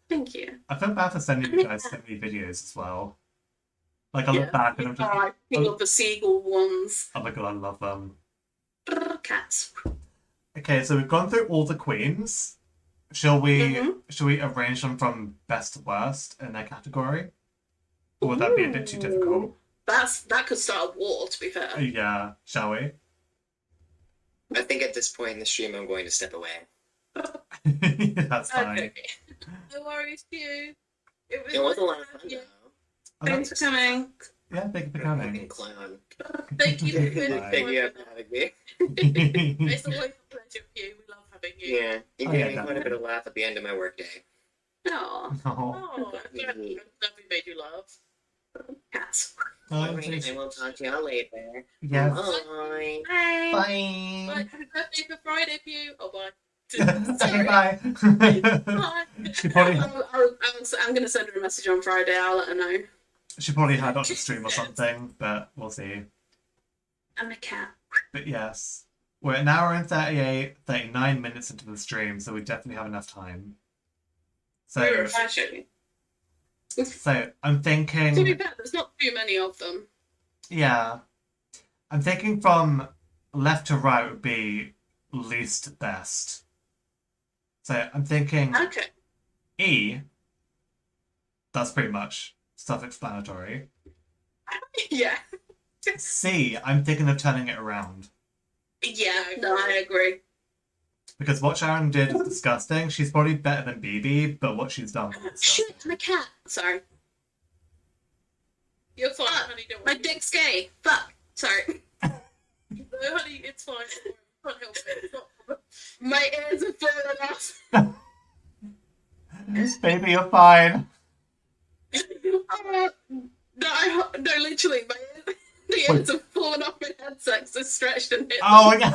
[SPEAKER 3] Thank you.
[SPEAKER 1] I feel bad for sending you guys so many videos as well. Like I look back and I'm just,
[SPEAKER 3] Oh, I think of the seagull ones.
[SPEAKER 1] oh my god, I love them.
[SPEAKER 3] Cats.
[SPEAKER 1] Okay, so we've gone through all the queens. Shall we
[SPEAKER 3] Mhm.
[SPEAKER 1] arrange them from best to worst in their category? Or would that be a bit too difficult?
[SPEAKER 3] That could start a war, to be fair.
[SPEAKER 1] Yeah, shall we?
[SPEAKER 4] I think at this point in the stream, I'm going to step away.
[SPEAKER 1] That's fine.
[SPEAKER 3] Okay.
[SPEAKER 2] No worries, you.
[SPEAKER 4] It was a lot of fun,
[SPEAKER 2] Yeah.
[SPEAKER 4] though.
[SPEAKER 1] Oh,
[SPEAKER 3] Thanks for coming.
[SPEAKER 1] yeah, thank you for
[SPEAKER 4] Fucking
[SPEAKER 1] coming.
[SPEAKER 4] clown.
[SPEAKER 2] Thank you for spending
[SPEAKER 1] Bye.
[SPEAKER 4] Thank you
[SPEAKER 2] time
[SPEAKER 4] for
[SPEAKER 2] with us.
[SPEAKER 4] having me.
[SPEAKER 2] It's always a pleasure with you. We love having you.
[SPEAKER 4] Yeah, you
[SPEAKER 1] Oh,
[SPEAKER 4] gave
[SPEAKER 1] yeah,
[SPEAKER 4] me quite a
[SPEAKER 1] definitely.
[SPEAKER 4] bit of laugh at the end of my workday.
[SPEAKER 3] Aw,
[SPEAKER 1] Oh,
[SPEAKER 2] Oh, I'm glad we made you laugh.
[SPEAKER 3] cats.
[SPEAKER 4] Alright, I will talk to y'all later.
[SPEAKER 1] yes.
[SPEAKER 4] Bye.
[SPEAKER 3] Bye.
[SPEAKER 1] Bye.
[SPEAKER 2] Bye. Happy birthday for Friday, Pew. Oh, bye.
[SPEAKER 1] Okay,
[SPEAKER 2] Sorry.
[SPEAKER 1] bye.
[SPEAKER 2] Bye.
[SPEAKER 1] she probably
[SPEAKER 3] I'm gonna send her a message on Friday. I'll let her know.
[SPEAKER 1] had on the stream or something, but we'll see.
[SPEAKER 3] I'm a cat.
[SPEAKER 1] But yes, we're an hour and 39 minutes into the stream, so we definitely have enough time. So,
[SPEAKER 3] Actually,
[SPEAKER 1] I'm
[SPEAKER 3] to be
[SPEAKER 1] thinking,
[SPEAKER 3] fair, there's not too many of them.
[SPEAKER 1] yeah, I'm thinking from left to right would be least best. So I'm thinking
[SPEAKER 3] Okay.
[SPEAKER 1] E. That's pretty much self-explanatory.
[SPEAKER 3] Yeah.
[SPEAKER 1] C. I'm thinking of turning it around.
[SPEAKER 3] Yeah. No, I agree.
[SPEAKER 1] Because what Sharon did is disgusting. She's probably better than BB, but what she's done is disgusting.
[SPEAKER 3] Shit, I'm a cat. Sorry.
[SPEAKER 2] You're fine,
[SPEAKER 3] Ah,
[SPEAKER 2] honey. Don't
[SPEAKER 3] My
[SPEAKER 2] worry.
[SPEAKER 3] dick's gay. Fuck. Sorry.
[SPEAKER 2] No, honey, it's fine. Don't worry. Can't help it. It's not.
[SPEAKER 3] My ears are falling off.
[SPEAKER 1] Baby, you're fine.
[SPEAKER 3] No, literally, the ears have fallen off my headset. So stretched and hit.
[SPEAKER 1] Oh my god.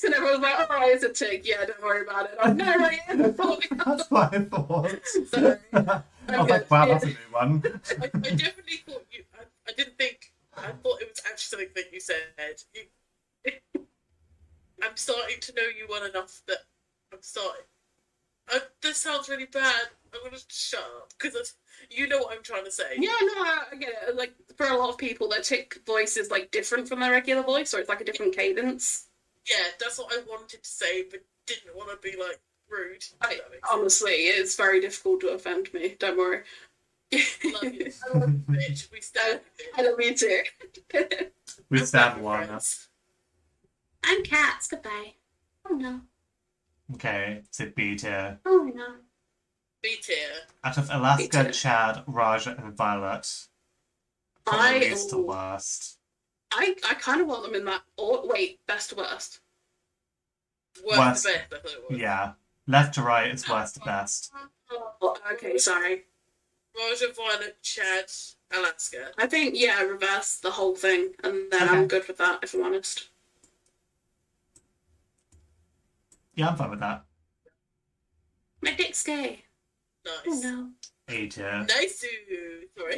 [SPEAKER 3] And everyone was like, "Oh, it's a tick." Yeah, don't worry about it. Oh no, my ears are falling off.
[SPEAKER 1] That's what I thought.
[SPEAKER 3] Sorry.
[SPEAKER 1] I was like, wow, that's a new one.
[SPEAKER 2] I definitely thought you. I didn't think. I thought it was actually something that you said. I'm starting to know you well enough that I'm starting. This sounds really bad. I'm gonna shut up because you know what I'm trying to say.
[SPEAKER 3] Yeah, no, I get it. Like for a lot of people, their tick voice is like different from their regular voice, or it's like a different cadence.
[SPEAKER 2] Yeah, that's what I wanted to say, but didn't want to be like rude. if that makes sense.
[SPEAKER 3] Honestly, it's very difficult to offend me. Don't worry.
[SPEAKER 2] Love you. I love you, bitch. We stand with
[SPEAKER 3] I
[SPEAKER 2] it.
[SPEAKER 3] love you too.
[SPEAKER 1] We
[SPEAKER 2] I'm
[SPEAKER 1] stand
[SPEAKER 2] glad we're
[SPEAKER 1] one.
[SPEAKER 2] friends.
[SPEAKER 3] I'm cats. Goodbye. Oh no.
[SPEAKER 1] Okay, so B tier.
[SPEAKER 3] Oh no.
[SPEAKER 2] B tier.
[SPEAKER 1] Out of Alaska,
[SPEAKER 3] tier.
[SPEAKER 1] Chad, Raja, and Violet, from
[SPEAKER 3] I-
[SPEAKER 1] least to worst.
[SPEAKER 3] I kind of want them in that. Or wait, best to worst.
[SPEAKER 2] Worst
[SPEAKER 1] Worst.
[SPEAKER 2] to best, I thought it was.
[SPEAKER 1] Yeah, left to right is worst to best.
[SPEAKER 3] Oh, okay, sorry.
[SPEAKER 2] Raja, Violet, Chad, Alaska.
[SPEAKER 3] I think reverse the whole thing, and then
[SPEAKER 1] Okay.
[SPEAKER 3] I'm good with that. If I'm honest.
[SPEAKER 1] Yeah, I'm fine with that.
[SPEAKER 3] My dick's gay.
[SPEAKER 2] Nice.
[SPEAKER 3] Oh no.
[SPEAKER 1] A tier.
[SPEAKER 2] Nice. Sorry.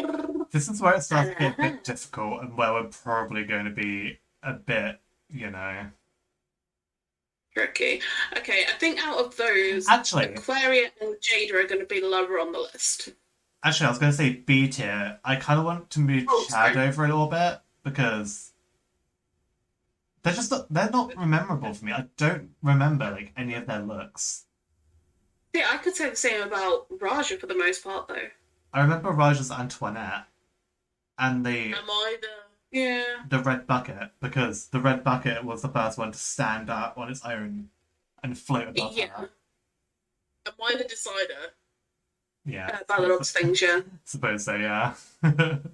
[SPEAKER 1] This is where it starts to get a bit difficult and where we're probably going to be a bit,
[SPEAKER 3] Tricky. Okay, I think out of those,
[SPEAKER 1] Actually,
[SPEAKER 3] Aquaria and Jada are going to be lower on the list.
[SPEAKER 1] I was going to say B tier. I kind of want to move
[SPEAKER 3] Oh,
[SPEAKER 1] Chad
[SPEAKER 3] sorry.
[SPEAKER 1] over a little bit because they're not memorable for me. I don't remember like any of their looks.
[SPEAKER 3] Yeah, I could say the same about Raja for the most part, though.
[SPEAKER 1] I remember Raja's Antoinette and
[SPEAKER 2] Am I the...
[SPEAKER 3] Yeah.
[SPEAKER 1] the red bucket because the red bucket was the first one to stand up on its own and float above
[SPEAKER 3] Yeah.
[SPEAKER 1] her.
[SPEAKER 2] Am I the decider?
[SPEAKER 1] Yeah,
[SPEAKER 3] By the looks of things, yeah.
[SPEAKER 1] suppose so. Yeah.
[SPEAKER 2] I'm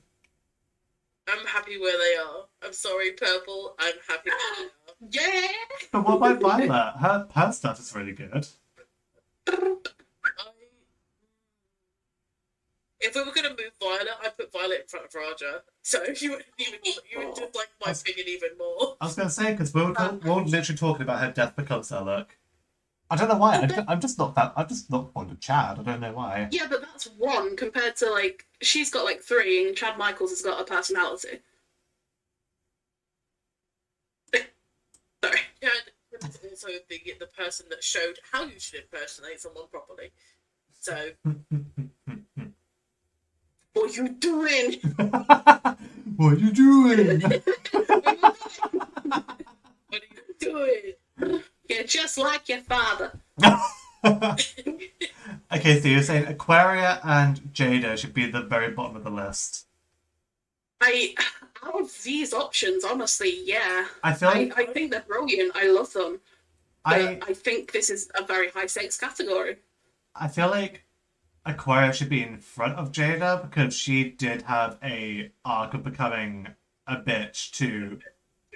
[SPEAKER 2] happy where they are. I'm sorry, Purple. I'm happy where they are.
[SPEAKER 3] Yeah!
[SPEAKER 1] But what about Violet? Her stuff is really good.
[SPEAKER 2] If we were going to move Violet, I'd put Violet in front of Raja. So you would just like my opinion even more.
[SPEAKER 1] I was going to say because we're literally talking about how death becomes her look. I don't know why. I'm just not fond of Chad. I don't know why.
[SPEAKER 3] Yeah, but that's one compared to, like, she's got, like, 3, and Chad Michaels has got a personality. Sorry.
[SPEAKER 2] Chad is also the person that showed how you should impersonate someone properly. So,
[SPEAKER 3] What you doing?
[SPEAKER 1] What are you doing?
[SPEAKER 2] what are you doing?
[SPEAKER 3] You're just like your father.
[SPEAKER 1] Oh Okay, so you're saying Aquaria and Jada should be at the very bottom of the list.
[SPEAKER 3] Out of these options, honestly, yeah.
[SPEAKER 1] I feel like
[SPEAKER 3] I think they're brilliant. I love them.
[SPEAKER 1] I
[SPEAKER 3] But I think this is a very high stakes category.
[SPEAKER 1] I feel like Aquaria should be in front of Jada because she did have a arc of becoming a bitch to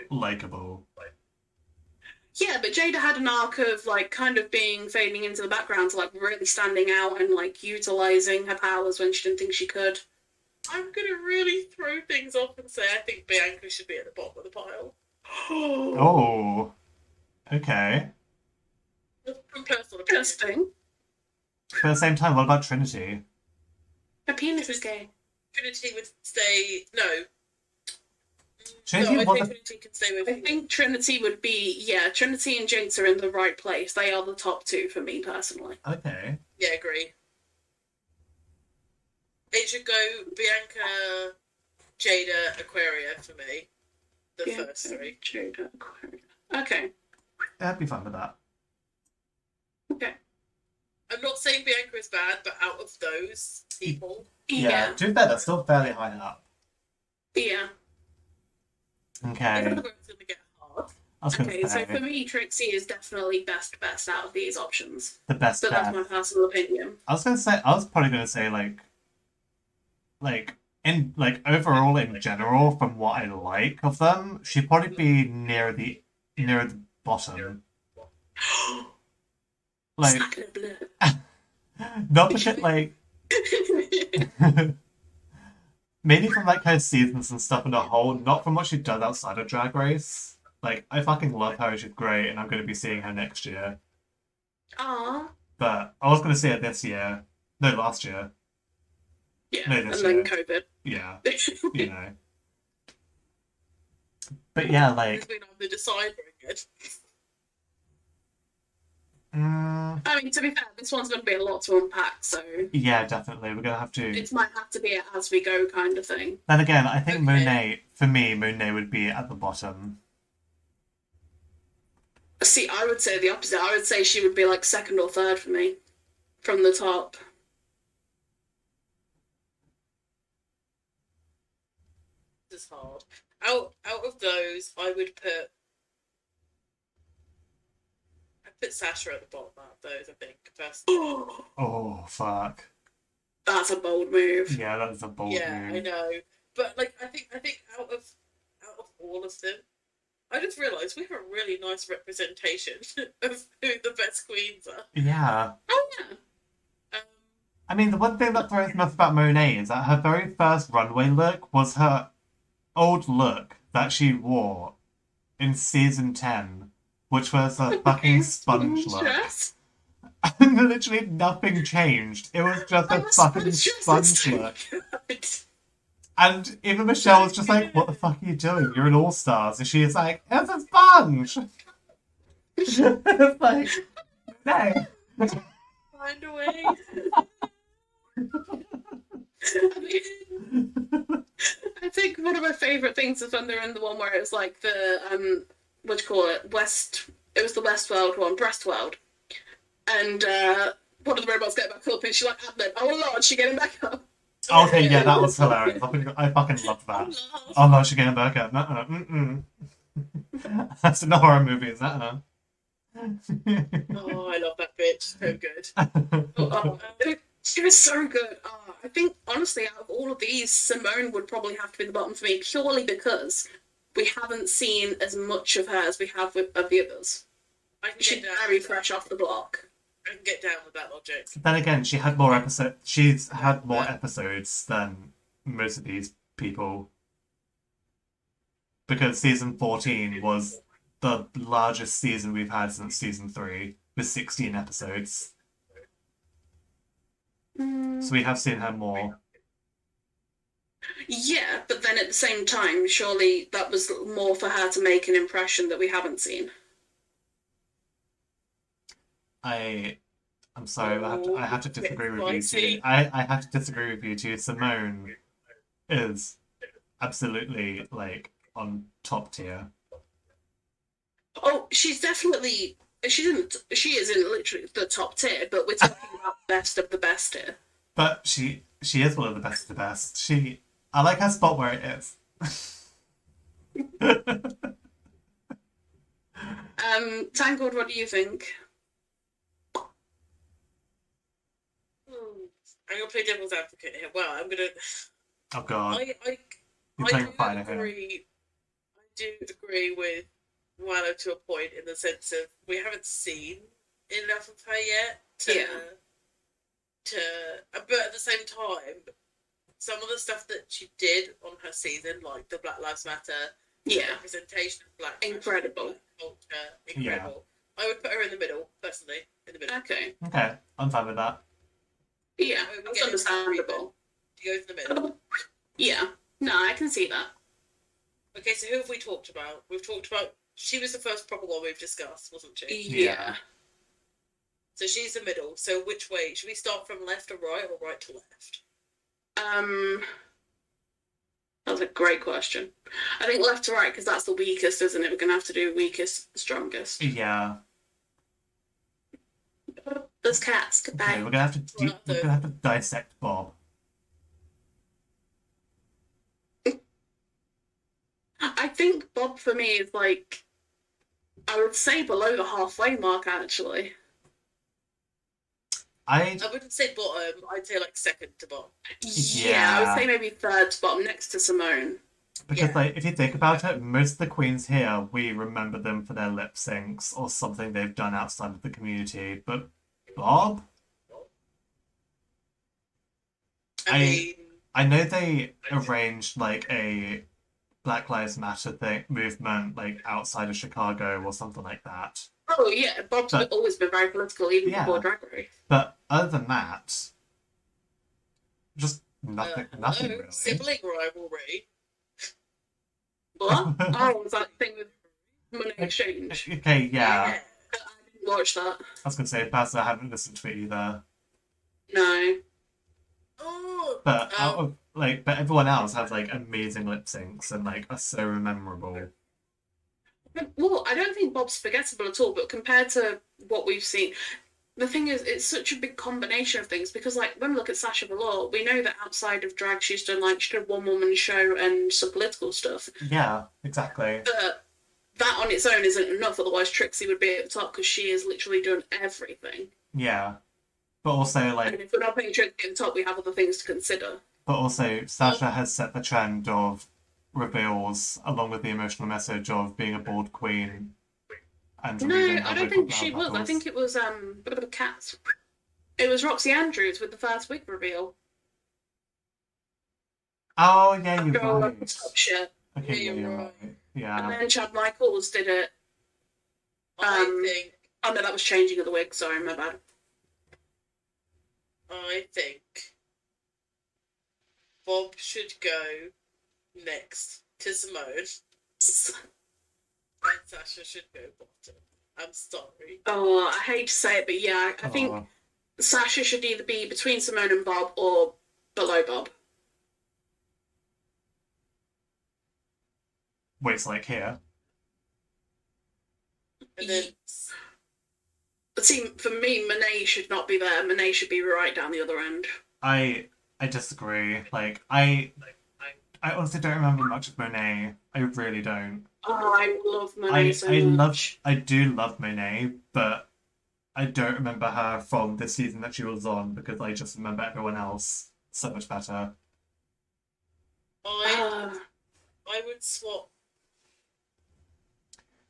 [SPEAKER 1] likable.
[SPEAKER 3] Yeah, but Jada had an arc of like kind of being fading into the background to like really standing out and like utilizing her powers when she didn't think she could.
[SPEAKER 2] I'm gonna really throw things off and say I think Bianca should be at the bottom of the pile.
[SPEAKER 1] Oh, okay.
[SPEAKER 2] Just from personal opinion.
[SPEAKER 3] Interesting.
[SPEAKER 1] But at the same time, what about Trinity?
[SPEAKER 3] Her penis is gay.
[SPEAKER 2] Trinity would stay. No.
[SPEAKER 1] Trinity
[SPEAKER 2] No, I
[SPEAKER 1] wasn't.
[SPEAKER 2] think Trinity can stay with
[SPEAKER 3] I think Trinity would be, yeah, Trinity and Jinx are in the right place. They are the top two for me personally.
[SPEAKER 1] Okay.
[SPEAKER 2] Yeah, agree. It should go Bianca, Jada, Aquaria for me. The
[SPEAKER 3] Yeah,
[SPEAKER 2] first three.
[SPEAKER 3] Jada, Aquaria. Okay.
[SPEAKER 1] I'd be fine with that.
[SPEAKER 3] Okay.
[SPEAKER 2] I'm not saying Bianca is bad, but out of those people,
[SPEAKER 1] Yeah, to be fair, that's still fairly high up.
[SPEAKER 3] Yeah.
[SPEAKER 1] Okay.
[SPEAKER 2] it's going to get hard.
[SPEAKER 1] I was going
[SPEAKER 3] Okay,
[SPEAKER 1] to
[SPEAKER 3] so
[SPEAKER 1] say
[SPEAKER 3] for me, Trixie is definitely best out of these options.
[SPEAKER 1] the best
[SPEAKER 3] But that's
[SPEAKER 1] bet.
[SPEAKER 3] my personal opinion.
[SPEAKER 1] I was probably going to say in overall in general, from what I like of them, she'd probably be near the bottom. Like,
[SPEAKER 3] Smack it blue.
[SPEAKER 1] not because maybe from like her seasons and stuff in a whole, not from what she does outside of Drag Race. Like, I fucking love her, she's great, and I'm going to be seeing her next year.
[SPEAKER 3] Aw.
[SPEAKER 1] But I was going to see her this year. No, last year.
[SPEAKER 3] Yeah,
[SPEAKER 1] No,
[SPEAKER 3] and
[SPEAKER 1] this
[SPEAKER 3] then
[SPEAKER 1] year.
[SPEAKER 3] COVID.
[SPEAKER 1] Yeah, you know. But yeah, like,
[SPEAKER 2] Between either deciphering it.
[SPEAKER 3] I mean, to be fair, this one's going to be a lot to unpack, so
[SPEAKER 1] yeah, definitely. We're going to have to.
[SPEAKER 3] it might have to be a as we go kind of thing.
[SPEAKER 1] Then again, I think
[SPEAKER 2] Okay.
[SPEAKER 1] Monet, for me, Monet would be at the bottom.
[SPEAKER 3] See, I would say the opposite. I would say she would be like second or third for me from the top.
[SPEAKER 2] This is hard. Out of those, I would put. I'd put Sasha at the bottom out of those, I think, personally.
[SPEAKER 1] Oh, fuck.
[SPEAKER 3] That's a bold move.
[SPEAKER 1] Yeah, that is a bold
[SPEAKER 2] Yeah, I
[SPEAKER 1] move.
[SPEAKER 2] know. But like I think out of all of them, I just realised we have a really nice representation of who the best queens are.
[SPEAKER 1] Yeah.
[SPEAKER 3] Oh yeah.
[SPEAKER 1] I mean, the one thing that throws me off about Monet is that her very first runway look was her old look that she wore in season 10, which was a fucking sponge look.
[SPEAKER 3] Dress.
[SPEAKER 1] And literally nothing changed. It was just a
[SPEAKER 3] I'm a
[SPEAKER 1] fucking
[SPEAKER 3] sponge
[SPEAKER 1] sponge look.
[SPEAKER 3] dress.
[SPEAKER 1] And even Michelle was just like, what the fuck are you doing? You're an all-stars. And she's like, it's a sponge! It's like, no.
[SPEAKER 2] Find a way.
[SPEAKER 3] I think one of my favourite things is when they're in the one where it's like the what do you call it? It was the Westworld one, Breastworld. And one of the robots get back up and she's like, oh lord, she getting back up.
[SPEAKER 1] Okay, yeah, that was hilarious. I fucking loved that. Oh no, she's getting back up. No. That's in a horror movie, is that no?
[SPEAKER 2] Oh, I love that bitch. So good.
[SPEAKER 3] Oh, she was so good. I think, honestly, out of all of these, Simone would probably have to be the bottom for me, purely because we haven't seen as much of her as we have of the others.
[SPEAKER 2] I can
[SPEAKER 3] She's
[SPEAKER 2] get down
[SPEAKER 3] very
[SPEAKER 2] with that.
[SPEAKER 3] fresh off the block.
[SPEAKER 2] I can get down with that logic.
[SPEAKER 1] Then again, she had more episodes. She's had more episodes than most of these people. Because season 14 was the largest season we've had since season 3, with 16 episodes. So we have seen her more.
[SPEAKER 3] Yeah, but then at the same time, surely that was more for her to make an impression that we haven't seen.
[SPEAKER 1] I'm sorry, I have to disagree with you too. I have to disagree with you too. Simone is absolutely like on top tier.
[SPEAKER 3] Oh, she's definitely She is in literally the top tier, but we're talking about best of the best here.
[SPEAKER 1] But she is one of the best of the best. I like her spot where it is.
[SPEAKER 3] Tangled, what do you think?
[SPEAKER 2] I'm gonna play devil's advocate here. Well, I'm gonna.
[SPEAKER 1] Oh god. You're
[SPEAKER 2] I
[SPEAKER 1] playing
[SPEAKER 2] do
[SPEAKER 1] fire here.
[SPEAKER 2] agree. I do agree with Mwuannah to a point in the sense of we haven't seen enough of her yet. But at the same time, some of the stuff that she did on her season, like the Black Lives Matter, representation of Black
[SPEAKER 3] Incredible.
[SPEAKER 2] culture, incredible. Yeah. I would put her in the middle, personally. In the middle.
[SPEAKER 3] Okay,
[SPEAKER 1] I'm fine with that.
[SPEAKER 3] Yeah, that's understandable.
[SPEAKER 2] She goes in the middle.
[SPEAKER 3] Yeah, no, I can see that.
[SPEAKER 2] Okay, so who have we talked about? We've talked about. She was the first proper one we've discussed, wasn't she?
[SPEAKER 3] Yeah.
[SPEAKER 2] So she's the middle. So which way? Should we start from left to right or right to left?
[SPEAKER 3] That's a great question. I think left to right because that's the weakest, isn't it? We're gonna have to do weakest, strongest.
[SPEAKER 1] Yeah.
[SPEAKER 3] There's cats. Goodbye.
[SPEAKER 1] Okay, we're gonna have to dissect Bob.
[SPEAKER 3] I think Bob for me is like, I would say below the halfway mark actually.
[SPEAKER 2] I wouldn't say bottom. I'd say like second to bottom.
[SPEAKER 3] Yeah, I would say maybe third to bottom, next to Simone.
[SPEAKER 1] Because like, if you think about it, most of the queens here, we remember them for their lip syncs or something they've done outside of the community. But Bob, I know they arranged like a Black Lives Matter movement like outside of Chicago or something like that.
[SPEAKER 3] Oh yeah, Bob's always been very political, even before Drag Race.
[SPEAKER 1] But other than that, just nothing really.
[SPEAKER 2] Sibling rivalry.
[SPEAKER 3] What? Oh, was that thing with Money Exchange?
[SPEAKER 1] Okay, yeah.
[SPEAKER 3] I didn't watch that.
[SPEAKER 1] I was gonna say, personally, I haven't listened to it either.
[SPEAKER 3] No.
[SPEAKER 2] Oh.
[SPEAKER 1] But but everyone else has like amazing lip syncs and like are so memorable.
[SPEAKER 3] Well, I don't think Bob's forgettable at all, but compared to what we've seen, the thing is, it's such a big combination of things because, like, when we look at Sasha Velour, we know that outside of drag, she did one woman show and some political stuff.
[SPEAKER 1] Yeah, exactly.
[SPEAKER 3] But that on its own isn't enough, otherwise Trixie would be at the top because she is literally doing everything.
[SPEAKER 1] Yeah. But also, like...
[SPEAKER 3] And if we're not putting Trixie at the top, we have other things to consider.
[SPEAKER 1] But also, Sasha has set the trend of reveals, along with the emotional message of being a bald queen. And
[SPEAKER 3] no, I don't think she was. I think it was Cats. It was Roxy Andrews with the first wig reveal.
[SPEAKER 1] Oh yeah, you're right.
[SPEAKER 3] Shit.
[SPEAKER 1] Okay, yeah, you're right. Yeah.
[SPEAKER 3] And then Chad Michaels did it.
[SPEAKER 2] I think.
[SPEAKER 3] Oh no, that was changing of the wig. Sorry, my bad.
[SPEAKER 2] I think Bob should go next to Simone. And Sasha should go bottom. I'm sorry.
[SPEAKER 3] Oh, I hate to say it, but yeah, I think Sasha should either be between Simone and Bob or below Bob.
[SPEAKER 1] Wait, it's like here.
[SPEAKER 2] And then...
[SPEAKER 3] See, for me, Monet should not be there. Monet should be right down the other end.
[SPEAKER 1] I disagree. Like, I honestly don't remember much of Monet. I really don't.
[SPEAKER 3] Oh, I love Monet so much.
[SPEAKER 1] I do love Monet, but I don't remember her from the season that she was on because I just remember everyone else so much better.
[SPEAKER 2] I would swap.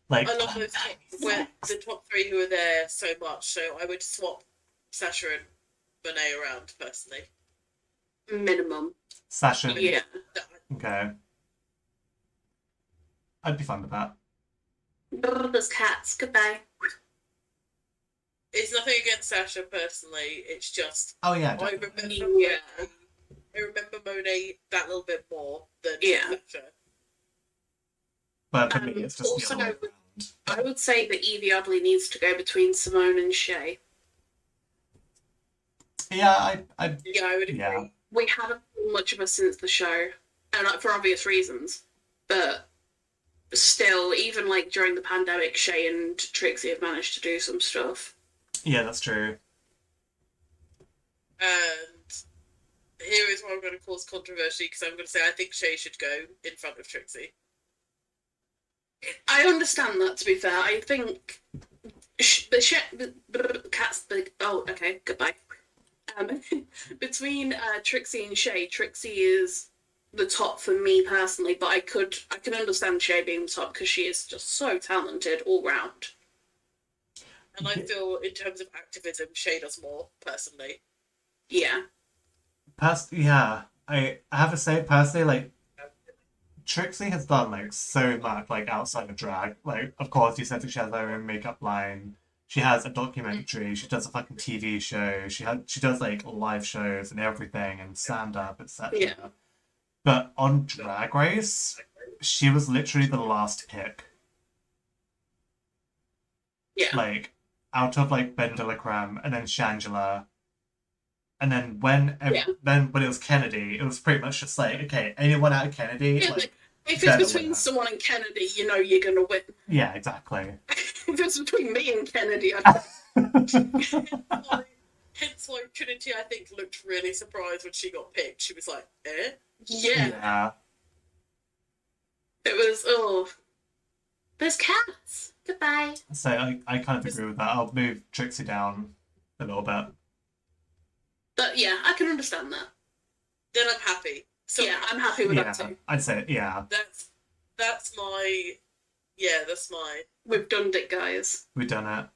[SPEAKER 1] Like,
[SPEAKER 2] I love those the top three who are there so much, so I would swap Sasha and Monet around personally.
[SPEAKER 3] Minimum.
[SPEAKER 1] Sasha.
[SPEAKER 3] Yeah.
[SPEAKER 1] Okay. I'd be fine with that.
[SPEAKER 3] There's Cats. Goodbye.
[SPEAKER 2] It's nothing against Sasha personally. It's just.
[SPEAKER 1] Oh yeah.
[SPEAKER 2] I remember Monet that little bit more than Sasha.
[SPEAKER 1] But for me, it's just
[SPEAKER 3] also, I would say that Evie Oddly needs to go between Simone and Shay.
[SPEAKER 1] Yeah, I
[SPEAKER 2] would agree.
[SPEAKER 1] Yeah.
[SPEAKER 3] We haven't seen much of her since the show, and for obvious reasons. But still, even like during the pandemic, Shay and Trixie have managed to do some stuff.
[SPEAKER 1] Yeah, that's true.
[SPEAKER 2] And here is where I'm going to cause controversy because I'm going to say I think Shay should go in front of Trixie.
[SPEAKER 3] I understand that, to be fair. I think Cat's the. Oh, okay, goodbye. Between Trixie and Shay, Trixie is the top for me personally, but I can understand Shay being the top because she is just so talented all round.
[SPEAKER 2] And I feel in terms of activism, Shay does more personally.
[SPEAKER 3] Yeah.
[SPEAKER 1] Yeah, I have to say personally, like Trixie has done like so much like outside of drag. Like, of course, you said that she has her own makeup line. She has a documentary. She does a fucking TV show. She does like live shows and everything and stand up, etc.
[SPEAKER 3] Yeah.
[SPEAKER 1] But on Drag Race, she was literally the last pick.
[SPEAKER 3] Yeah.
[SPEAKER 1] Like out of like Ben de la Creme and then Shangela. And then when it was Kennedy, it was pretty much just like, okay, anyone out of Kennedy,
[SPEAKER 3] Yeah,
[SPEAKER 1] like,
[SPEAKER 3] if
[SPEAKER 1] better
[SPEAKER 3] it's between
[SPEAKER 1] winner.
[SPEAKER 3] someone and Kennedy, you know you're gonna win.
[SPEAKER 1] Yeah, exactly.
[SPEAKER 3] If it's between me and Kennedy, I
[SPEAKER 2] Hence why Trinity, I think, looked really surprised when she got picked. She was like, eh?
[SPEAKER 1] Yeah.
[SPEAKER 3] It was, oh. There's cats. Goodbye.
[SPEAKER 1] So I kind of agree with that. I'll move Trixie down a little bit.
[SPEAKER 3] But yeah, I can understand that.
[SPEAKER 2] Then I'm happy. So
[SPEAKER 3] yeah, I'm happy with that too.
[SPEAKER 1] I'd say, yeah.
[SPEAKER 2] That's my...
[SPEAKER 3] We've done it, guys.
[SPEAKER 1] We've done it.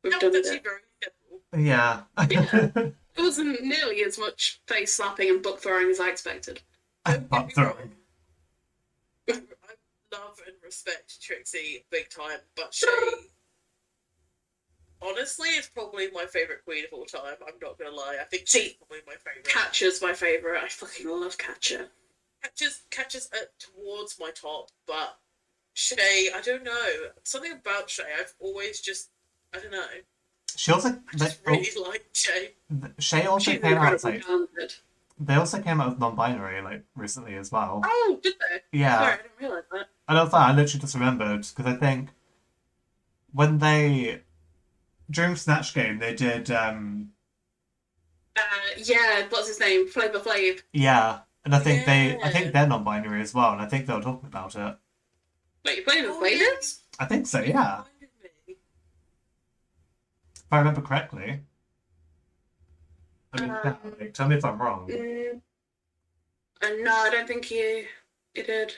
[SPEAKER 3] We've done it.
[SPEAKER 2] Very simple.
[SPEAKER 1] Yeah.
[SPEAKER 3] It wasn't nearly as much face slapping and book throwing as I expected.
[SPEAKER 1] Butt throwing.
[SPEAKER 2] I love and respect Trixie big time, but Shay, honestly, is probably my favourite queen of all time. I'm not gonna lie. I think she's probably my favourite.
[SPEAKER 3] Catcher's my favourite. I fucking love Catcher.
[SPEAKER 2] Catcher's towards my top, but Shay, I don't know. Something about Shay, I've always just, I don't know.
[SPEAKER 1] She also
[SPEAKER 2] really liked Shay.
[SPEAKER 1] Shay also
[SPEAKER 3] She's
[SPEAKER 1] came out
[SPEAKER 3] incredibly
[SPEAKER 1] like
[SPEAKER 3] talented.
[SPEAKER 1] they also came out with non-binary like recently as well.
[SPEAKER 3] Oh, did they?
[SPEAKER 1] Yeah.
[SPEAKER 3] Sorry, I didn't realise that.
[SPEAKER 1] And I was like, I literally just remembered because I think when they during Snatch Game they did
[SPEAKER 3] yeah, what's his name? Flavor Flav.
[SPEAKER 1] yeah, and I think
[SPEAKER 2] Yeah.
[SPEAKER 1] they're non-binary as well, and I think they were talking about it.
[SPEAKER 3] Wait, Flavor Flav is?
[SPEAKER 1] I think so, yeah. If I remember correctly. I mean, like, tell me if I'm wrong.
[SPEAKER 3] No, I don't think he did.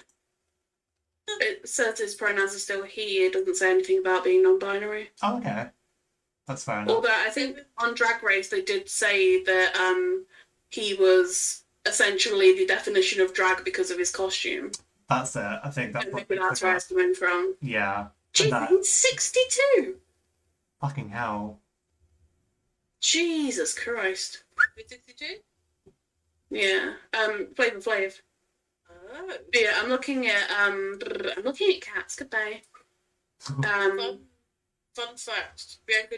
[SPEAKER 3] It says his pronouns are still he. It doesn't say anything about being non-binary.
[SPEAKER 1] Oh, okay. That's fair enough.
[SPEAKER 3] Although I think on Drag Race they did say that he was essentially the definition of drag because of his costume.
[SPEAKER 1] That's it. I think that's
[SPEAKER 3] And
[SPEAKER 1] what
[SPEAKER 3] maybe that's where it's coming from.
[SPEAKER 1] Yeah.
[SPEAKER 3] Jesus, he's 62!
[SPEAKER 1] Fucking hell.
[SPEAKER 3] Jesus Christ.
[SPEAKER 2] 62?
[SPEAKER 3] Yeah. Flavor Flav.
[SPEAKER 2] Oh.
[SPEAKER 3] But yeah, I'm looking at cats. Goodbye.
[SPEAKER 2] Fun fact: Bianca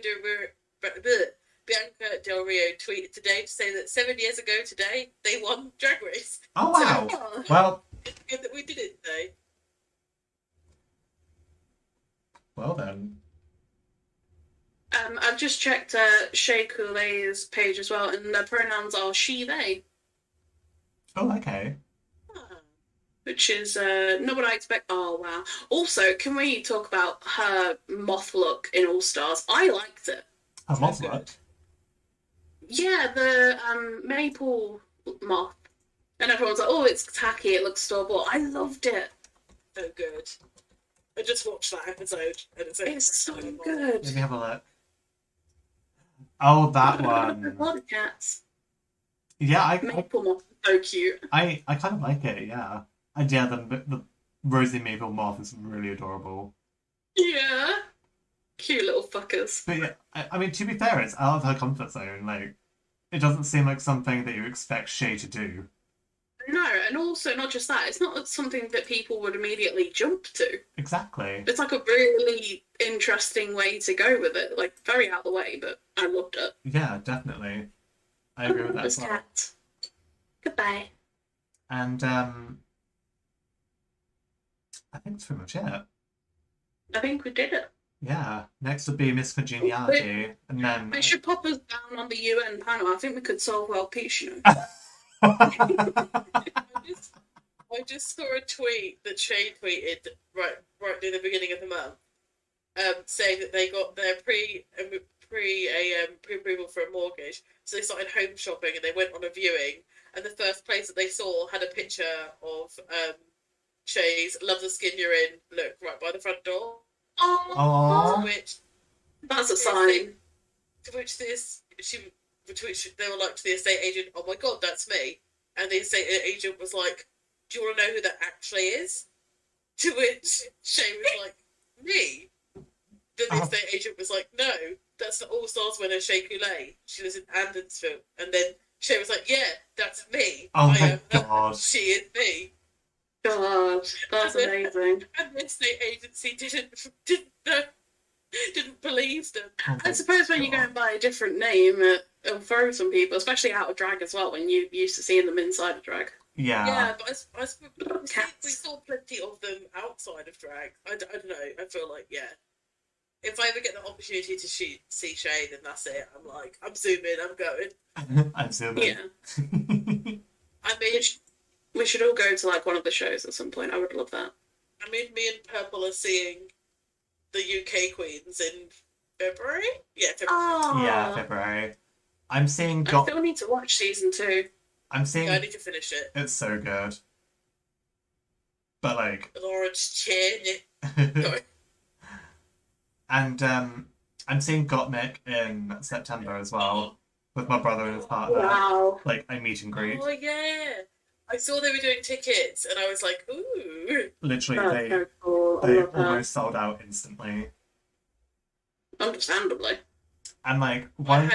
[SPEAKER 2] Del Rio tweeted today to say that 7 years ago today they won Drag Race.
[SPEAKER 1] Oh wow.
[SPEAKER 3] Oh.
[SPEAKER 1] Well,
[SPEAKER 2] It's good that we did it today.
[SPEAKER 1] well then.
[SPEAKER 3] I've just checked Shea Coulee's page as well, and their pronouns are she, they.
[SPEAKER 1] Oh, okay.
[SPEAKER 3] Which is not what I expect. Oh, wow. Also, can we talk about her moth look in All Stars? I liked it.
[SPEAKER 1] A moth look.
[SPEAKER 3] Yeah, the maple moth. And everyone's like, oh, it's tacky, it looks store-bought. I loved it.
[SPEAKER 2] So good. I just watched that episode and
[SPEAKER 3] It's so good.
[SPEAKER 1] Let me have a look. Oh, that one.
[SPEAKER 3] A lot of cats.
[SPEAKER 1] Yeah,
[SPEAKER 3] Maple moth is so cute.
[SPEAKER 1] I kind of like it, yeah. And yeah, the rosy maple moth is really adorable.
[SPEAKER 3] Yeah. Cute little fuckers.
[SPEAKER 1] But yeah, I mean, to be fair, it's out of her comfort zone. Like, it doesn't seem like something that you expect Shay to do.
[SPEAKER 3] No, and also not just that, it's not something that people would immediately jump to.
[SPEAKER 1] Exactly.
[SPEAKER 3] It's like a really interesting way to go with it. Like, very out of the way, but I loved it.
[SPEAKER 1] Yeah, definitely. I agree with that as
[SPEAKER 3] This
[SPEAKER 1] well.
[SPEAKER 3] cat. Goodbye.
[SPEAKER 1] And I think that's pretty much it.
[SPEAKER 3] I think we did it.
[SPEAKER 1] Yeah. Next would be Miss Congeniality, and then
[SPEAKER 3] They should pop us down on the UN panel. I think we could solve world peace, you know.
[SPEAKER 2] I just saw a tweet that Shay tweeted right near the beginning of the month, saying that they got their pre-approval for a mortgage, so they started home shopping and they went on a viewing, and the first place that they saw had a picture of Shay's "Love the skin you're in" look right by the front door.
[SPEAKER 1] Aww.
[SPEAKER 2] Which
[SPEAKER 3] That's a sign.
[SPEAKER 2] to which they were like to the estate agent, "Oh my god, that's me," and the estate agent was like, "Do you want to know who that actually is?" To which Shay was like, "Me?" Then the estate agent was like, "No, that's the All Stars winner, Shay Coulee. She lives in Andonsville." And then Shay was like, "Yeah, that's me.
[SPEAKER 1] Oh
[SPEAKER 2] I
[SPEAKER 1] my
[SPEAKER 2] am
[SPEAKER 1] god.
[SPEAKER 2] She is me."
[SPEAKER 3] God, that's amazing.
[SPEAKER 2] And the estate agency didn't believe them.
[SPEAKER 1] Oh
[SPEAKER 3] I suppose when you go and buy a different name, it'll throw some people, especially out of drag as well, when you're used to seeing them inside of drag.
[SPEAKER 2] Yeah, but we saw plenty of them outside of drag. I don't know. I feel like, yeah. If I ever get the opportunity to see Shay, then that's it. I'm zooming, I'm going.
[SPEAKER 1] I'm zooming.
[SPEAKER 3] Yeah.
[SPEAKER 2] I mean,
[SPEAKER 3] we should all go to like one of the shows at some point. I would love that.
[SPEAKER 2] I mean, me and Purple are seeing the UK Queens in February. Yeah, February.
[SPEAKER 3] Oh.
[SPEAKER 1] Yeah, February. I'm seeing.
[SPEAKER 3] I still need to watch season 2.
[SPEAKER 1] I'm seeing.
[SPEAKER 2] Yeah, I need to finish it.
[SPEAKER 1] It's so good. But like.
[SPEAKER 2] An orange chin.
[SPEAKER 1] And I'm seeing Gottmik in September as well with my brother and his partner.
[SPEAKER 3] Wow.
[SPEAKER 1] Like a meet and greet.
[SPEAKER 2] Oh yeah. I saw they were doing tickets and I was like, ooh.
[SPEAKER 1] Literally,
[SPEAKER 3] so cool.
[SPEAKER 1] they almost sold out instantly.
[SPEAKER 3] Understandably.
[SPEAKER 1] And like one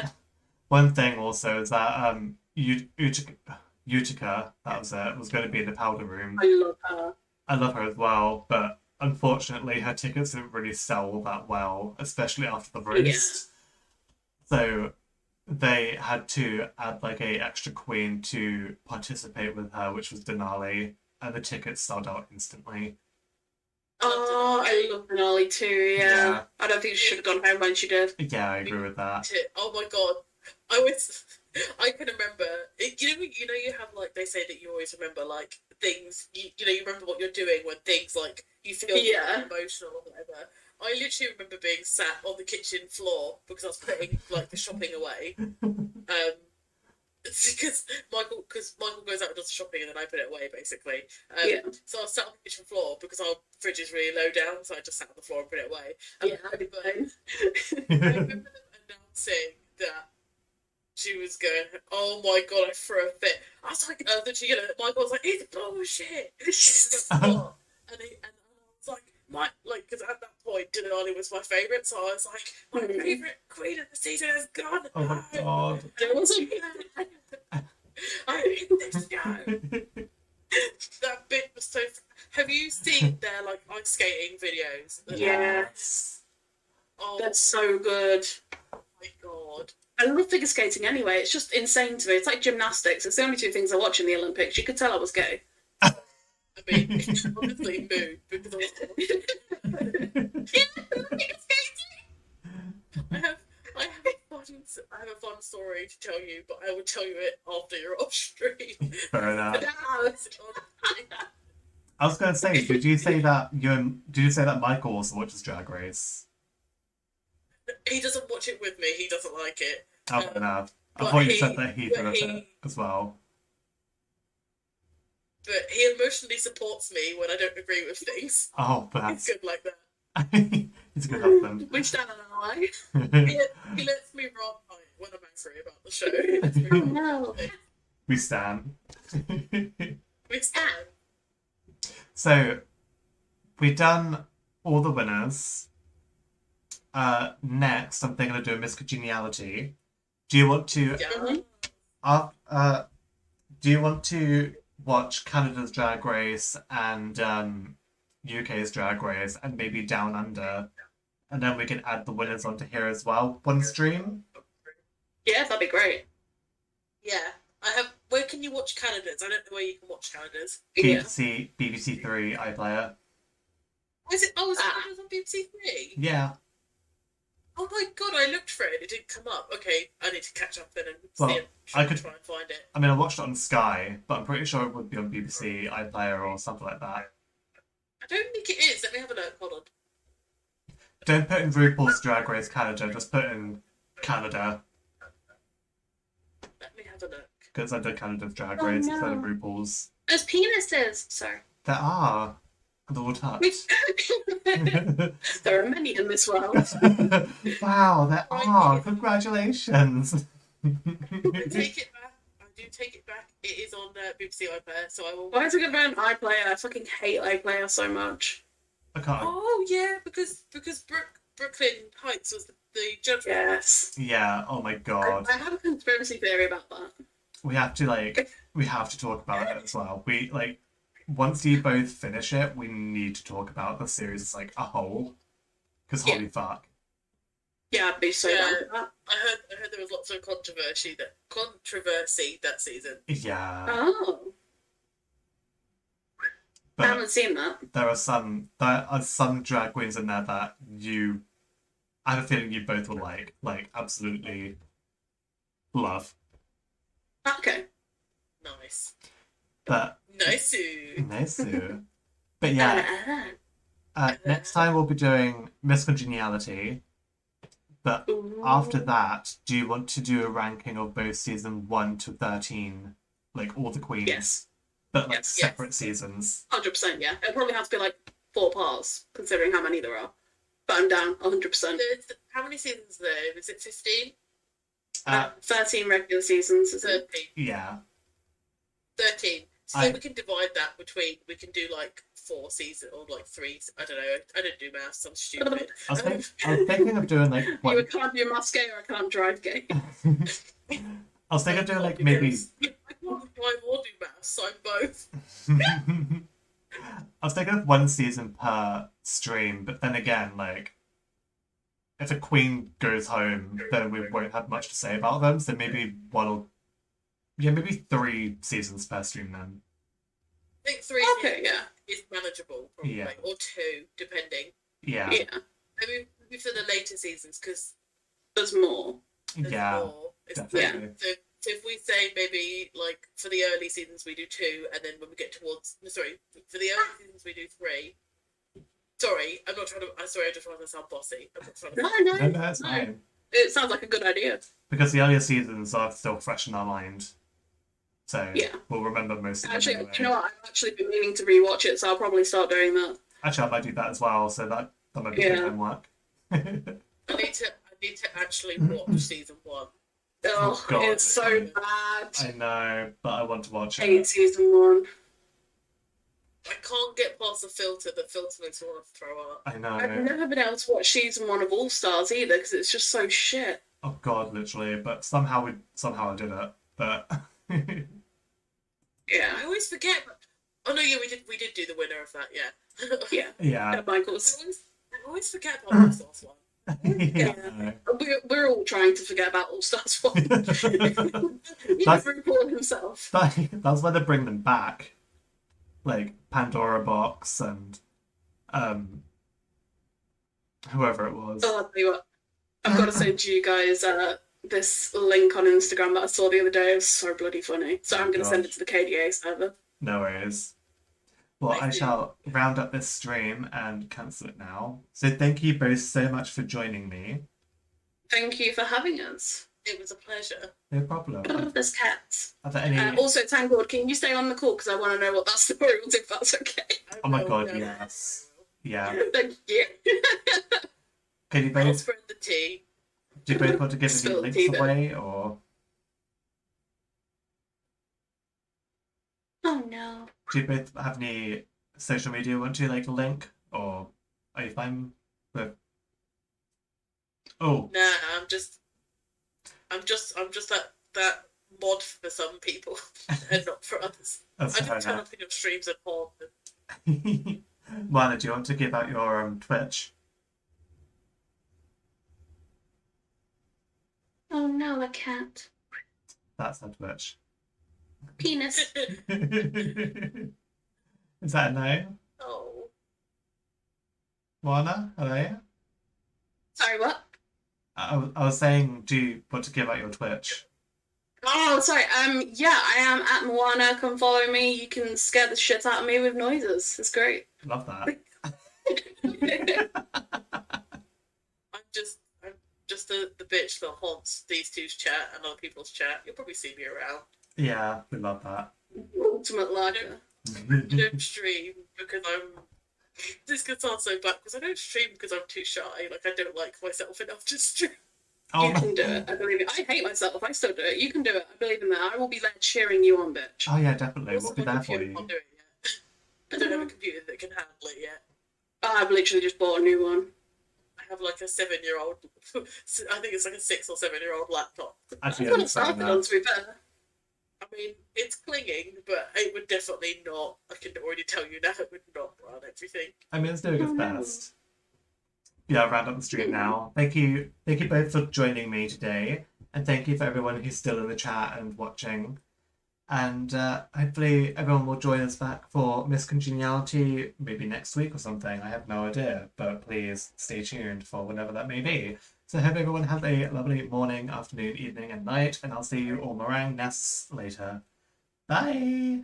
[SPEAKER 1] thing also is that Utica, that was it, was going to be in the powder room.
[SPEAKER 3] I love her.
[SPEAKER 1] I love her as well, but unfortunately her tickets didn't really sell that well, especially after the roast. Yeah. So they had to add like a extra queen to participate with her, which was Denali, and the tickets sold out instantly.
[SPEAKER 3] Oh, I love Denali too, yeah. I don't think she should have gone home when she did.
[SPEAKER 1] Yeah, I agree with that.
[SPEAKER 2] Oh my god. I can remember, you have like, they say that you always remember like things, you remember what you're doing when things like, you feel emotional or whatever. I literally remember being sat on the kitchen floor because I was putting like the shopping away. Because Michael goes out and does the shopping and then I put it away basically. So I was sat on the kitchen floor because our fridge is really low down, so I just sat on the floor and put it away. I remember them announcing that she was going, oh my god, I threw a fit. I was like, Michael was like, it's bullshit. And I was like, because at that point, Denali was my favourite, so I was like, my favourite queen of the season has gone.
[SPEAKER 1] Oh my god.
[SPEAKER 2] And it wasn't I hate this show. That bit was so. Have you seen their like ice skating videos?
[SPEAKER 3] Yes.
[SPEAKER 2] Oh,
[SPEAKER 3] that's so good.
[SPEAKER 2] Oh my god.
[SPEAKER 3] I love figure skating anyway. It's just insane to me. It's like gymnastics. It's the only two things I watch in the Olympics. You could tell I was gay.
[SPEAKER 2] I mean, it's honestly moved because I have a fun story to tell you, but I will tell you it after you're off stream.
[SPEAKER 1] Fair enough. I was going to say, did you say that Michael also watches Drag Race?
[SPEAKER 2] He doesn't watch it with me. He doesn't like it.
[SPEAKER 1] Oh, fair enough. I thought you said that he does it as well.
[SPEAKER 2] But he emotionally supports me when I don't agree with things.
[SPEAKER 1] Oh, that's...
[SPEAKER 2] He's good like that.
[SPEAKER 1] He's a good husband.
[SPEAKER 3] We stand on our line.
[SPEAKER 2] He lets me rant when I'm angry about the show.
[SPEAKER 3] Oh, no.
[SPEAKER 1] We stand.
[SPEAKER 2] We stand.
[SPEAKER 1] So, we've done all the winners. Next, I'm thinking of doing Miss Congeniality. Do you want to... do you want to watch Canada's Drag Race and UK's Drag Race and maybe Down Under, and then we can add the winners onto here as well, one stream?
[SPEAKER 3] Yeah, that'd be great.
[SPEAKER 2] Yeah, where can you watch Canada's? I don't know where you can watch Canada's.
[SPEAKER 1] BBC 3 iPlayer.
[SPEAKER 2] Was it? Oh, was it
[SPEAKER 3] Ah.
[SPEAKER 2] when it was on BBC Three?
[SPEAKER 1] Yeah.
[SPEAKER 2] Oh my god, I looked for it. It didn't come up. Okay, I need to catch up then and
[SPEAKER 1] Well,
[SPEAKER 2] see it.
[SPEAKER 1] I could-
[SPEAKER 2] try and find it.
[SPEAKER 1] I mean, I watched it on Sky, but I'm pretty sure it would be on BBC iPlayer or something like that.
[SPEAKER 2] I don't think it is. Let me have a look. Hold on.
[SPEAKER 1] Don't put in RuPaul's Drag Race Canada, just put in Canada,
[SPEAKER 2] Let me have a look.
[SPEAKER 1] because I did Canada's Drag
[SPEAKER 3] Oh,
[SPEAKER 1] Race
[SPEAKER 3] no.
[SPEAKER 1] instead of RuPaul's.
[SPEAKER 3] There's penises. Sorry.
[SPEAKER 1] There are. They're all touched.
[SPEAKER 3] There are many in this world.
[SPEAKER 1] Wow, there
[SPEAKER 2] Right,
[SPEAKER 1] are.
[SPEAKER 2] it is.
[SPEAKER 1] Congratulations.
[SPEAKER 2] I take it back. I do take it back. It is on BBC iPlayer, so I will.
[SPEAKER 3] Why is it about an iPlayer? I fucking hate iPlayer so much.
[SPEAKER 1] I can't.
[SPEAKER 2] Oh yeah, because Brooklyn Heights was the judgment.
[SPEAKER 3] Yes.
[SPEAKER 1] Yeah, oh my god.
[SPEAKER 3] I have a conspiracy theory about that.
[SPEAKER 1] We have to talk about it as well. Once you both finish it, we need to talk about the series as like a whole. Because holy fuck.
[SPEAKER 3] Yeah, I'd be so
[SPEAKER 2] Yeah.
[SPEAKER 3] down for that.
[SPEAKER 2] I heard there was lots of controversy that season.
[SPEAKER 1] Yeah.
[SPEAKER 3] Oh, I
[SPEAKER 1] But
[SPEAKER 3] haven't seen that.
[SPEAKER 1] there are some drag queens in there that I have a feeling you both will like absolutely love.
[SPEAKER 3] Okay.
[SPEAKER 2] Nice.
[SPEAKER 1] But
[SPEAKER 2] Nice.
[SPEAKER 1] nice. But yeah, next time we'll be doing Miss Congeniality. But after that, do you want to do a ranking of both season 1 to 13, like all the queens?
[SPEAKER 3] Yes.
[SPEAKER 1] But like
[SPEAKER 3] Yes.
[SPEAKER 1] separate seasons.
[SPEAKER 3] 100%, yeah. It'll probably have to be like 4 parts, considering how many there are. But I'm down 100%.
[SPEAKER 2] How many seasons are there? Is it 15?
[SPEAKER 3] 13 regular seasons, is it?
[SPEAKER 2] 13.
[SPEAKER 1] Yeah.
[SPEAKER 2] 13. So
[SPEAKER 1] I-
[SPEAKER 2] we can divide that between, we can do like 4 seasons or like 3. I don't know. I don't do maths. I'm stupid.
[SPEAKER 1] I was thinking of doing like
[SPEAKER 3] You
[SPEAKER 1] one.
[SPEAKER 3] can't do maths gay or I can't drive gay.
[SPEAKER 1] I was thinking of doing like maybe.
[SPEAKER 2] I can't drive or do maths. I'm both.
[SPEAKER 1] I was thinking of one season per stream, but then again, like, if a queen goes home, then we won't have much to say about them. So maybe maybe 3 seasons per stream then.
[SPEAKER 2] I think 3
[SPEAKER 3] Okay, yeah.
[SPEAKER 2] is manageable, probably.
[SPEAKER 1] Yeah.
[SPEAKER 2] Or 2, depending.
[SPEAKER 1] Yeah,
[SPEAKER 3] Yeah.
[SPEAKER 2] Maybe for the later seasons, because
[SPEAKER 3] There's more.
[SPEAKER 2] there's
[SPEAKER 1] yeah,
[SPEAKER 2] more.
[SPEAKER 1] definitely.
[SPEAKER 2] So if we say maybe like for the early seasons we do 2, and then when we get towards for the early seasons we do 3. Sorry, I'm not trying to. Sorry, I just want to sound bossy. I'm not trying to.
[SPEAKER 3] No,
[SPEAKER 1] No, that's fine.
[SPEAKER 3] It sounds like a good idea.
[SPEAKER 1] Because the earlier seasons are still fresh in our mind. So
[SPEAKER 3] Yeah.
[SPEAKER 1] we'll remember most of them
[SPEAKER 3] Actually,
[SPEAKER 1] anyway.
[SPEAKER 3] you know what? I've actually been meaning to rewatch it, so I'll probably start doing that.
[SPEAKER 1] Actually, I might do that as well, so that might be
[SPEAKER 3] Yeah.
[SPEAKER 1] good homework.
[SPEAKER 2] I need to actually watch season 1.
[SPEAKER 3] Oh,
[SPEAKER 1] God.
[SPEAKER 3] it's so bad.
[SPEAKER 1] I know, but I want to watch
[SPEAKER 3] I hate
[SPEAKER 1] it.
[SPEAKER 3] season 1.
[SPEAKER 2] I can't get past the filter. The filter makes me want to throw up.
[SPEAKER 1] I know.
[SPEAKER 3] I've never been able to watch season 1 of All Stars either because it's just so shit.
[SPEAKER 1] Oh god, literally. But somehow I did it. But
[SPEAKER 3] Yeah.
[SPEAKER 2] I always forget. Oh no, yeah, we did do the winner of that. Yeah.
[SPEAKER 3] Yeah.
[SPEAKER 1] yeah.
[SPEAKER 3] Michael's.
[SPEAKER 2] I always forget about this last one.
[SPEAKER 1] yeah.
[SPEAKER 3] We're all trying to forget about All Stars 1. Even RuPaul himself.
[SPEAKER 1] That's why they bring them back. Like Pandora Box and whoever it was.
[SPEAKER 3] Oh, I'll tell you what. I've got to send you guys this link on Instagram that I saw the other day. It was so bloody funny. So I'm going to send it to the KDA server.
[SPEAKER 1] No worries. Well, I shall round up this stream and cancel it now. So thank you both so much for joining me.
[SPEAKER 3] Thank you for having us.
[SPEAKER 2] It was a pleasure.
[SPEAKER 1] No problem.
[SPEAKER 3] I love this cat.
[SPEAKER 1] Are there any?
[SPEAKER 3] Also, Tangled, can you stay on the call because I want to know what that story was, if that's okay.
[SPEAKER 1] Oh my god, yes. Yeah.
[SPEAKER 3] Thank you.
[SPEAKER 1] Can you
[SPEAKER 2] I'll
[SPEAKER 1] both?
[SPEAKER 2] spread the tea.
[SPEAKER 1] Do you both want to give any
[SPEAKER 3] Spill
[SPEAKER 1] links
[SPEAKER 3] tea then.
[SPEAKER 1] away, or
[SPEAKER 3] Oh no.
[SPEAKER 1] do you both have any social media you want to like link, or are you fine with? Oh,
[SPEAKER 2] Nah, I'm just that mod for some people and not for others.
[SPEAKER 1] that's
[SPEAKER 2] I
[SPEAKER 1] fair
[SPEAKER 2] just turn
[SPEAKER 1] enough.
[SPEAKER 2] up in your streams and haunt them.
[SPEAKER 1] Mwuannah, do you want to give out your Twitch?
[SPEAKER 3] Oh no, I can't.
[SPEAKER 1] That's her Twitch.
[SPEAKER 3] Penis.
[SPEAKER 1] Is that a no?
[SPEAKER 2] Oh.
[SPEAKER 1] Mwuannah, hello.
[SPEAKER 3] Sorry, what?
[SPEAKER 1] I was saying, do you want to give out your Twitch?
[SPEAKER 3] Oh, sorry. Yeah, I am at Mwuannah. Come follow me. You can scare the shit out of me with noises. It's great.
[SPEAKER 1] Love that.
[SPEAKER 2] I'm just the bitch that haunts these two's chat and other people's chat. You'll probably see me around.
[SPEAKER 1] Yeah, we love that.
[SPEAKER 3] Ultimate lager.
[SPEAKER 2] I don't stream because I'm. This could sound so bad because I don't stream because I'm too shy. Like, I don't like myself enough to stream.
[SPEAKER 1] Oh,
[SPEAKER 3] You can do it. I believe it. I hate myself. I still do it. You can do it. I believe in that. I will be there cheering you on, bitch.
[SPEAKER 1] oh yeah, definitely.
[SPEAKER 2] Also,
[SPEAKER 1] We'll be
[SPEAKER 2] my
[SPEAKER 1] there for
[SPEAKER 2] computer
[SPEAKER 1] you.
[SPEAKER 2] can't do it yet. I don't have a computer that can handle it yet.
[SPEAKER 3] I've literally just bought a new one.
[SPEAKER 2] I have like a 7-year-old. I think it's like a 6 or 7-year-old laptop.
[SPEAKER 1] Actually,
[SPEAKER 3] That's what
[SPEAKER 1] I
[SPEAKER 3] it
[SPEAKER 1] understand
[SPEAKER 3] started
[SPEAKER 1] that.
[SPEAKER 3] on, to be fair.
[SPEAKER 2] I mean, it's clinging, but it would definitely not. I can already tell you now, it would not run everything.
[SPEAKER 1] I mean, it's doing its best. Yeah, I'll round up the stream now. Thank you both for joining me today, and thank you for everyone who's still in the chat and watching. And hopefully everyone will join us back for Miss Congeniality maybe next week or something. I have no idea, but please stay tuned for whenever that may be. So I hope everyone has a lovely morning, afternoon, evening, and night, and I'll see you all meringue nests later. Bye!